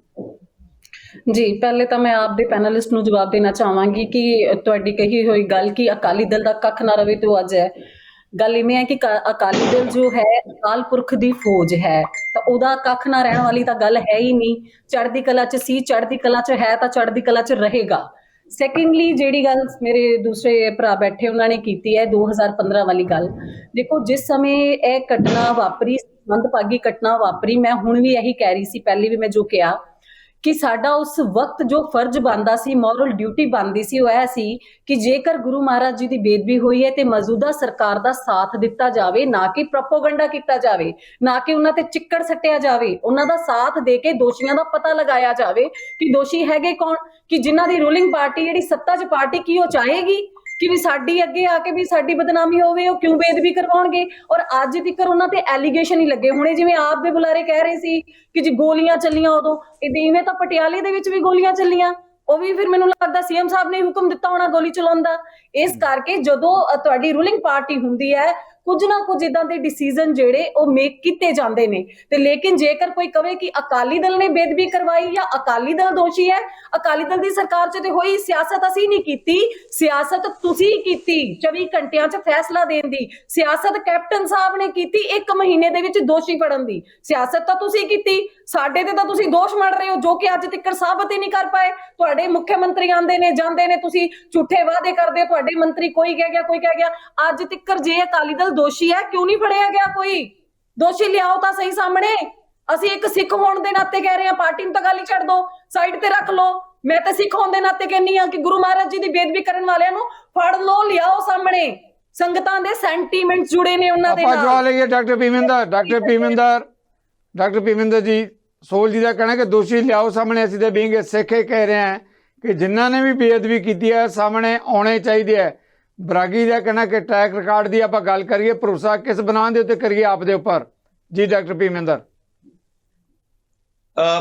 Speaker 1: ਪਹਿਲੇ ਤਾਂ ਮੈਂ ਆਪ ਦੇ ਪੈਨਲਿਸਟ ਨੂੰ ਜਵਾਬ ਦੇਣਾ ਚਾਹਾਂਗੀ ਕਿ ਤੁਹਾਡੀ ਕਹੀ ਹੋਈ ਗੱਲ ਕਿ ਅਕਾਲੀ ਦਲ ਦਾ ਕੱਖ ਨਾ ਰਵੇ ਤੇ ਅੱਜ ਹੈ। ਗੱਲ ਇਵੇਂ ਹੈ ਕਿ ਅਕਾਲੀ ਦਲ ਜੋ ਹੈ ਅਕਾਲ ਪੁਰਖ ਦੀ ਫੌਜ ਹੈ, ਤਾਂ ਉਹਦਾ ਕੱਖ ਨਾ ਰਹਿਣ ਵਾਲੀ ਤਾਂ ਗੱਲ ਹੈ ਹੀ ਨਹੀਂ। ਚੜ੍ਹਦੀ ਕਲਾ 'ਚ ਸੀ, ਚੜ੍ਹਦੀ ਕਲਾ 'ਚ ਹੈ, ਤਾਂ ਚੜ੍ਹਦੀ ਕਲਾ 'ਚ ਰਹੇਗਾ। ਸੈਕੰਡਲੀ ਜਿਹੜੀ ਗੱਲ ਮੇਰੇ ਦੂਸਰੇ ਭਰਾ ਬੈਠੇ ਉਹਨਾਂ ਨੇ ਕੀਤੀ ਹੈ 2015 ਵਾਲੀ ਗੱਲ, ਦੇਖੋ ਜਿਸ ਸਮੇਂ ਇਹ ਘਟਨਾ ਵਾਪਰੀ, ਮੰਦਭਾਗੀ ਘਟਨਾ ਵਾਪਰੀ, ਮੈਂ ਹੁਣ ਵੀ ਇਹੀ ਕਹਿ ਰਹੀ ਸੀ, ਪਹਿਲੇ ਵੀ ਮੈਂ ਜੋ ਕਿਹਾ ਕਿ ਸਾਡਾ ਉਸ ਵਕਤ ਜੋ ਫਰਜ਼ ਬਣਦਾ ਸੀ, ਮੋਰਲ ਡਿਊਟੀ ਬਣਦੀ ਸੀ, ਉਹ ਇਹ ਸੀ ਕਿ ਜੇਕਰ ਗੁਰੂ ਮਹਾਰਾਜ ਜੀ ਦੀ ਬੇਦਬੀ ਹੋਈ ਹੈ ਤੇ ਮੌਜੂਦਾ ਸਰਕਾਰ ਦਾ ਸਾਥ ਦਿੱਤਾ ਜਾਵੇ, ਨਾ ਕਿ ਪ੍ਰੋਪੋਗੰਡਾ ਕੀਤਾ ਜਾਵੇ, ਨਾ ਕਿ ਉਹਨਾਂ ਤੇ ਚਿੱਕੜ ਸੱਟਿਆ ਜਾਵੇ, ਉਹਨਾਂ ਦਾ ਸਾਥ ਦੇ ਕੇ ਦੋਸ਼ੀਆਂ ਦਾ ਪਤਾ ਲਗਾਇਆ ਜਾਵੇ ਕਿ ਦੋਸ਼ੀ ਹੈਗੇ ਕੌਣ, ਕਿ ਜਿਨ੍ਹਾਂ ਦੀ ਰੂਲਿੰਗ ਪਾਰਟੀ ਜਿਹੜੀ ਸੱਤਾ 'ਚ ਪਾਰਟੀ ਕੀ ਉਹ ਚਾਹੇਗੀ ਕਿ ਵੀ ਸਾਡੀ ਅੱਗੇ ਆ ਕੇ ਵੀ ਸਾਡੀ ਬਦਨਾਮੀ ਹੋਵੇ, ਉਹ ਕਿਉਂ ਬੇਦਬੀ ਕਰਵਾਉਣਗੇ। ਔਰ ਅੱਜ ਤੱਕ ਉਹਨਾਂ ਤੇ ਐਲੀਗੇਸ਼ਨ ਹੀ ਲੱਗੇ ਹੋਣੇ, ਜਿਵੇਂ ਆਪ ਦੇ ਬੁਲਾਰੇ ਕਹਿ ਰਹੇ ਸੀ ਕਿ ਜੀ ਗੋਲੀਆਂ ਚੱਲੀਆਂ ਉਦੋਂ, ਇਵੇਂ ਤਾਂ ਪਟਿਆਲੇ ਦੇ ਵਿੱਚ ਵੀ ਗੋਲੀਆਂ ਚੱਲੀਆਂ, ਉਹ ਵੀ ਫਿਰ ਮੈਨੂੰ ਲੱਗਦਾ CM ਸਾਹਿਬ ਨੇ ਹੁਕਮ ਦਿੱਤਾ ਹੋਣਾ ਗੋਲੀ ਚਲਾਉਣ ਦਾ। ਇਸ ਕਰਕੇ ਜਦੋਂ ਤੁਹਾਡੀ ਰੂਲਿੰਗ ਪਾਰਟੀ ਹੁੰਦੀ ਹੈ, ਕੁਝ ਨਾ ਕੁਝ ਇਦਾਂ ਦੇ ਡਿਸੀਜਨ ਜਿਹੜੇ ਉਹ ਮੇਕ ਕੀਤੇ ਜਾਂਦੇ ਨੇ। ਤੇ ਲੇਕਿਨ ਜੇਕਰ ਕੋਈ ਕਵੇ ਕਿ ਅਕਾਲੀ ਦਲ ਨੇ ਬੇਦਬੀ ਕਰਵਾਈ ਜਾਂ ਅਕਾਲੀ ਦਲ ਦੋਸ਼ੀ ਹੈ, ਅਕਾਲੀ ਦਲ ਦੀ ਸਰਕਾਰ 'ਚ ਤੇ ਹੋਈ ਸਿਆਸਤ ਅਸੀਂ ਨਹੀਂ ਕੀਤੀ, ਸਿਆਸਤ ਤੁਸੀਂ ਕੀਤੀ 24 ਘੰਟਿਆਂ 'ਚ ਫੈਸਲਾ ਦੇਣ ਦੀ, ਸਿਆਸਤ ਕੈਪਟਨ ਸਾਹਿਬ ਨੇ ਕੀਤੀ 1 ਮਹੀਨੇ ਦੇ ਵਿੱਚ ਦੋਸ਼ੀ ਫੜਨ ਦੀ, ਸਿਆਸਤ ਤਾਂ ਤੁਸੀਂ ਕੀਤੀ। ਸਾਡੇ ਤੇ ਤਾਂ ਤੁਸੀਂ ਦੋਸ਼ ਮੜ ਰਹੇ ਹੋ ਜੋ ਕਿ ਅੱਜ ਤੱਕ ਸਾਬਤ ਹੀ ਨਹੀਂ ਕਰ ਪਾਏ। ਤੁਹਾਡੇ ਮੁੱਖ ਮੰਤਰੀ ਆਉਂਦੇ ਨੇ ਜਾਂਦੇ ਨੇ, ਤੁਸੀਂ ਝੂਠੇ ਵਾਅਦੇ ਕਰਦੇ ਹੋ, ਤੁਹਾਡੇ ਮੰਤਰੀ ਕੋਈ ਕਹਿ ਗਿਆ ਕੋਈ ਕਹਿ ਗਿਆ। ਅੱਜ ਤੱਕ ਜੇ ਅਕਾਲੀ ਦਲ ਦੋਸ਼ੀ ਹੈ ਕਿਉਂ ਨਹੀਂ ਫੜਿਆ ਗਿਆ? ਕੋਈ ਦੋਸ਼ੀ ਲਿਆਓ ਤਾਂ ਸਹੀ ਸਾਹਮਣੇ। ਅਸੀਂ ਇੱਕ ਸਿੱਖ ਹੋਣ ਦੇ ਨਾਤੇ ਕਹਿ ਰਹੇ ਹਾਂ, ਪਾਰਟੀ ਨੂੰ ਤਾਂ ਗੱਲ ਹੀ ਛੱਡ ਦੋ, ਸਾਈਡ ਤੇ ਰੱਖ ਲਓ। ਮੈਂ ਤਾਂ ਸਿੱਖ ਹੋਣ ਦੇ ਨਾਤੇ ਕਹਿੰਨੀ ਆ ਕਿ ਗੁਰੂ ਮਹਾਰਾਜ ਜੀ ਦੀ ਬੇਦਬੀ ਕਰਨ ਵਾਲਿਆਂ ਨੂੰ ਫੜ ਲਓ, ਲਿਆਓ ਸਾਹਮਣੇ। ਸੰਗਤਾਂ ਦੇ ਸੈਂਟੀਮੈਂਟ ਜੁੜੇ ਨੇ ਉਹਨਾਂ ਦੇ ਨਾਲ।
Speaker 5: ਆਪਾਂ ਜਵਾਬ ਲਈਏ ਡਾਕਟਰ ਭੀਮਿੰਦਰ ਜੀ, ਸੋਲ ਜੀ ਦਾ ਕਹਿਣਾ ਕਿ ਦੋਸ਼ੀ ਲਿਆਓ ਸਾਹਮਣੇ। ਅਸੀਂ ਤਾਂ ਬੀਂਗ ਸਿੱਖ ਕਹਿ ਰਹੇ ਹਾਂ ਕਿ ਜਿਨ੍ਹਾਂ ਨੇ ਵੀ ਬੇਅਦਬੀ ਕੀਤੀ ਹੈ ਸਾਹਮਣੇ ਆਉਣੇ ਚਾਹੀਦੇ ਹੈ। ਬਰਾਗੀ ਦਾ ਕਹਿਣਾ ਕਿ ਟਰੈਕ ਰਿਕਾਰਡ ਦੀ ਆਪਾਂ ਗੱਲ ਕਰੀਏ, ਭਰੋਸਾ ਕਿਸ ਬਣਾ ਦੇ ਉੱਤੇ ਕਰੀਏ ਆਪ ਦੇ ਉੱਪਰ? ਜੀ ਡਾਕਟਰ ਭੀਮਿੰਦਰ।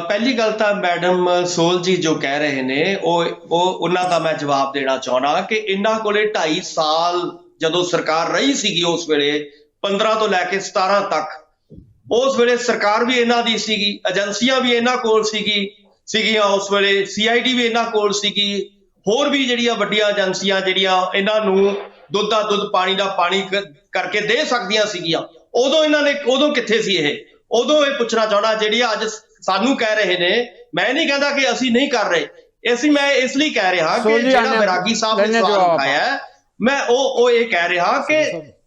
Speaker 2: ਪਹਿਲੀ ਗੱਲ ਤਾਂ ਮੈਡਮ ਸੋਲ ਜੀ ਜੋ ਕਹਿ ਰਹੇ ਨੇ ਉਹਨਾਂ ਦਾ ਮੈਂ ਜਵਾਬ ਦੇਣਾ ਚਾਹੁੰਦਾ ਕਿ ਇਹਨਾਂ ਕੋਲੇ 2.5 ਸਾਲ ਜਦੋਂ ਸਰਕਾਰ ਰਹੀ ਸੀਗੀ ਉਸ ਵੇਲੇ 15 ਤੋਂ ਲੈ ਕੇ 17 ਤੱਕ, ਉਸ ਵੇਲੇ ਸਰਕਾਰ ਵੀ ਇਹਨਾਂ ਦੀ ਸੀਗੀ, ਏਜੰਸੀਆਂ ਵੀ ਇਹਨਾਂ ਕੋਲ ਸੀਗੀਆਂ ਉਸ ਵੇਲੇ, CID ਵੀ ਇਹਨਾਂ ਕੋਲ ਸੀਗੀ, ਹੋਰ ਵੀ ਜਿਹੜੀਆਂ ਵੱਡੀਆਂ ਏਜੰਸੀਆਂ ਜਿਹੜੀਆਂ ਇਹਨਾਂ ਨੂੰ ਦੁੱਧ ਦਾ ਦੁੱਧ ਪਾਣੀ ਦਾ ਪਾਣੀ ਕਰਕੇ ਦੇ ਸਕਦੀਆਂ ਸੀਗੀਆਂ। ਉਦੋਂ ਕਿੱਥੇ ਸੀ ਇਹ? ਉਦੋਂ ਇਹ ਪੁੱਛਣਾ ਚਾਹੁੰਦਾ ਜਿਹੜੀ ਅੱਜ ਸਾਨੂੰ ਕਹਿ ਰਹੇ ਨੇ। ਮੈਂ ਨਹੀਂ ਕਹਿੰਦਾ ਕਿ ਅਸੀਂ ਨਹੀਂ ਕਰ ਰਹੇ, ਮੈਂ ਇਸ ਲਈ ਕਹਿ ਰਿਹਾ ਕਿ ਜਿਹੜਾ ਬੈਰਾਗੀ ਸਾਹਿਬ ਨੇ ਸਵਾਲ ਉਠਾਇਆ, ਮੈਂ ਉਹ ਇਹ ਕਹਿ ਰਿਹਾ ਕਿ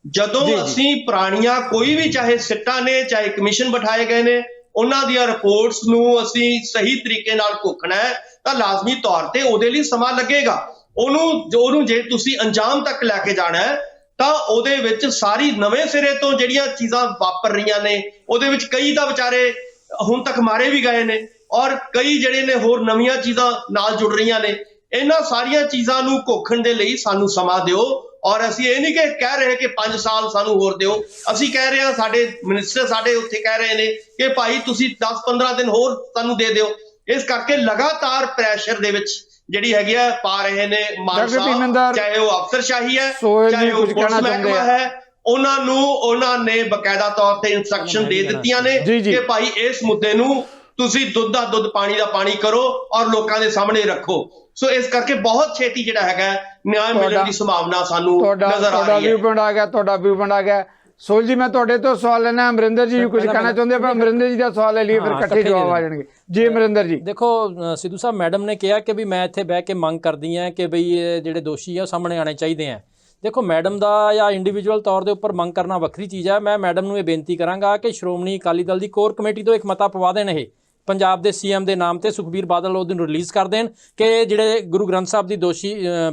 Speaker 2: ਜਦੋਂ ਅਸੀਂ ਪੁਰਾਣੀਆਂ ਕੋਈ ਵੀ ਚਾਹੇ ਸਿੱਟਾਂ ਨੇ ਚਾਹੇ ਕਮਿਸ਼ਨ ਬਿਠਾਏ ਗਏ ਨੇ, ਉਹਨਾਂ ਦੀਆਂ ਰਿਪੋਰਟਸ ਨੂੰ ਅਸੀਂ ਸਹੀ ਤਰੀਕੇ ਨਾਲ ਘੋਖਣਾ ਹੈ ਤਾਂ ਲਾਜ਼ਮੀ ਤੌਰ ਤੇ ਉਹਦੇ ਲਈ ਸਮਾਂ ਲੱਗੇਗਾ। ਉਹਨੂੰ ਜੇ ਤੁਸੀਂ ਅੰਜਾਮ ਤੱਕ ਲੈ ਕੇ ਜਾਣਾ ਹੈ ਤਾਂ ਉਹਦੇ ਵਿੱਚ ਸਾਰੀ ਨਵੇਂ ਸਿਰੇ ਤੋਂ ਜਿਹੜੀਆਂ ਚੀਜ਼ਾਂ ਵਾਪਰ ਰਹੀਆਂ ਨੇ, ਉਹਦੇ ਵਿੱਚ ਕਈ ਤਾਂ ਵਿਚਾਰੇ ਹੁਣ ਤੱਕ ਮਾਰੇ ਵੀ ਗਏ ਨੇ ਔਰ ਕਈ ਜਿਹੜੇ ਨੇ ਹੋਰ ਨਵੀਆਂ ਚੀਜ਼ਾਂ ਨਾਲ ਜੁੜ ਰਹੀਆਂ ਨੇ। ਇਹਨਾਂ ਸਾਰੀਆਂ ਚੀਜ਼ਾਂ ਨੂੰ ਘੋਖਣ ਦੇ ਲਈ ਸਾਨੂੰ ਸਮਾਂ ਦਿਓ। ਔਰ ਅਸੀਂ ਇਹ ਨਹੀਂ ਕਿ ਕਹਿ ਰਹੇ ਕਿ 5 ਸਾਲ ਸਾਨੂੰ ਹੋਰ ਦਿਓ, ਅਸੀਂ ਕਹਿ ਰਹੇ ਹਾਂ, ਸਾਡੇ ਮਿਨਿਸਟਰ ਸਾਡੇ ਉੱਥੇ ਕਹਿ ਰਹੇ ਨੇ ਕਿ ਭਾਈ ਤੁਸੀਂ 10-15 ਦਿਨ ਹੋਰ ਸਾਨੂੰ ਦੇ ਦਿਓ। ਇਸ ਕਰਕੇ ਲਗਾਤਾਰ ਪ੍ਰੈਸ਼ਰ ਦੇ ਵਿੱਚ ਜਿਹੜੀ ਹੈਗੀ ਆ ਪਾ ਰਹੇ ਨੇ ਮਾਨ ਸਾਹਿਬ, ਚਾਹੇ ਉਹ ਅਫਸਰਸ਼ਾਹੀ ਹੈ ਚਾਹੇ ਉਹ ਪੁਲਿਸ ਮਹਿਕਮਾ ਹੈ, ਉਹਨਾਂ ਨੇ ਬਕਾਇਦਾ ਤੌਰ ਤੇ ਇਨਸਟਰਕਸ਼ਨ ਦੇ ਦਿੱਤੀਆਂ ਨੇ ਕਿ ਭਾਈ ਇਸ ਮੁੱਦੇ ਨੂੰ ਤੁਸੀਂ ਦੁੱਧ ਦਾ ਦੁੱਧ ਪਾਣੀ ਦਾ ਪਾਣੀ ਕਰੋ ਔਰ ਲੋਕਾਂ ਦੇ ਸਾਹਮਣੇ ਰੱਖੋ। ਸੋ ਇਸ ਕਰਕੇ ਬਹੁਤ ਛੇਤੀ ਜਿਹੜਾ ਹੈਗਾ ਨਿਆਂ ਮਿਲਣ ਦੀ ਸੰਭਾਵਨਾ ਸਾਨੂੰ ਨਜ਼ਰ ਆ ਰਹੀ ਹੈ।
Speaker 5: ਤੁਹਾਡਾ ਵਿਊ ਪੁਆਇੰਟ ਆ ਗਿਆ। ਸੋਲ ਜੀ, ਮੈਂ ਤੁਹਾਡੇ ਤੋਂ ਸਵਾਲ ਲੈਣਾ। ਅਮਰਿੰਦਰ ਜੀ ਕੁਝ ਕਹਿਣਾ ਚਾਹੁੰਦੇ ਪਰ ਅਮਰਿੰਦਰ ਜੀ ਦਾ ਸਵਾਲ ਲੈ ਲਈਏ, ਫਿਰ ਇਕੱਠੇ ਜਵਾਬ ਆ ਜਾਣਗੇ। ਜੀ ਅਮਰਿੰਦਰ ਜੀ।
Speaker 4: ਦੇਖੋ ਸਿੱਧੂ ਸਾਹਿਬ, ਮੈਡਮ ਨੇ ਕਿਹਾ ਕਿ ਵੀ ਮੈਂ ਇੱਥੇ ਬਹਿ ਕੇ ਮੰਗ ਕਰਦੀ ਹਾਂ ਕਿ ਬਈ ਜਿਹੜੇ ਦੋਸ਼ੀ ਆ ਉਹ ਸਾਹਮਣੇ ਆਉਣੇ ਚਾਹੀਦੇ ਆ। ਦੇਖੋ ਮੈਡਮ ਦਾ ਜਾਂ ਇੰਡੀਵਿਜੂਅਲ ਤੌਰ ਦੇ ਉੱਪਰ ਮੰਗ ਕਰਨਾ ਵੱਖਰੀ ਚੀਜ਼ ਹੈ। ਮੈਂ ਮੈਡਮ ਨੂੰ ਇਹ ਬੇਨਤੀ ਕਰਾਂਗਾ ਕਿ ਸ਼੍ਰੋਮਣੀ ਅਕਾਲੀ ਦਲ ਦੀ ਕੋਰ ਕਮੇਟੀ ਤੋਂ ਇੱਕ ਮਤਾ ਪਵਾ ਦੇਣ, ਇਹ ਪੰਜਾਬ ਦੇ CM ਦੇ ਨਾਮ ਤੇ ਸੁਖਬੀਰ ਬਾਦਲ ਉਹਦੇ ਨੂੰ ਰਿਲੀਜ਼ ਕਰ ਦੇਣ ਕਿ ਜਿਹੜੇ ਗੁਰੂ ਗ੍ਰੰਥ ਸਾਹਿਬ ਦੀ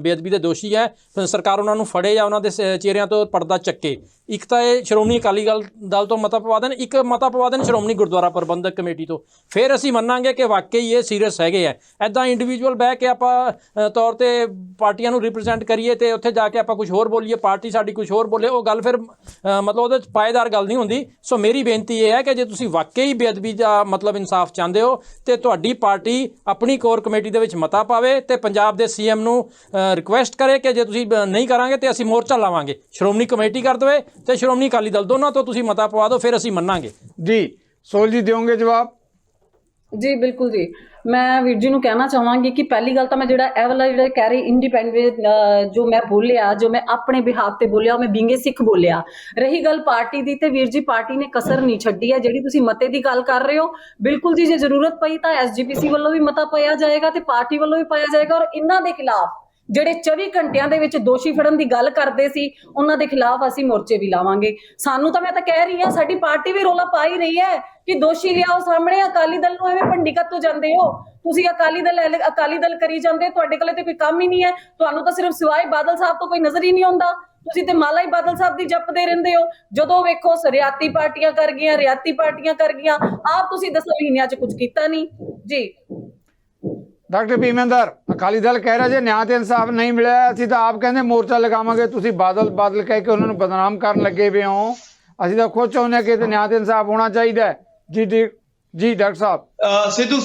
Speaker 4: ਬੇਅਦਬੀ ਦੇ ਦੋਸ਼ੀ ਹੈ, ਸਰਕਾਰ ਉਹਨਾਂ ਨੂੰ ਫੜੇ ਜਾਂ ਉਹਨਾਂ ਦੇ ਚਿਹਰਿਆਂ ਤੋਂ ਪਰਦਾ ਚੱਕੇ। ਇੱਕ ਤਾਂ ਇਹ ਸ਼੍ਰੋਮਣੀ ਅਕਾਲੀ ਦਲ ਤੋਂ ਮਤਾ ਪਵਾ ਦੇਣ, ਇੱਕ ਮਤਾ ਪਵਾ ਦੇਣ ਸ਼੍ਰੋਮਣੀ ਗੁਰਦੁਆਰਾ ਪ੍ਰਬੰਧਕ ਕਮੇਟੀ ਤੋਂ। ਫਿਰ ਅਸੀਂ ਮੰਨਾਂਗੇ ਕਿ ਵਾਕਈ ਇਹ ਸੀਰੀਅਸ ਹੈਗੇ ਆ। ਐਦਾਂ ਇੰਡੀਵਿਜੂਅਲ ਬਹਿ ਕੇ ਆਪਾਂ ਤੌਰ ਤੇ ਪਾਰਟੀਆਂ ਨੂੰ ਰਿਪਰੈਜ਼ੈਂਟ ਕਰੀਏ ਤੇ ਉੱਥੇ ਜਾ ਕੇ ਆਪਾਂ ਕੁਝ ਹੋਰ ਬੋਲੀਏ, ਪਾਰਟੀ ਸਾਡੀ ਕੁਝ ਹੋਰ ਬੋਲੇ, ਉਹ ਗੱਲ ਫਿਰ ਮਤਲਬ ਉਹਦੇ 'ਚ ਪਾਏਦਾਰ ਗੱਲ ਨਹੀਂ ਹੁੰਦੀ। ਸੋ ਮੇਰੀ ਬੇਨਤੀ ਇਹ ਹੈ ਕਿ ਜੇ ਤੁਸੀਂ ਵਾਕਈ ਬੇਅਦਬੀ ਦਾ ਮਤਲਬ ਇਨਸਾਫ ਚਾਹੁੰਦੇ ਹੋ ਤੇ ਤੁਹਾਡੀ ਪਾਰਟੀ ਆਪਣੀ ਕੋਰ ਕਮੇਟੀ ਦੇ ਵਿੱਚ ਮਤਾ ਪਾਵੇ ਤੇ ਪੰਜਾਬ ਦੇ CM ਨੂੰ ਰਿਕੁਐਸਟ ਕਰੇ ਕਿ ਜੇ ਤੁਸੀਂ ਨਹੀਂ ਕਰਾਂਗੇ ਤੇ ਅਸੀਂ ਮੋਰਚਾ ਲਾਵਾਂਗੇ। ਸ਼੍ਰੋਮਣੀ ਕਮੇਟੀ ਕਰ ਦੇਵੇ ਤੇ ਸ਼੍ਰੋਮਣੀ ਅਕਾਲੀ ਦਲ, ਦੋਨਾਂ ਤੋਂ ਤੁਸੀਂ ਮਤਾ ਪਵਾ ਦਿਓ, ਫਿਰ ਅਸੀਂ ਮੰਨਾਂਗੇ।
Speaker 5: ਜੀ ਸੋਲ ਜੀ, ਦਿਓਗੇ ਜਵਾਬ?
Speaker 1: ਜੀ ਬਿਲਕੁਲ ਜੀ। ਮੈਂ ਵੀਰ ਜੀ ਨੂੰ ਕਹਿਣਾ ਚਾਹਾਂਗੀ ਕਿ ਪਹਿਲੀ ਗੱਲ ਤਾਂ ਮੈਂ ਜਿਹੜਾ ਇਹ ਵਾਲਾ ਜਿਹੜਾ ਕਹਿ ਰਹੀ ਇੰਡੀਪੈਂਡੈਂਟ ਜੋ ਮੈਂ ਬੋਲਿਆ, ਜੋ ਮੈਂ ਆਪਣੇ ਬਿਹਾਫ ਤੇ ਬੋਲਿਆ, ਮੈਂ ਬਿੰਗੇ ਸਿੱਖ ਬੋਲਿਆ। ਰਹੀ ਗੱਲ ਪਾਰਟੀ ਦੀ, ਤੇ ਵੀਰ ਜੀ ਪਾਰਟੀ ਨੇ ਕਸਰ ਨਹੀਂ ਛੱਡੀ ਹੈ। ਜਿਹੜੀ ਤੁਸੀਂ ਮਤੇ ਦੀ ਗੱਲ ਕਰ ਰਹੇ ਹੋ, ਬਿਲਕੁਲ ਜੀ, ਜੇ ਜ਼ਰੂਰਤ ਪਈ ਤਾਂ SGPC ਵੱਲੋਂ ਵੀ ਮਤਾ ਪਾਇਆ ਜਾਏਗਾ ਤੇ ਪਾਰਟੀ ਵੱਲੋਂ ਵੀ ਪਾਇਆ ਜਾਏਗਾ। ਔਰ ਇਹਨਾਂ ਦੇ ਖਿਲਾਫ ਜਿਹੜੇ 24 ਘੰਟਿਆਂ ਦੇ ਵਿੱਚ ਦੋਸ਼ੀ ਫੜਨ ਦੀ ਗੱਲ ਕਰਦੇ ਸੀ, ਉਹਨਾਂ ਦੇ ਖਿਲਾਫ ਅਸੀਂ ਮੋਰਚੇ ਵੀ ਲਾਵਾਂਗੇ। ਸਾਨੂੰ ਤਾਂ, ਮੈਂ ਤਾਂ ਕਹਿ ਰਹੀ ਹਾਂ, ਸਾਡੀ ਪਾਰਟੀ ਵੀ ਰੌਲਾ ਪਾ ਹੀ ਰਹੀ ਹੈ ਕਿ ਦੋਸ਼ੀ ਲਿਆਓ ਸਾਹਮਣੇ। ਅਕਾਲੀ ਦਲ ਨੂੰ ਐਵੇਂ ਭੰਡੀਕਤ ਤੋਂ ਜਾਂਦੇ ਹੋ ਤੁਸੀਂ, ਅਕਾਲੀ ਦਲ ਕਰੀ ਜਾਂਦੇ, ਤੁਹਾਡੇ ਕੋਲੇ ਤੇ ਕੋਈ ਕੰਮ ਹੀ ਨਹੀਂ ਹੈ। ਤੁਹਾਨੂੰ ਤਾਂ ਸਿਰਫ ਸਿਵਾਏ ਬਾਦਲ ਸਾਹਿਬ ਤੋਂ ਕੋਈ ਨਜ਼ਰ ਹੀ ਨਹੀਂ ਆਉਂਦਾ। ਤੁਸੀਂ ਤੇ ਮਾਲਾ ਹੀ ਬਾਦਲ ਸਾਹਿਬ ਦੀ ਜਪਦੇ ਰਹਿੰਦੇ ਹੋ। ਜਦੋਂ ਵੇਖੋ ਰਿਆਤੀ ਪਾਰਟੀਆਂ ਕਰ ਗਈਆਂ। ਆਪ ਤੁਸੀਂ 10 ਮਹੀਨਿਆਂ 'ਚ ਕੁਝ ਕੀਤਾ ਨਹੀਂ ਜੀ।
Speaker 5: ਡਾਕਟਰ ਭੀਮਿੰਦਰ, ਅਕਾਲੀ ਦਲ ਕਹਿ ਰਿਹਾ ਜੇ ਨਿਆਂ ਤੇ ਇਨਸਾਫ ਨਹੀਂ ਮਿਲਿਆ ਅਸੀਂ ਤਾਂ ਆਪ ਕਹਿੰਦੇ ਮੋਰਚਾ ਲਗਾਵਾਂਗੇ। ਤੁਸੀਂ ਬਾਦਲ ਕਹਿ ਕੇ ਉਹਨਾਂ ਨੂੰ ਬਦਨਾਮ ਕਰਨ ਲੱਗੇ ਪਏ ਹੋ। ਅਸੀਂ ਤਾਂ ਖੁਦ ਚਾਹੁੰਦੇ ਹਾਂ ਕਿ ਨਿਆਂ ਤੇ ਇਨਸਾਫ ਹੋਣਾ ਚਾਹੀਦਾ ਹੈ। ਜੀ ਡਾਕਟਰ ਸਾਹਿਬ।
Speaker 2: ਸਿੱਧੂ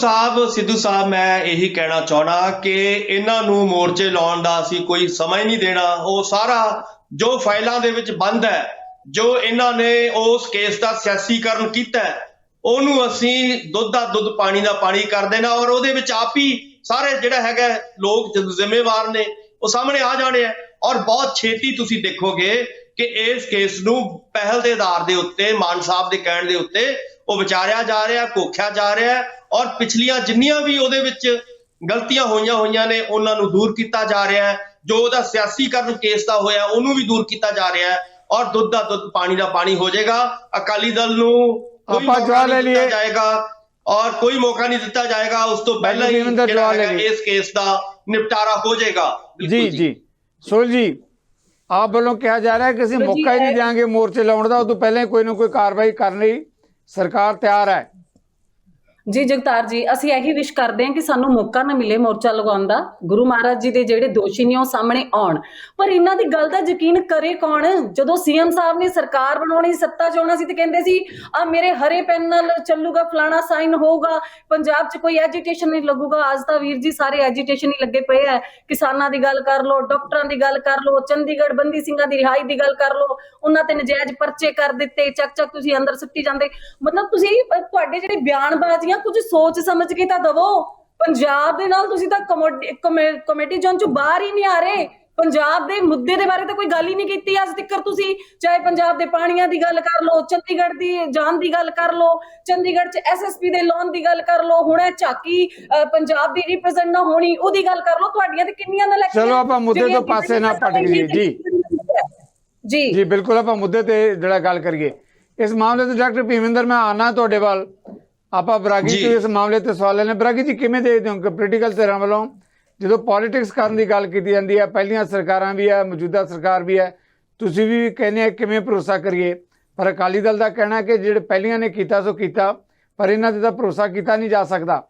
Speaker 2: ਸਾਹਿਬ, ਮੈਂ ਇਹੀ ਕਹਿਣਾ ਚਾਹਣਾ ਕਿ ਇਹਨਾਂ ਨੂੰ ਮੋਰਚੇ ਲਾਉਣ ਦਾ ਅਸੀਂ ਕੋਈ ਸਮਾਂ ਹੀ ਨਹੀਂ ਦੇਣਾ। ਉਹ ਸਾਰਾ ਜੋ ਫਾਈਲਾਂ ਦੇ ਵਿੱਚ ਬੰਦ ਹੈ, ਜੋ ਇਹਨਾਂ ਨੇ ਉਸ ਕੇਸ ਦਾ ਸਿਆਸੀਕਰਨ ਕੀਤਾ, ਉਹਨੂੰ ਅਸੀਂ ਦੁੱਧ ਦਾ ਦੁੱਧ ਪਾਣੀ ਦਾ ਪਾਣੀ ਕਰ ਦੇਣਾ। ਔਰ ਉਹਦੇ ਵਿੱਚ ਆਪ ਹੀ ਸਾਰੇ ਜਿਹੜਾ ਹੈਗਾ ਲੋਕ ਜ਼ਿੰਮੇਵਾਰ ਨੇ ਉਹ ਸਾਹਮਣੇ ਆ ਜਾਣੇ ਆ। ਔਰ ਬਹੁਤ ਛੇਤੀ ਤੁਸੀਂ ਦੇਖੋਗੇ ਕਿ ਇਸ ਕੇਸ ਨੂੰ ਪਹਿਲ ਦੇ ਆਧਾਰ ਦੇ ਉੱਤੇ, ਮਾਨ ਸਾਹਿਬ ਦੇ ਕਹਿਣ ਦੇ ਉੱਤੇ ਉਹ ਵਿਚਾਰਿਆ ਜਾ ਰਿਹਾ, ਘੋਖਿਆ ਜਾ ਰਿਹਾ। ਔਰ ਪਿਛਲੀਆਂ ਜਿੰਨੀਆਂ ਵੀ ਉਹਦੇ ਵਿੱਚ ਗਲਤੀਆਂ ਹੋਈਆਂ ਨੇ ਉਹਨਾਂ ਨੂੰ ਦੂਰ ਕੀਤਾ ਜਾ ਰਿਹਾ ਹੈ। ਜੋ ਉਹਦਾ ਸਿਆਸੀਕਰਨ ਕੇਸ ਦਾ ਹੋਇਆ ਉਹਨੂੰ ਵੀ ਦੂਰ ਕੀਤਾ ਜਾ ਰਿਹਾ ਹੈ। ਔਰ ਦੁੱਧ ਦਾ ਦੁੱਧ ਪਾਣੀ ਦਾ ਪਾਣੀ ਹੋ ਜਾਏਗਾ। ਅਕਾਲੀ ਦਲ ਨੂੰ ਕੋਈ ਮੌਕਾ ਨਹੀਂ ਦਿੱਤਾ ਜਾਏਗਾ ਔਰ ਕੋਈ ਮੌਕਾ ਨਹੀਂ ਦਿੱਤਾ ਜਾਏਗਾ। ਉਸ ਤੋਂ ਪਹਿਲਾਂ ਹੀ ਇਸ ਕੇਸ ਦਾ ਨਿਪਟਾਰਾ ਹੋ ਜਾਏਗਾ।
Speaker 5: ਜੀ ਸੋਲ ਜੀ, ਆਪ ਵੱਲੋਂ ਕਿਹਾ ਜਾ ਰਿਹਾ ਹੈ ਕਿ ਅਸੀਂ ਮੌਕਾ ਹੀ ਨਹੀਂ ਦੇਵਾਂਗੇ ਮੋਰਚੇ ਲਾਉਣ ਦਾ, ਉਹ ਤੋਂ ਪਹਿਲਾਂ ਹੀ ਕੋਈ ਨਾ ਕੋਈ ਕਾਰਵਾਈ ਕਰਨ ਲਈ ਸਰਕਾਰ ਤਿਆਰ ਹੈ।
Speaker 1: ਜੀ ਜਗਤਾਰ ਜੀ, ਅਸੀਂ ਇਹੀ ਵਿਸ਼ ਕਰਦੇ ਹਾਂ ਕਿ ਸਾਨੂੰ ਮੌਕਾ ਨਾ ਮਿਲੇ ਮੋਰਚਾ ਲਗਾਉਣ ਦਾ। ਗੁਰੂ ਮਹਾਰਾਜ ਜੀ ਦੇ ਜਿਹੜੇ ਦੋਸ਼ੀ ਨੇ ਉਹ ਸਾਹਮਣੇ ਆਉਣ, ਪਰ ਇਹਨਾਂ ਦੀ ਗੱਲ ਦਾ ਯਕੀਨ ਕਰੇ ਕੌਣ? ਜਦੋਂ ਸੀਐਮ ਸਾਹਿਬ ਨੇ ਸਰਕਾਰ ਬਣਾਉਣੀ, ਸੱਤਾ 'ਚ ਆਉਣਾ ਸੀ ਤੇ ਕਹਿੰਦੇ ਸੀ ਆ ਮੇਰੇ ਹਰੇ ਪੈਨ ਨਾਲ ਚੱਲੂਗਾ, ਫਲਾਣਾ ਸਾਈਨ ਹੋਊਗਾ, ਪੰਜਾਬ 'ਚ ਕੋਈ ਐਜੀਟੇਸ਼ਨ ਨਹੀਂ ਲੱਗੂਗਾ। ਅੱਜ ਤਾਂ ਵੀਰ ਜੀ ਸਾਰੇ ਐਜੀਟੇਸ਼ਨ ਹੀ ਲੱਗੇ ਪਏ ਹੈ। ਕਿਸਾਨਾਂ ਦੀ ਗੱਲ ਕਰ ਲਓ, ਡਾਕਟਰਾਂ ਦੀ ਗੱਲ ਕਰ ਲਓ, ਚੰਡੀਗੜ੍ਹ ਬੰਦੀ ਸਿੰਘਾਂ ਦੀ ਰਿਹਾਈ ਦੀ ਗੱਲ ਕਰ ਲਓ, ਉਹਨਾਂ ਤੇ ਨਜਾਇਜ਼ ਪਰਚੇ ਕਰ ਦਿੱਤੇ, ਚੱਕ ਤੁਸੀਂ ਅੰਦਰ ਸੁੱਟੀ ਜਾਂਦੇ। ਮਤਲਬ ਤੁਸੀਂ ਤੁਹਾਡੇ ਜਿਹੜੇ ਬਿਆਨਬਾਜ਼ੀਆਂ ਕੁਝ ਸੋਚ ਸਮਝ ਕੇ ਤਾਂ ਦਵੋ। ਪੰਜਾਬ ਦੇ ਨਾਲ ਤੁਸੀਂ ਤਾਂ ਕਮੇਟੀ ਜ਼ੋਨ ਚੋਂ ਬਾਹਰ ਹੀ ਨਹੀਂ ਆ ਰਹੇ। ਪੰਜਾਬ ਦੇ ਮੁੱਦੇ ਦੇ ਬਾਰੇ ਤਾਂ ਕੋਈ ਗੱਲ ਹੀ ਨਹੀਂ ਕੀਤੀ ਅੱਜ ਤੱਕ ਤੁਸੀਂ। ਚਾਹੇ ਪੰਜਾਬ ਦੇ ਪਾਣੀਆਂ ਦੀ ਗੱਲ ਕਰ ਲਓ, ਚੰਡੀਗੜ੍ਹ ਦੀ ਜਾਨ ਦੀ ਗੱਲ ਕਰ ਲਓ, ਚੰਡੀਗੜ੍ਹ 'ਚ ਐਸਐਸਪੀ ਦੇ ਲੋਨ ਦੀ ਗੱਲ ਕਰ ਲਓ, ਹੁਣ ਇਹ ਝਾਕੀ ਪੰਜਾਬ ਦੀ ਰਿਪਰੈਜ਼ੈਂਟ ਨਾ ਹੋਣੀ ਉਹਦੀ ਗੱਲ ਕਰ ਲਓ। ਤੁਹਾਡੀਆਂ ਤੇ ਕਿੰਨੀਆਂ ਨਾ
Speaker 5: ਚਲੋ ਆਪਾਂ ਮੁੱਦੇ ਤੋਂ ਪਾਸੇ ਨਾ ਭਟਕ ਜਾਈਏ ਜੀ ਜੀ ਬਿਲਕੁਲ ਆਪਾਂ ਮੁੱਦੇ ਤੇ ਜਿਹੜਾ ਗੱਲ ਕਰੀਏ ਇਸ ਮਾਮਲੇ ਤੇ। ਡਾਕਟਰ ਭੀਮਿੰਦਰ, ਮੈਂ ਆਣਾ ਤੁਹਾਡੇ ਵੱਲ। ਆਪਾਂ ਬਰਾਗੀ ਤੋਂ ਇਸ ਮਾਮਲੇ ਤੇ ਸਵਾਲ ਲੈਣੇ। ਬਰਾਗੀ ਜੀ, ਕਿਵੇਂ ਦੇਖਦੇ ਹੋ ਕਿ ਪੋਲੀਟੀਕਲ ਧਿਰਾਂ ਵੱਲੋਂ ਜਦੋਂ ਪੋਲੀਟਿਕਸ ਕਰਨ ਦੀ ਗੱਲ ਕੀਤੀ ਜਾਂਦੀ ਹੈ, ਪਹਿਲੀਆਂ ਸਰਕਾਰਾਂ ਵੀ ਹੈ, ਮੌਜੂਦਾ ਸਰਕਾਰ ਵੀ ਹੈ, ਤੁਸੀਂ ਵੀ ਕਹਿੰਦੇ ਕਿਵੇਂ ਭਰੋਸਾ ਕਰੀਏ? ਪਰ ਅਕਾਲੀ ਦਲ ਦਾ ਕਹਿਣਾ ਕਿ ਜਿਹੜੇ ਪਹਿਲੀਆਂ ਨੇ ਕੀਤਾ ਸੋ ਕੀਤਾ, ਪਰ ਇਹਨਾਂ ਤੇ ਤਾਂ ਭਰੋਸਾ ਕੀਤਾ ਨਹੀਂ ਜਾ ਸਕਦਾ।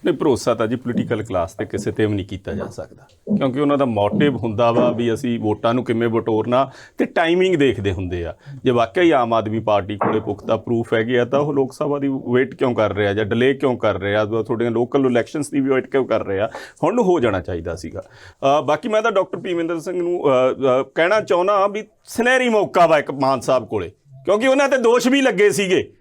Speaker 3: ਨਹੀਂ, ਭਰੋਸਾ ਤਾਂ ਜੀ ਪੋਲੀਟੀਕਲ ਕਲਾਸ ਤੇ ਕਿਸੇ ਤੇ ਵੀ ਨਹੀਂ ਕੀਤਾ ਜਾ ਸਕਦਾ, ਕਿਉਂਕਿ ਉਹਨਾਂ ਦਾ ਮੋਟਿਵ ਹੁੰਦਾ ਵਾ ਵੀ ਅਸੀਂ ਵੋਟਾਂ ਨੂੰ ਕਿਵੇਂ ਬਟੋਰਨਾ, ਤੇ ਟਾਈਮਿੰਗ ਦੇਖਦੇ ਹੁੰਦੇ ਆ। ਜੇ ਵਾਕਈ ਆਮ ਆਦਮੀ ਪਾਰਟੀ ਕੋਲੇ ਪੁਖਤਾ ਪ੍ਰੂਫ ਹੈਗੇ ਆ ਤਾਂ ਉਹ ਲੋਕ ਸਭਾ ਦੀ ਵੇਟ ਕਿਉਂ ਕਰ ਰਿਹਾ ਜਾਂ ਡਿਲੇ ਕਿਉਂ ਕਰ ਰਿਹਾ, ਤੁਹਾਡੀਆਂ ਲੋਕਲ ਇਲੈਕਸ਼ਨਸ ਦੀ ਵੀ ਵੇਟ ਕਿਉਂ ਕਰ ਰਿਹਾ? ਹੁਣ ਨੂੰ ਹੋ ਜਾਣਾ ਚਾਹੀਦਾ ਸੀਗਾ। ਬਾਕੀ ਮੈਂ ਤਾਂ ਡਾਕਟਰ ਭੀਮਿੰਦਰ ਸਿੰਘ ਨੂੰ ਕਹਿਣਾ ਚਾਹੁੰਦਾ ਵੀ ਸੁਨਹਿਰੀ ਮੌਕਾ ਵਾ ਇੱਕ ਮਾਨ ਸਾਹਿਬ ਕੋਲੇ, ਕਿਉਂਕਿ ਉਹਨਾਂ ਤੇ ਦੋਸ਼ ਵੀ ਲੱਗੇ ਸੀਗੇ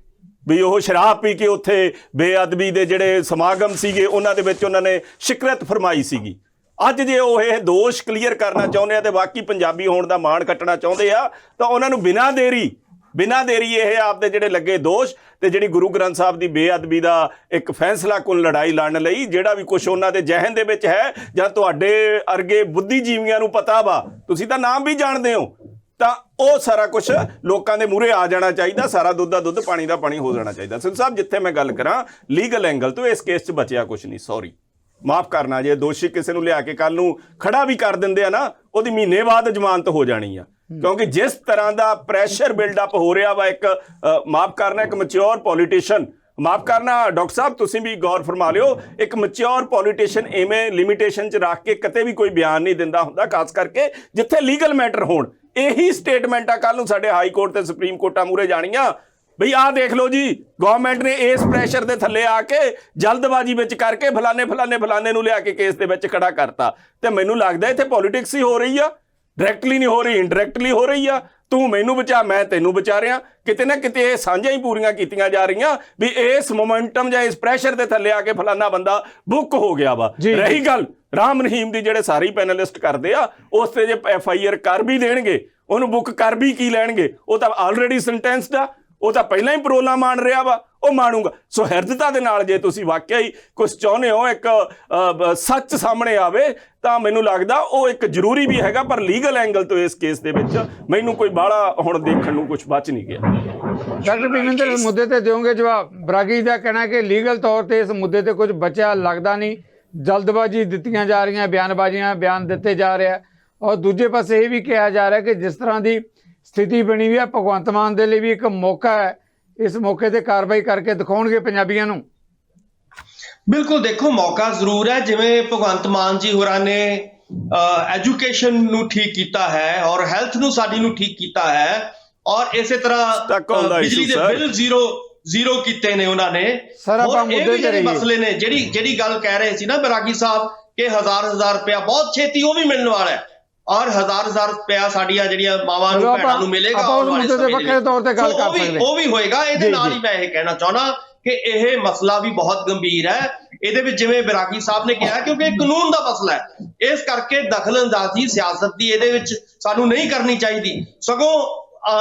Speaker 3: ਵੀ ਉਹ ਸ਼ਰਾਬ ਪੀ ਕੇ ਉੱਥੇ ਬੇਅਦਬੀ ਦੇ ਜਿਹੜੇ ਸਮਾਗਮ ਸੀਗੇ ਉਹਨਾਂ ਦੇ ਵਿੱਚ ਉਹਨਾਂ ਨੇ ਸ਼ਿਕਰਤ ਫਰਮਾਈ ਸੀਗੀ। ਅੱਜ ਜੇ ਉਹ ਇਹ ਦੋਸ਼ ਕਲੀਅਰ ਕਰਨਾ ਚਾਹੁੰਦੇ ਆ ਤੇ ਬਾਕੀ ਪੰਜਾਬੀ ਹੋਣ ਦਾ ਮਾਣ ਕੱਟਣਾ ਚਾਹੁੰਦੇ ਆ ਤਾਂ ਉਹਨਾਂ ਨੂੰ ਬਿਨਾਂ ਦੇਰੀ ਇਹ ਆਪਦੇ ਜਿਹੜੇ ਲੱਗੇ ਦੋਸ਼ ਤੇ ਜਿਹੜੀ ਗੁਰੂ ਗ੍ਰੰਥ ਸਾਹਿਬ ਦੀ ਬੇਅਦਬੀ ਦਾ ਇੱਕ ਫੈਸਲਾ ਕੁਨ ਲੜਾਈ ਲੜਨ ਲਈ ਜਿਹੜਾ ਵੀ ਕੁਝ ਉਹਨਾਂ ਦੇ ਜ਼ਿਹਨ ਦੇ ਵਿੱਚ ਹੈ ਜਾਂ ਤੁਹਾਡੇ ਅਰਗੇ ਬੁੱਧੀਜੀਵੀਆਂ ਨੂੰ ਪਤਾ ਵਾ, ਤੁਸੀਂ ਤਾਂ ਨਾਮ ਵੀ ਜਾਣਦੇ ਹੋ, ਤਾਂ ਉਹ ਸਾਰਾ ਕੁਝ ਲੋਕਾਂ ਦੇ ਮੂਹਰੇ ਆ ਜਾਣਾ ਚਾਹੀਦਾ। ਸਾਰਾ ਦੁੱਧ ਦਾ ਦੁੱਧ, ਪਾਣੀ ਦਾ ਪਾਣੀ ਹੋ ਜਾਣਾ ਚਾਹੀਦਾ। ਸਿੰਘ ਸਾਹਿਬ, ਜਿੱਥੇ ਮੈਂ ਗੱਲ ਕਰਾਂ ਲੀਗਲ ਐਂਗਲ ਤੋਂ, ਇਸ ਕੇਸ 'ਚ ਬਚਿਆ ਕੁਝ ਨਹੀਂ। ਸੌਰੀ, ਮਾਫ ਕਰਨਾ, ਜੇ ਦੋਸ਼ੀ ਕਿਸੇ ਨੂੰ ਲਿਆ ਕੇ ਕੱਲ ਨੂੰ ਖੜਾ ਵੀ ਕਰ ਦਿੰਦੇ ਆ ਨਾ, ਉਹਦੀ ਮਹੀਨੇ ਬਾਅਦ ਜ਼ਮਾਨਤ ਹੋ ਜਾਣੀ ਆ, ਕਿਉਂਕਿ ਜਿਸ ਤਰ੍ਹਾਂ ਦਾ ਪ੍ਰੈਸ਼ਰ ਬਿਲਡਅਪ ਹੋ ਰਿਹਾ ਵਾ ਇੱਕ ਮਾਫ ਕਰਨਾ ਇੱਕ ਮੈਚੁਰ ਪੋਲੀਟੀਸ਼ੀਅਨ, ਮਾਫ ਕਰਨਾ ਡਾਕਟਰ ਸਾਹਿਬ ਤੁਸੀਂ ਵੀ ਗੌਰ ਫਰਮਾ ਲਿਓ, ਇੱਕ ਮੈਚੁਰ ਪੋਲੀਟੀਸ਼ੀਅਨ ਐਵੇਂ ਲਿਮਿਟੇਸ਼ਨ 'ਚ ਰੱਖ ਕੇ ਕਿਤੇ ਵੀ ਕੋਈ ਬਿਆਨ ਨਹੀਂ ਦਿੰਦਾ ਹੁੰਦਾ, ਖਾਸ ਕਰਕੇ ਜਿੱਥੇ ਲੀਗਲ ਮੈਟਰ ਹੋਣ। ਇਹੀ ਸਟੇਟਮੈਂਟਾਂ ਕੱਲ ਨੂੰ ਸਾਡੇ ਹਾਈ ਕੋਰਟ ਤੇ ਸੁਪਰੀਮ ਕੋਰਟਾਂ ਮੂਹਰੇ ਜਾਣੀਆਂ ਬਈ ਆਹ ਦੇਖ ਲਓ ਜੀ, ਗਵਰਨਮੈਂਟ ਨੇ ਇਸ ਪ੍ਰੈਸ਼ਰ ਦੇ ਥੱਲੇ ਆ ਕੇ ਜਲਦਬਾਜ਼ੀ ਵਿੱਚ ਕਰਕੇ ਫਲਾਣੇ ਨੂੰ ਲਿਆ ਕੇ ਕੇਸ ਦੇ ਵਿੱਚ ਖੜਾ ਕਰਤਾ। ਤੇ ਮੈਨੂੰ ਲੱਗਦਾ ਇੱਥੇ ਪੋਲੀਟਿਕਸ ਹੀ ਹੋ ਰਹੀ ਆ, ਡਾਇਰੈਕਟਲੀ ਨਹੀਂ ਹੋ ਰਹੀ, ਇਨਡਾਇਰੈਕਟਲੀ ਹੋ ਰਹੀ ਆ। ਤੂੰ ਮੈਨੂੰ ਬਚਾ, ਮੈਂ ਤੈਨੂੰ ਬਚਾ ਰਿਹਾ। ਕਿਤੇ ਨਾ ਕਿਤੇ ਇਹ ਸਾਂਝਾਂ ਹੀ ਪੂਰੀਆਂ ਕੀਤੀਆਂ ਜਾ ਰਹੀਆਂ ਵੀ ਇਸ ਮੋਮੈਂਟਮ ਜਾਂ ਇਸ ਪ੍ਰੈਸ਼ਰ ਦੇ ਥੱਲੇ ਆ ਕੇ ਫਲਾਨਾ ਬੰਦਾ ਬੁੱਕ ਹੋ ਗਿਆ ਵਾ। ਰਹੀ ਗੱਲ ਰਾਮ ਰਹੀਮ ਦੀ, ਜਿਹੜੇ ਸਾਰੇ ਪੈਨਲਿਸਟ ਕਰਦੇ ਆ, ਉਸ ਤੇ ਜੇ FIR ਕਰ ਵੀ ਦੇਣਗੇ, ਉਹਨੂੰ ਬੁੱਕ ਕਰ ਵੀ ਕੀ ਲੈਣਗੇ? ਉਹ ਤਾਂ ਆਲਰੇਡੀ ਸੈਂਟੈਂਸਡ ਆ, ਉਹ ਤਾਂ ਪਹਿਲਾਂ ਹੀ ਪਰੋਲਾ ਮਾਣ ਰਿਹਾ ਵਾ, ਉਹ ਮਾਣੂਗਾ। ਸੋ ਹਿਰਦਤਾ ਦੇ ਨਾਲ ਜੇ ਤੁਸੀਂ ਵਾਕਿਆ ਹੀ ਕੁਝ ਚਾਹੁੰਦੇ ਹੋ, ਇੱਕ ਸੱਚ ਸਾਹਮਣੇ ਆਵੇ, ਤਾਂ ਮੈਨੂੰ ਲੱਗਦਾ ਉਹ ਇੱਕ ਜ਼ਰੂਰੀ ਵੀ ਹੈਗਾ। ਪਰ ਲੀਗਲ ਐਂਗਲ ਤੋਂ ਇਸ ਕੇਸ ਦੇ ਵਿੱਚ ਮੈਨੂੰ ਕੋਈ ਬਾਹਲਾ ਹੁਣ ਦੇਖਣ ਨੂੰ ਕੁਝ ਬਚ ਨਹੀਂ ਗਿਆ।
Speaker 5: ਡਾਕਟਰ ਭੀਮਿੰਦਰ, ਇਸ ਮੁੱਦੇ ਤੇ ਦਿਓਗੇ ਜਵਾਬ? ਬਰਾਗੀ ਦਾ ਕਹਿਣਾ ਕਿ ਲੀਗਲ ਤੌਰ ਤੇ ਇਸ ਮੁੱਦੇ ਤੇ ਕੁਝ ਬਚਿਆ ਲੱਗਦਾ ਨਹੀਂ, ਜਲਦਬਾਜ਼ੀ ਦਿੱਤੀਆਂ ਜਾ ਰਹੀਆਂ, ਬਿਆਨ ਦਿੱਤੇ ਜਾ ਰਿਹਾ, ਔਰ ਦੂਜੇ ਪਾਸੇ ਇਹ ਵੀ ਕਿਹਾ ਜਾ ਰਿਹਾ ਕਿ ਜਿਸ ਤਰ੍ਹਾਂ ਦੀ ਸਥਿਤੀ ਬਣੀ ਹੋਈ ਹੈ, ਭਗਵੰਤ ਮਾਨ ਦੇ ਲਈ ਵੀ ਇੱਕ ਮੌਕਾ ਹੈ, ਇਸ ਮੌਕੇ ਤੇ ਕਾਰਵਾਈ ਕਰਕੇ ਦਿਖਾਉਣਗੇ ਪੰਜਾਬੀਆਂ ਨੂੰ।
Speaker 2: ਬਿਲਕੁਲ, ਦੇਖੋ ਮੌਕਾ ਜ਼ਰੂਰ ਹੈ। ਜਿਵੇਂ ਭਗਵੰਤ ਮਾਨ ਜੀ ਹੋਰਾਂ ਨੇ ਐਜੂਕੇਸ਼ਨ ਨੂੰ ਠੀਕ ਕੀਤਾ ਹੈ ਔਰ ਹੈਲਥ ਨੂੰ ਸਾਡੀ ਨੂੰ ਠੀਕ ਕੀਤਾ ਹੈ, ਔਰ ਇਸੇ ਤਰ੍ਹਾਂ ਬਿਜਲੀ ਦੇ ਬਿੱਲ ਜ਼ੀਰੋ ਕੀਤੇ ਨੇ ਉਹਨਾਂ ਨੇ।
Speaker 5: ਹੋਰ ਇਹ ਵੀ ਜਿਹੜੇ
Speaker 2: ਮਸਲੇ ਨੇ, ਜਿਹੜੀ ਗੱਲ ਕਹਿ ਰਹੇ ਸੀ ਨਾ ਬਰਾਗੀ ਸਾਹਿਬ ਕਿ ਹਜ਼ਾਰ ਰੁਪਇਆ ਬਹੁਤ ਛੇਤੀ ਉਹ ਵੀ ਮਿਲਣ ਵਾਲਾ ਹੈ, ਔਰ ਹਜ਼ਾਰ ਰੁਪਇਆ ਸਾਡੀਆਂ ਜਿਹੜੀਆਂ ਮਾਵਾਂ ਨੂੰ ਭੈਣਾਂ ਨੂੰ ਮਿਲੇਗਾ, ਉਹ ਵੀ ਹੋਏਗਾ। ਇਹਦੇ ਨਾਲ ਹੀ ਮੈਂ ਇਹ ਕਹਿਣਾ ਚਾਹੁੰਦਾ ਕਿ ਇਹ ਮਸਲਾ ਵੀ ਬਹੁਤ ਗੰਭੀਰ ਹੈ। ਇਹਦੇ ਵਿੱਚ ਜਿਵੇਂ ਬਰਾਗੀ ਸਾਹਿਬ ਨੇ ਕਿਹਾ, ਕਿਉਂਕਿ ਇਹ ਕਾਨੂੰਨ ਦਾ ਮਸਲਾ ਹੈ, ਇਸ ਕਰਕੇ ਦਖਲਅੰਦਾਜ਼ੀ ਸਿਆਸਤ ਦੀ ਇਹਦੇ ਵਿੱਚ ਸਾਨੂੰ ਨਹੀਂ ਕਰਨੀ ਚਾਹੀਦੀ। ਸਗੋਂ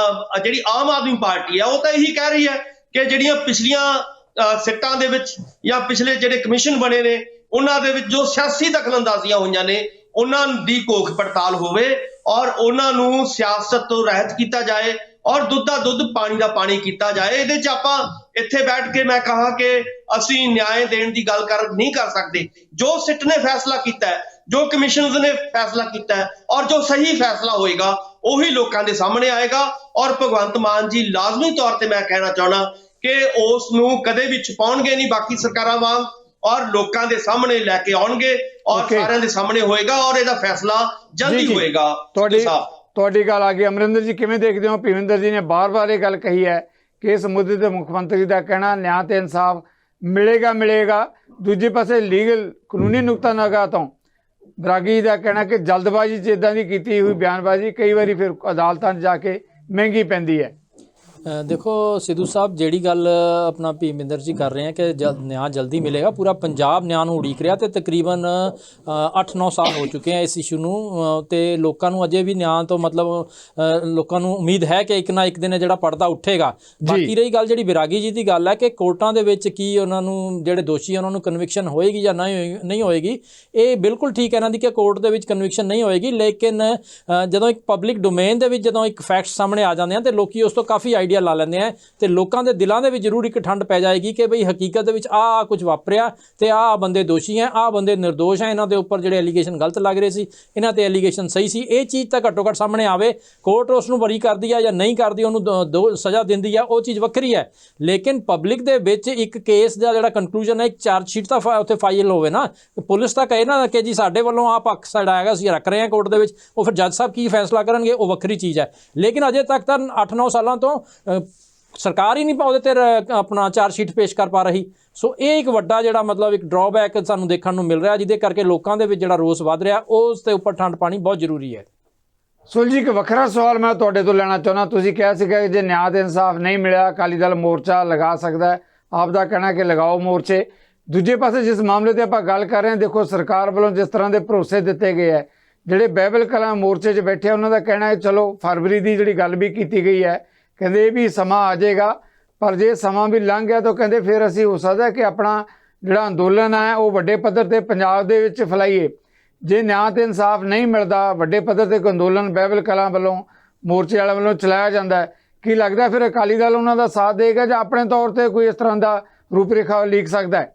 Speaker 2: ਜਿਹੜੀ ਆਮ ਆਦਮੀ ਪਾਰਟੀ ਹੈ ਉਹ ਤਾਂ ਇਹੀ ਕਹਿ ਰਹੀ ਹੈ ਕਿ ਜਿਹੜੀਆਂ ਪਿਛਲੀਆਂ ਸਿੱਟਾਂ ਦੇ ਵਿੱਚ ਜਾਂ ਪਿਛਲੇ ਜਿਹੜੇ ਕਮਿਸ਼ਨ ਬਣੇ ਨੇ ਉਹਨਾਂ ਦੇ ਵਿੱਚ ਜੋ ਸਿਆਸੀ ਦਖਲਅੰਦਾਜ਼ੀਆਂ ਹੋਈਆਂ ਨੇ ਉਹਨਾਂ ਦੀ ਘੋਖ ਪੜਤਾਲ ਹੋਵੇ ਔਰ ਉਹਨਾਂ ਨੂੰ ਸਿਆਸਤ ਤੋਂ ਰਹਿਤ ਕੀਤਾ ਜਾਏ ਔਰ ਦੁੱਧ ਦਾ ਦੁੱਧ, ਪਾਣੀ ਦਾ ਪਾਣੀ ਕੀਤਾ ਜਾਏ। ਇਹਦੇ 'ਚ ਆਪਾਂ ਇੱਥੇ ਬੈਠ ਕੇ ਮੈਂ ਕਹਾਂ ਕਿ ਅਸੀਂ ਨਿਆਂ ਦੇਣ ਦੀ ਗੱਲ ਨਹੀਂ ਕਰ ਸਕਦੇ। ਜੋ ਸਿੱਟ ਨੇ ਫੈਸਲਾ ਕੀਤਾ ਹੈ, ਜੋ ਕਮਿਸ਼ਨਸ ਨੇ ਫੈਸਲਾ ਕੀਤਾ ਹੈ, ਔਰ ਜੋ ਸਹੀ ਫੈਸਲਾ ਹੋਏਗਾ ਉਹੀ ਲੋਕਾਂ ਦੇ ਸਾਹਮਣੇ ਆਏਗਾ। ਔਰ ਭਗਵੰਤ ਮਾਨ ਜੀ ਲਾਜ਼ਮੀ ਤੌਰ ਤੇ ਮੈਂ ਕਹਿਣਾ ਚਾਹੁੰਦਾ ਕਿ ਉਸ ਨੂੰ ਕਦੇ ਵੀ ਛੁਪਾਉਣਗੇ ਨਹੀਂ ਬਾਕੀ ਸਰਕਾਰਾਂ ਵਾਂਗ, ਔਰ ਲੋਕਾਂ ਦੇ ਸਾਹਮਣੇ ਲੈ ਕੇ ਆਉਣਗੇ ਔਰ ਸਾਰਿਆਂ ਦੇ ਸਾਹਮਣੇ ਹੋਏਗਾ ਔਰ ਇਹਦਾ ਫੈਸਲਾ ਜਲਦੀ ਹੋਏਗਾ।
Speaker 5: ਤੁਹਾਡੀ ਗੱਲ ਆ ਗਈ। ਅਮਰਿੰਦਰ ਜੀ ਕਿਵੇਂ ਦੇਖਦੇ ਹੋ? ਭਿਵਿੰਦਰ ਜੀ ਨੇ ਬਾਰ-ਬਾਰ ਇਹ ਗੱਲ ਕਹੀ ਹੈ ਕਿ ਇਸ ਮੁੱਦੇ ਤੇ ਮੁੱਖ ਮੰਤਰੀ ਦਾ ਕਹਿਣਾ ਨਿਆਂ ਤੇ ਇਨਸਾਫ ਮਿਲੇਗਾ। ਦੂਜੇ ਪਾਸੇ ਲੀਗਲ ਕਾਨੂੰਨੀ ਨੁਕਤਾ ਨਗਾਹ ਤੋਂ ਬਰਾਗੀ ਦਾ ਕਹਿਣਾ ਕਿ ਜਲਦਬਾਜ਼ੀ 'ਚ ਇਦਾਂ ਦੀ ਕੀਤੀ ਹੋਈ ਬਿਆਨਬਾਜ਼ੀ ਕਈ ਵਾਰੀ ਫਿਰ ਅਦਾਲਤਾਂ 'ਚ ਜਾ ਕੇ ਮਹਿੰਗੀ ਪੈਂਦੀ ਹੈ।
Speaker 4: ਦੇਖੋ ਸਿੱਧੂ ਸਾਹਿਬ, ਜਿਹੜੀ ਗੱਲ ਆਪਣਾ ਭੀਮਿੰਦਰ ਜੀ ਕਰ ਰਹੇ ਹੈ ਕਿ ਨਿਆਂ ਜਲਦੀ ਮਿਲੇਗਾ, ਪੂਰਾ ਪੰਜਾਬ ਨਿਆਂ ਨੂੰ ਉਡੀਕ ਰਿਹਾ ਤੇ ਤਕਰੀਬਨ 8-9 ਸਾਲ ਹੋ ਚੁੱਕੇ ਆ ਇਸ ਇਸ਼ੂ ਨੂੰ ਤੇ ਲੋਕਾਂ ਨੂੰ ਅਜੇ ਵੀ ਨਿਆਂ ਤੋਂ ਮਤਲਬ ਲੋਕਾਂ ਨੂੰ ਉਮੀਦ ਹੈ ਕਿ ਇੱਕ ਨਾ ਇੱਕ ਦਿਨ ਜਿਹੜਾ ਪਰਦਾ ਉੱਠੇਗਾ। ਬਾਕੀ ਰਹੀ ਗੱਲ ਜਿਹੜੀ ਬਿਰਾਗੀ ਜੀ ਦੀ ਗੱਲ ਹੈ ਕਿ ਕੋਰਟਾਂ ਦੇ ਵਿੱਚ ਕੀ ਉਹਨਾਂ ਨੂੰ ਜਿਹੜੇ ਦੋਸ਼ੀ ਉਹਨਾਂ ਨੂੰ ਕਨਵਿਕਸ਼ਨ ਹੋਏਗੀ ਜਾਂ ਨਹੀਂ ਹੋਏਗੀ, ਇਹ ਬਿਲਕੁਲ ਠੀਕ ਹੈ ਇਹਨਾਂ ਦੀ ਕਿ ਕੋਰਟ ਦੇ ਵਿੱਚ ਕਨਵਿਕਸ਼ਨ ਨਹੀਂ ਹੋਏਗੀ। ਲੇਕਿਨ ਜਦੋਂ ਇੱਕ ਪਬਲਿਕ ਡੋਮੇਨ ਦੇ ਵਿੱਚ ਜਦੋਂ ਇੱਕ ਫੈਕਟ ਸਾਹਮਣੇ ਆ ਜਾਂਦੇ ਆ ਤੇ ਲੋਕੀ ਉਸ ਤੋਂ ਕਾਫੀ ਆਈਡੀਆ ਲਾ ਲੈਂਦੇ ਆ ਤੇ ਲੋਕਾਂ ਦੇ ਦਿਲਾਂ ਦੇ ਵਿੱਚ ਜ਼ਰੂਰ ਇੱਕ ਠੰਡ ਪੈ ਜਾਏਗੀ ਕਿ ਬਈ ਹਕੀਕਤ ਦੇ ਵਿੱਚ ਆ ਕੁਝ ਵਾਪਰਿਆ ਤੇ ਆ ਬੰਦੇ ਦੋਸ਼ੀ ਹੈ, ਆ ਬੰਦੇ ਨਿਰਦੋਸ਼ ਹੈ, ਇਹਨਾਂ ਦੇ ਉੱਪਰ ਜਿਹੜੇ ਐਲੀਗੇਸ਼ਨ ਗਲਤ ਲੱਗ ਰਹੇ ਸੀ, ਇਹਨਾਂ ਤੇ ਐਲੀਗੇਸ਼ਨ ਸਹੀ ਸੀ। ਇਹ ਚੀਜ਼ ਤਾਂ ਘੱਟੋ ਘੱਟ ਸਾਹਮਣੇ ਆਵੇ। ਕੋਰਟ ਉਸ ਨੂੰ ਬਰੀ ਕਰਦੀ ਆ ਜਾਂ ਨਹੀਂ ਕਰਦੀ, ਉਹਨੂੰ ਸਜ਼ਾ ਦਿੰਦੀ ਆ, ਉਹ ਚੀਜ਼ ਵੱਖਰੀ ਹੈ। ਲੇਕਿਨ ਪਬਲਿਕ ਦੇ ਵਿੱਚ ਇੱਕ ਕੇਸ ਦਾ ਜਿਹੜਾ ਕਨਕਲੂਜਨ ਹੈ, ਇੱਕ ਚਾਰਜ ਸ਼ੀਟ ਤਾਂ ਉੱਥੇ ਫਾਈਲ ਹੋਵੇ ਨਾ, ਪੁਲਿਸ ਤਾਂ ਕਹੇ ਨਾ ਕਿ ਜੀ ਸਾਡੇ ਵੱਲੋਂ ਆ ਪੱਖ ਸਾਡਾ ਹੈਗਾ, ਅਸੀਂ ਰੱਖ ਰਹੇ ਹਾਂ ਕੋਰਟ ਦੇ ਵਿੱਚ, ਉਹ ਫਿਰ ਜੱਜ ਸਾਹਿਬ ਕੀ ਫੈਸਲਾ ਕਰਨਗੇ ਉਹ ਵੱਖਰੀ ਚੀਜ਼ ਹੈ। ਲੇਕਿਨ ਅਜੇ ਤੱਕ ਤਾਂ 8-9 ਸਾਲਾਂ ਤੋਂ ਸਰਕਾਰ ਹੀ ਨਹੀਂ ਉਹਦੇ ਤੇ ਆਪਣਾ ਚਾਰਜ ਸ਼ੀਟ ਪੇਸ਼ ਕਰ ਪਾ ਰਹੀ। ਸੋ ਇਹ ਇੱਕ ਵੱਡਾ ਜਿਹੜਾ ਮਤਲਬ ਇੱਕ ਡਰਾਬੈਕ ਸਾਨੂੰ ਦੇਖਣ ਨੂੰ ਮਿਲ ਰਿਹਾ, ਜਿਹਦੇ ਕਰਕੇ ਲੋਕਾਂ ਦੇ ਵਿੱਚ ਜਿਹੜਾ ਰੋਸ ਵੱਧ ਰਿਹਾ, ਉਸ ਦੇ ਉੱਪਰ ਠੰਡ ਪਾਣੀ ਬਹੁਤ ਜ਼ਰੂਰੀ ਹੈ।
Speaker 5: ਸੁਲ ਜੀ, ਇੱਕ ਵੱਖਰਾ ਸਵਾਲ ਮੈਂ ਤੁਹਾਡੇ ਤੋਂ ਲੈਣਾ ਚਾਹੁੰਦਾ। ਤੁਸੀਂ ਕਿਹਾ ਸੀਗਾ ਕਿ ਜੇ ਨਿਆਂ ਤੇ ਇਨਸਾਫ ਨਹੀਂ ਮਿਲਿਆ ਅਕਾਲੀ ਦਲ ਮੋਰਚਾ ਲਗਾ ਸਕਦਾ ਹੈ। ਆਪ ਦਾ ਕਹਿਣਾ ਕਿ ਲਗਾਓ ਮੋਰਚੇ। ਦੂਜੇ ਪਾਸੇ ਜਿਸ ਮਾਮਲੇ ਤੇ ਆਪਾਂ ਗੱਲ ਕਰ ਰਹੇ ਹਾਂ, ਦੇਖੋ ਸਰਕਾਰ ਵੱਲੋਂ ਜਿਸ ਤਰ੍ਹਾਂ ਦੇ ਭਰੋਸੇ ਦਿੱਤੇ ਗਏ ਹੈ, ਜਿਹੜੇ ਬਾਈਬਲ ਕਲਾਂ ਮੋਰਚੇ 'ਚ ਬੈਠੇ ਉਹਨਾਂ ਦਾ ਕਹਿਣਾ ਹੈ ਚਲੋ ਫਰਵਰੀ ਦੀ ਜਿਹੜੀ ਗੱਲ ਵੀ ਕੀਤੀ ਗਈ ਹੈ, ਕਹਿੰਦੇ ਇਹ ਵੀ ਸਮਾਂ ਆ ਜਾਏਗਾ, ਪਰ ਜੇ ਸਮਾਂ ਵੀ ਲੰਘ ਗਿਆ ਤਾਂ ਕਹਿੰਦੇ ਫਿਰ ਅਸੀਂ ਹੋ ਸਕਦਾ ਕਿ ਆਪਣਾ ਜਿਹੜਾ ਅੰਦੋਲਨ ਹੈ ਉਹ ਵੱਡੇ ਪੱਧਰ ਤੇ ਪੰਜਾਬ ਦੇ ਵਿੱਚ ਫੈਲਾਈਏ। ਜੇ ਨਿਆਂ ਤੇ ਇਨਸਾਫ ਨਹੀਂ ਮਿਲਦਾ, ਵੱਡੇ ਪੱਧਰ ਤੇ ਅੰਦੋਲਨ ਬਾਈਬਲ ਕਲਾਂ ਵੱਲੋਂ ਮੋਰਚੇ ਵਾਲਿਆਂ ਵੱਲੋਂ ਚਲਾਇਆ ਜਾਂਦਾ ਹੈ, ਕੀ ਲੱਗਦਾ ਫਿਰ ਅਕਾਲੀ ਦਲ ਉਹਨਾਂ ਦਾ ਸਾਥ ਦੇਗਾ ਜਾਂ ਆਪਣੇ ਤੌਰ ਤੇ ਕੋਈ ਇਸ ਤਰ੍ਹਾਂ ਦਾ ਰੂਪਰੇਖਾ ਲੀਕ ਸਕਦਾ ਹੈ?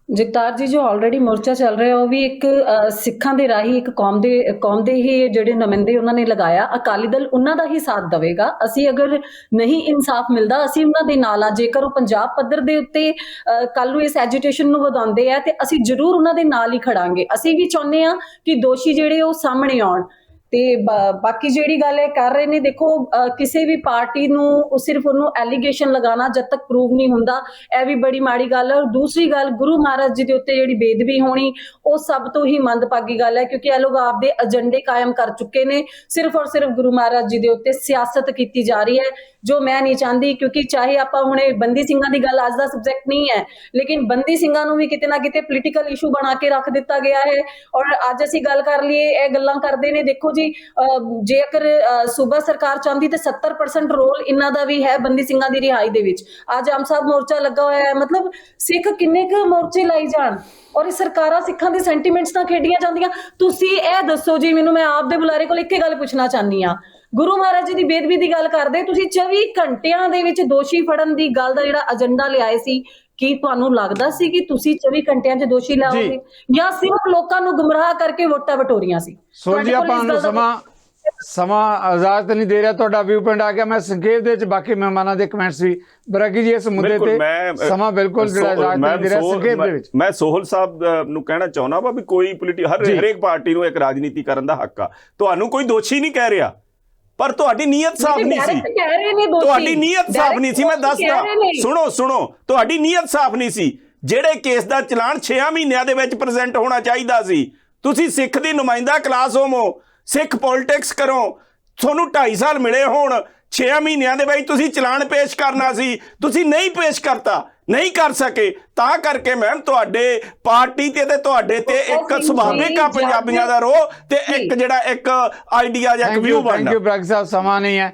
Speaker 1: ਜਗਤਾਰ ਜੀ, ਜੋ ਆਲਰੇਡੀ ਮੋਰਚਾ ਚੱਲ ਰਿਹਾ ਉਹ ਵੀ ਇੱਕ ਸਿੱਖਾਂ ਦੇ ਰਾਹੀਂ ਇੱਕ ਕੌਮ ਦੇ ਹੀ ਜਿਹੜੇ ਨੁਮਾਇੰਦੇ ਉਹਨਾਂ ਨੇ ਲਗਾਇਆ। ਅਕਾਲੀ ਦਲ ਉਹਨਾਂ ਦਾ ਹੀ ਸਾਥ ਦੇਵੇਗਾ। ਅਸੀਂ ਅਗਰ ਨਹੀਂ ਇਨਸਾਫ ਮਿਲਦਾ, ਅਸੀਂ ਉਹਨਾਂ ਦੇ ਨਾਲ ਆ। ਜੇਕਰ ਉਹ ਪੰਜਾਬ ਪੱਧਰ ਦੇ ਉੱਤੇ ਕੱਲ ਨੂੰ ਇਸ ਐਜੀਟੇਸ਼ਨ ਨੂੰ ਵਧਾਉਂਦੇ ਆ ਤੇ ਅਸੀਂ ਜ਼ਰੂਰ ਉਹਨਾਂ ਦੇ ਨਾਲ ਹੀ ਖੜਾਂਗੇ। ਅਸੀਂ ਵੀ ਚਾਹੁੰਦੇ ਆ ਕਿ ਦੋਸ਼ੀ ਜਿਹੜੇ ਉਹ ਸਾਹਮਣੇ ਆਉਣ। ਤੇ ਬਾਕੀ ਜਿਹੜੀ ਗੱਲ ਇਹ ਕਰ ਰਹੇ ਨੇ, ਦੇਖੋ ਕਿਸੇ ਵੀ ਪਾਰਟੀ ਨੂੰ ਸਿਰਫ ਉਹਨੂੰ ਐਲੀਗੇਸ਼ਨ ਲਗਾਉਣਾ ਜਦ ਤੱਕ ਪ੍ਰੂਵ ਨਹੀਂ ਹੁੰਦਾ, ਇਹ ਵੀ ਬੜੀ ਮਾੜੀ ਗੱਲ ਹੈ। ਔਰ ਦੂਸਰੀ ਗੱਲ, ਗੁਰੂ ਮਹਾਰਾਜ ਜੀ ਦੇ ਉੱਤੇ ਜਿਹੜੀ ਬੇਦਬੀ ਹੋਣੀ ਉਹ ਸਭ ਤੋਂ ਹੀ ਮੰਦਭਾਗੀ ਗੱਲ ਹੈ, ਕਿਉਂਕਿ ਇਹ ਲੋਕ ਆਪਦੇ ਏਜੰਡੇ ਕਾਇਮ ਕਰ ਚੁੱਕੇ ਨੇ। ਸਿਰਫ ਔਰ ਸਿਰਫ ਗੁਰੂ ਮਹਾਰਾਜ ਜੀ ਦੇ ਉੱਤੇ ਸਿਆਸਤ ਕੀਤੀ ਜਾ ਰਹੀ ਹੈ, ਜੋ ਮੈਂ ਨਹੀਂ ਚਾਹੁੰਦੀ। ਕਿਉਂਕਿ ਚਾਹੇ ਆਪਾਂ ਹੁਣੇ ਬੰਦੀ ਸਿੰਘਾਂ ਦੀ ਗੱਲ ਅੱਜ ਦਾ ਸਬਜੈਕਟ ਨਹੀਂ ਹੈ, ਲੇਕਿਨ ਬੰਦੀ ਸਿੰਘਾਂ ਨੂੰ ਵੀ ਕਿਤੇ ਨਾ ਕਿਤੇ ਪੋਲੀਟੀਕਲ ਇਸ਼ੂ ਬਣਾ ਕੇ ਰੱਖ ਦਿੱਤਾ ਗਿਆ ਹੈ। ਔਰ ਅੱਜ ਅਸੀਂ ਗੱਲ ਕਰ ਲਈਏ, ਇਹ ਗੱਲਾਂ ਕਰਦੇ ਨੇ। ਦੇਖੋ ਜੀ, ਜੇਕਰ ਸੂਬਾ ਸਰਕਾਰ ਚਾਹੁੰਦੀ ਤੇ 70% ਰੋਲ ਇਹਨਾਂ ਦਾ ਵੀ ਹੈ ਬੰਦੀ ਸਿੰਘਾਂ ਦੀ ਰਿਹਾਈ ਦੇ ਵਿੱਚ। ਅੱਜ ਆਮ ਸਾਹਿਬ ਮੋਰਚਾ ਲੱਗਾ ਹੋਇਆ ਹੈ, ਮਤਲਬ ਸਿੱਖ ਕਿੰਨੇ ਕੁ ਮੋਰਚੇ ਲਾਈ ਜਾਣ ਔਰ ਇਹ ਸਰਕਾਰਾਂ ਸਿੱਖਾਂ ਦੇ ਸੈਂਟੀਮੈਂਟਸ ਨਾਲ ਖੇਡੀਆਂ ਜਾਂਦੀਆਂ। ਤੁਸੀਂ ਇਹ ਦੱਸੋ ਜੀ ਮੈਨੂੰ, ਮੈਂ ਆਪ ਦੇ ਬੁਲਾਰੇ ਕੋਲ ਇੱਕ ਗੱਲ ਪੁੱਛਣਾ ਚਾਹੁੰਦੀ ਹਾਂ। ਗੁਰੂ ਮਹਾਰਾਜ ਜੀ ਦੀ ਬੇਦਬੀ ਦੀ ਗੱਲ ਕਰਦੇ, ਤੁਸੀਂ 24 ਘੰਟਿਆਂ ਦੇ ਵਿੱਚ ਦੋਸ਼ੀ ਫੜਨ ਦੀ ਗੱਲ ਦਾ ਜਿਹੜਾ ਏਜੰਡਾ ਲਿਆਏ ਸੀ, ਕੀ ਤੁਹਾਨੂੰ ਲੱਗਦਾ ਸੀ ਕਿ ਤੁਸੀਂ 24 ਘੰਟਿਆਂ 'ਚ ਦੋਸ਼ੀ ਲਾਓਗੇ ਜਾਂ ਸਿਰਫ ਲੋਕਾਂ ਨੂੰ ਗੁੰਮਰਾਹ ਕਰਕੇ ਵੋਟਾਂ ਵਟੋਰੀਆਂ ਸੀ?
Speaker 5: ਸੋ ਜੀ, ਆਪਾਂ ਨੂੰ ਸਮਾਂ ਇਜਾਜ਼ਤ ਨਹੀਂ ਦੇ ਰਿਹਾ। ਤੁਹਾਡਾ ਵਿਊ ਪੁਆਇੰਟ ਆ ਗਿਆ। ਮੈਂ ਸੰਖੇਪ ਦੇ ਵਿੱਚ ਬਾਕੀ ਮਹਿਮਾਨਾਂ ਦੇ ਕਮੈਂਟਸ ਵੀ ਬਰਾਗੀ ਜੀ ਇਸ ਮੁੱਦੇ ਤੇ ਸਮਾਂ ਬਿਲਕੁਲ ਜਿਹੜਾ ਇਜਾਜ਼ਤ ਨਹੀਂ ਦੇ ਰਿਹਾ। ਸੰਖੇਪ ਦੇ ਵਿੱਚ
Speaker 3: ਮੈਂ ਸੋਹਲ ਸਾਹਿਬ ਨੂੰ ਕਹਿਣਾ ਚਾਹੁੰਦਾ ਵਾ ਵੀ ਕੋਈ ਹਰੇਕ ਪਾਰਟੀ ਨੂੰ ਇੱਕ ਰਾਜਨੀਤੀ ਕਰਨ ਦਾ ਹੱਕ ਆ। ਤੁਹਾਨੂੰ ਕੋਈ ਦੋਸ਼ੀ ਨਹੀਂ ਕਹਿ ਰਿਹਾ, ਪਰ ਤੁਹਾਡੀ ਨੀਅਤ ਸਾਫ਼ ਨਹੀਂ ਸੀ। ਤੁਹਾਡੀ ਨੀਅਤ ਸਾਫ਼ ਨਹੀਂ ਸੀ। ਮੈਂ ਦੱਸਦਾ, ਸੁਣੋ, ਤੁਹਾਡੀ ਨੀਅਤ ਸਾਫ਼ ਨਹੀਂ ਸੀ। ਜਿਹੜੇ ਕੇਸ ਦਾ ਚਲਾਨ 6 ਮਹੀਨਿਆਂ ਦੇ ਵਿੱਚ ਪ੍ਰੈਜ਼ੈਂਟ ਹੋਣਾ ਚਾਹੀਦਾ ਸੀ, ਤੁਸੀਂ ਸਿੱਖ ਦੀ ਨੁਮਾਇੰਦਾ ਕਲਾਸ ਹੋਵੋ, ਸਿੱਖ ਪੋਲਿਟਿਕਸ ਕਰੋ, ਤੁਹਾਨੂੰ 2.5 ਸਾਲ ਮਿਲੇ ਹੋਣ, 6 ਮਹੀਨਿਆਂ ਦੇ ਵਿੱਚ ਤੁਸੀਂ ਚਲਾਨ ਪੇਸ਼ ਕਰਨਾ ਸੀ, ਤੁਸੀਂ ਨਹੀਂ ਪੇਸ਼ ਕਰਤਾ, ਨਹੀਂ ਕਰ ਸਕੇ। ਤਾਂ ਕਰਕੇ ਮੈਮ ਤੁਹਾਡੇ ਪਾਰਟੀ ਤੇ ਤੁਹਾਡੇ ਤੇ ਇੱਕ ਸੁਭਾਵਿਕ ਆ ਪੰਜਾਬੀਆਂ ਦਾ ਰੋਹ ਤੇ ਇੱਕ ਜਿਹੜਾ ਇੱਕ ਆਈਡੀਆ ਜਾਂ ਇੱਕ ਵਿਊ ਬਣਨਾ।
Speaker 5: ਥੈਂਕ ਯੂ ਬਰਾਗ ਸਾਹਿਬ, ਸਮਾਂ ਨਹੀਂ ਹੈ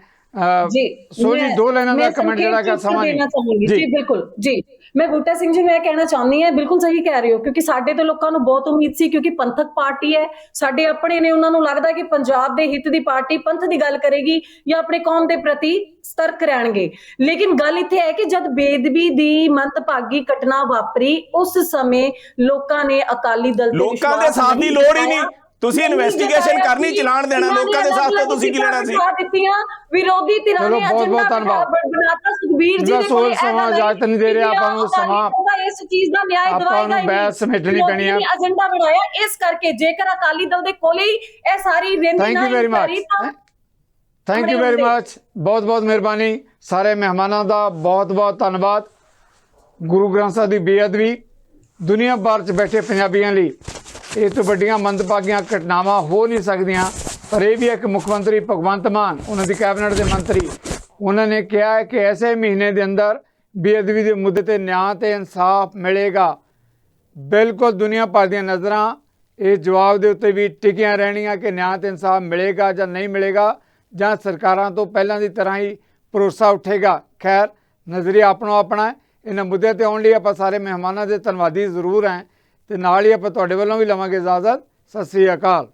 Speaker 5: ਜੀ। ਸੋ ਜੀ, 2 ਲਾਈਨਾਂ ਦਾ ਕਮੈਂਟ ਜਿਹੜਾ ਕਿ ਸਮਾਂ ਨਹੀਂ
Speaker 1: ਜੀ। ਬਿਲਕੁਲ ਜੀ, ਮੈਂ ਬੂਟਾ ਸਿੰਘ ਜੀ ਮੈਂ ਕਹਿਣਾ ਚਾਹੁੰਦੀ ਹਾਂ, ਬਿਲਕੁਲ ਸਹੀ ਕਹਿ ਰਹੇ ਹੋ, ਕਿਉਂਕਿ ਸਾਡੇ ਤੋਂ ਲੋਕਾਂ ਨੂੰ ਬਹੁਤ ਉਮੀਦ ਸੀ, ਕਿਉਂਕਿ ਪੰਥਕ ਪਾਰਟੀ ਹੈ, ਸਾਡੇ ਆਪਣੇ ਨੇ, ਉਹਨਾਂ ਨੂੰ ਲੱਗਦਾ ਕਿ ਪੰਜਾਬ ਦੇ ਹਿੱਤ ਦੀ ਪਾਰਟੀ ਪੰਥ ਦੀ ਗੱਲ ਕਰੇਗੀ ਜਾਂ ਆਪਣੇ ਕੌਮ ਦੇ ਪ੍ਰਤੀ ਸਤਰਕ ਰਹਿਣਗੇ। ਲੇਕਿਨ ਗੱਲ ਇੱਥੇ ਹੈ ਕਿ ਜਦ ਬੇਦਬੀ ਦੀ ਮੰਦਭਾਗੀ ਘਟਨਾ ਵਾਪਰੀ, ਉਸ ਸਮੇਂ ਲੋਕਾਂ ਨੇ ਅਕਾਲੀ ਦਲ ਤੇ
Speaker 3: ਲੋਕਾਂ ਦੇ ਸਾਥ ਦੀ ਲੋੜ ਹੀ ਨਹੀਂ। ਤੁਸੀਂ ਇਨਵੈਸਟੀਗੇਸ਼ਨ ਕਰਨੀ, ਚਲਾਨ ਦੇਣਾ, ਲੋਕਾਂ ਦੇ ਸਾਥ ਤਾਂ ਤੁਸੀਂ ਕੀ ਲੈਣਾ ਸੀ?
Speaker 1: ਵਿਰੋਧੀ ਧਿਰਾਂ
Speaker 5: ਚਲੋ,
Speaker 1: ਨੇ
Speaker 5: ਬਹੁਤ-ਬਹੁਤ ਧੰਨਵਾਦ।
Speaker 1: ਬਣਾਤਾ ਸੁਖਬੀਰ ਜੀ
Speaker 5: ਜਿਹੜਾ
Speaker 1: ਦੇ ਕੋਲ
Speaker 5: ਸਮਾਂ ਇਜਾਜ਼ਤ ਨਹੀਂ ਦੇ ਰਿਹਾ, ਆਪਾਂ ਨੂੰ ਸਮਾਂ
Speaker 1: ਇਸ ਚੀਜ਼ ਦਾ ਨਿਆਂ
Speaker 5: ਆਪਾਂ
Speaker 1: ਦਿਵਾਏਗਾ
Speaker 5: ਨੂੰ ਬਹਿਸ ਸਮੇਟਣੀ ਪੈਣੀ ਆ।
Speaker 1: ਏਜੰਡਾ ਬਣਾਇਆ, ਇਸ ਕਰਕੇ ਜੇਕਰ ਅਕਾਲੀ ਦਲ ਦੇ ਕੋਲੇ ਹੀ ਇਹ ਸਾਰੀ ਰੇਂਦੀ
Speaker 5: thank you very much, thank you very much, ਬਹੁਤ ਬਹੁਤ ਮਿਹਰਬਾਨੀ। ਸਾਰੇ ਮਹਿਮਾਨਾਂ ਦਾ ਬਹੁਤ ਬਹੁਤ ਧੰਨਵਾਦ। ਗੁਰੂ ਗ੍ਰੰਥ ਸਾਹਿਬ ਦੀ ਬੇਅਦਬੀ ਦੁਨੀਆ ਭਰ 'ਚ ਬੈਠੇ ਪੰਜਾਬੀਆਂ ਲਈ ਇਹ ਤੋਂ ਵੱਡੀਆਂ ਮੰਦਭਾਗੀਆਂ ਘਟਨਾਵਾਂ ਹੋ ਨਹੀਂ ਸਕਦੀਆਂ। ਪਰ ਇਹ ਵੀ ਇੱਕ ਮੁੱਖ ਮੰਤਰੀ ਭਗਵੰਤ ਮਾਨ, ਉਹਨਾਂ ਦੀ ਕੈਬਨਿਟ ਦੇ ਮੰਤਰੀ, ਉਹਨਾਂ ਨੇ ਕਿਹਾ ਹੈ ਕਿ ਐਸੇ ਮਹੀਨੇ ਦੇ ਅੰਦਰ ਬੇਅਦਬੀ ਦੇ ਮੁੱਦੇ ਤੇ ਨਿਆਂ ਤੇ ਇਨਸਾਫ ਮਿਲੇਗਾ। ਬਿਲਕੁਲ ਦੁਨੀਆ ਭਰ ਦੀਆਂ ਨਜ਼ਰਾਂ ਇਹ ਜਵਾਬ ਦੇ ਉੱਤੇ ਵੀ ਟਿਕੀਆਂ ਰਹਿਣੀਆਂ ਕਿ ਨਿਆਂ ਤੇ ਇਨਸਾਫ ਮਿਲੇਗਾ ਜਾਂ ਨਹੀਂ ਮਿਲੇਗਾ, ਜਾਂ ਸਰਕਾਰਾਂ ਤੋਂ ਪਹਿਲਾਂ ਦੀ ਤਰ੍ਹਾਂ ਹੀ ਭਰੋਸਾ ਉੱਠੇਗਾ। ਖੈਰ, ਨਜ਼ਰੀਆ ਆਪਣਾ ਆਪਣਾ ਹੈ। ਇਹਨਾਂ ਮੁੱਦਿਆਂ ਤੇ ਆਉਣ ਲਈ ਆਪਾਂ ਸਾਰੇ ਮਹਿਮਾਨਾਂ ਦੇ ਧੰਨਵਾਦੀ ਜ਼ਰੂਰ ਹਾਂ, ਤੇ ਨਾਲ ਹੀ ਆਪਾਂ ਤੁਹਾਡੇ ਵੱਲੋਂ ਵੀ ਲਵਾਂਗੇ ਇਜਾਜ਼ਤ। ਸਤਿ ਸ੍ਰੀ ਅਕਾਲ।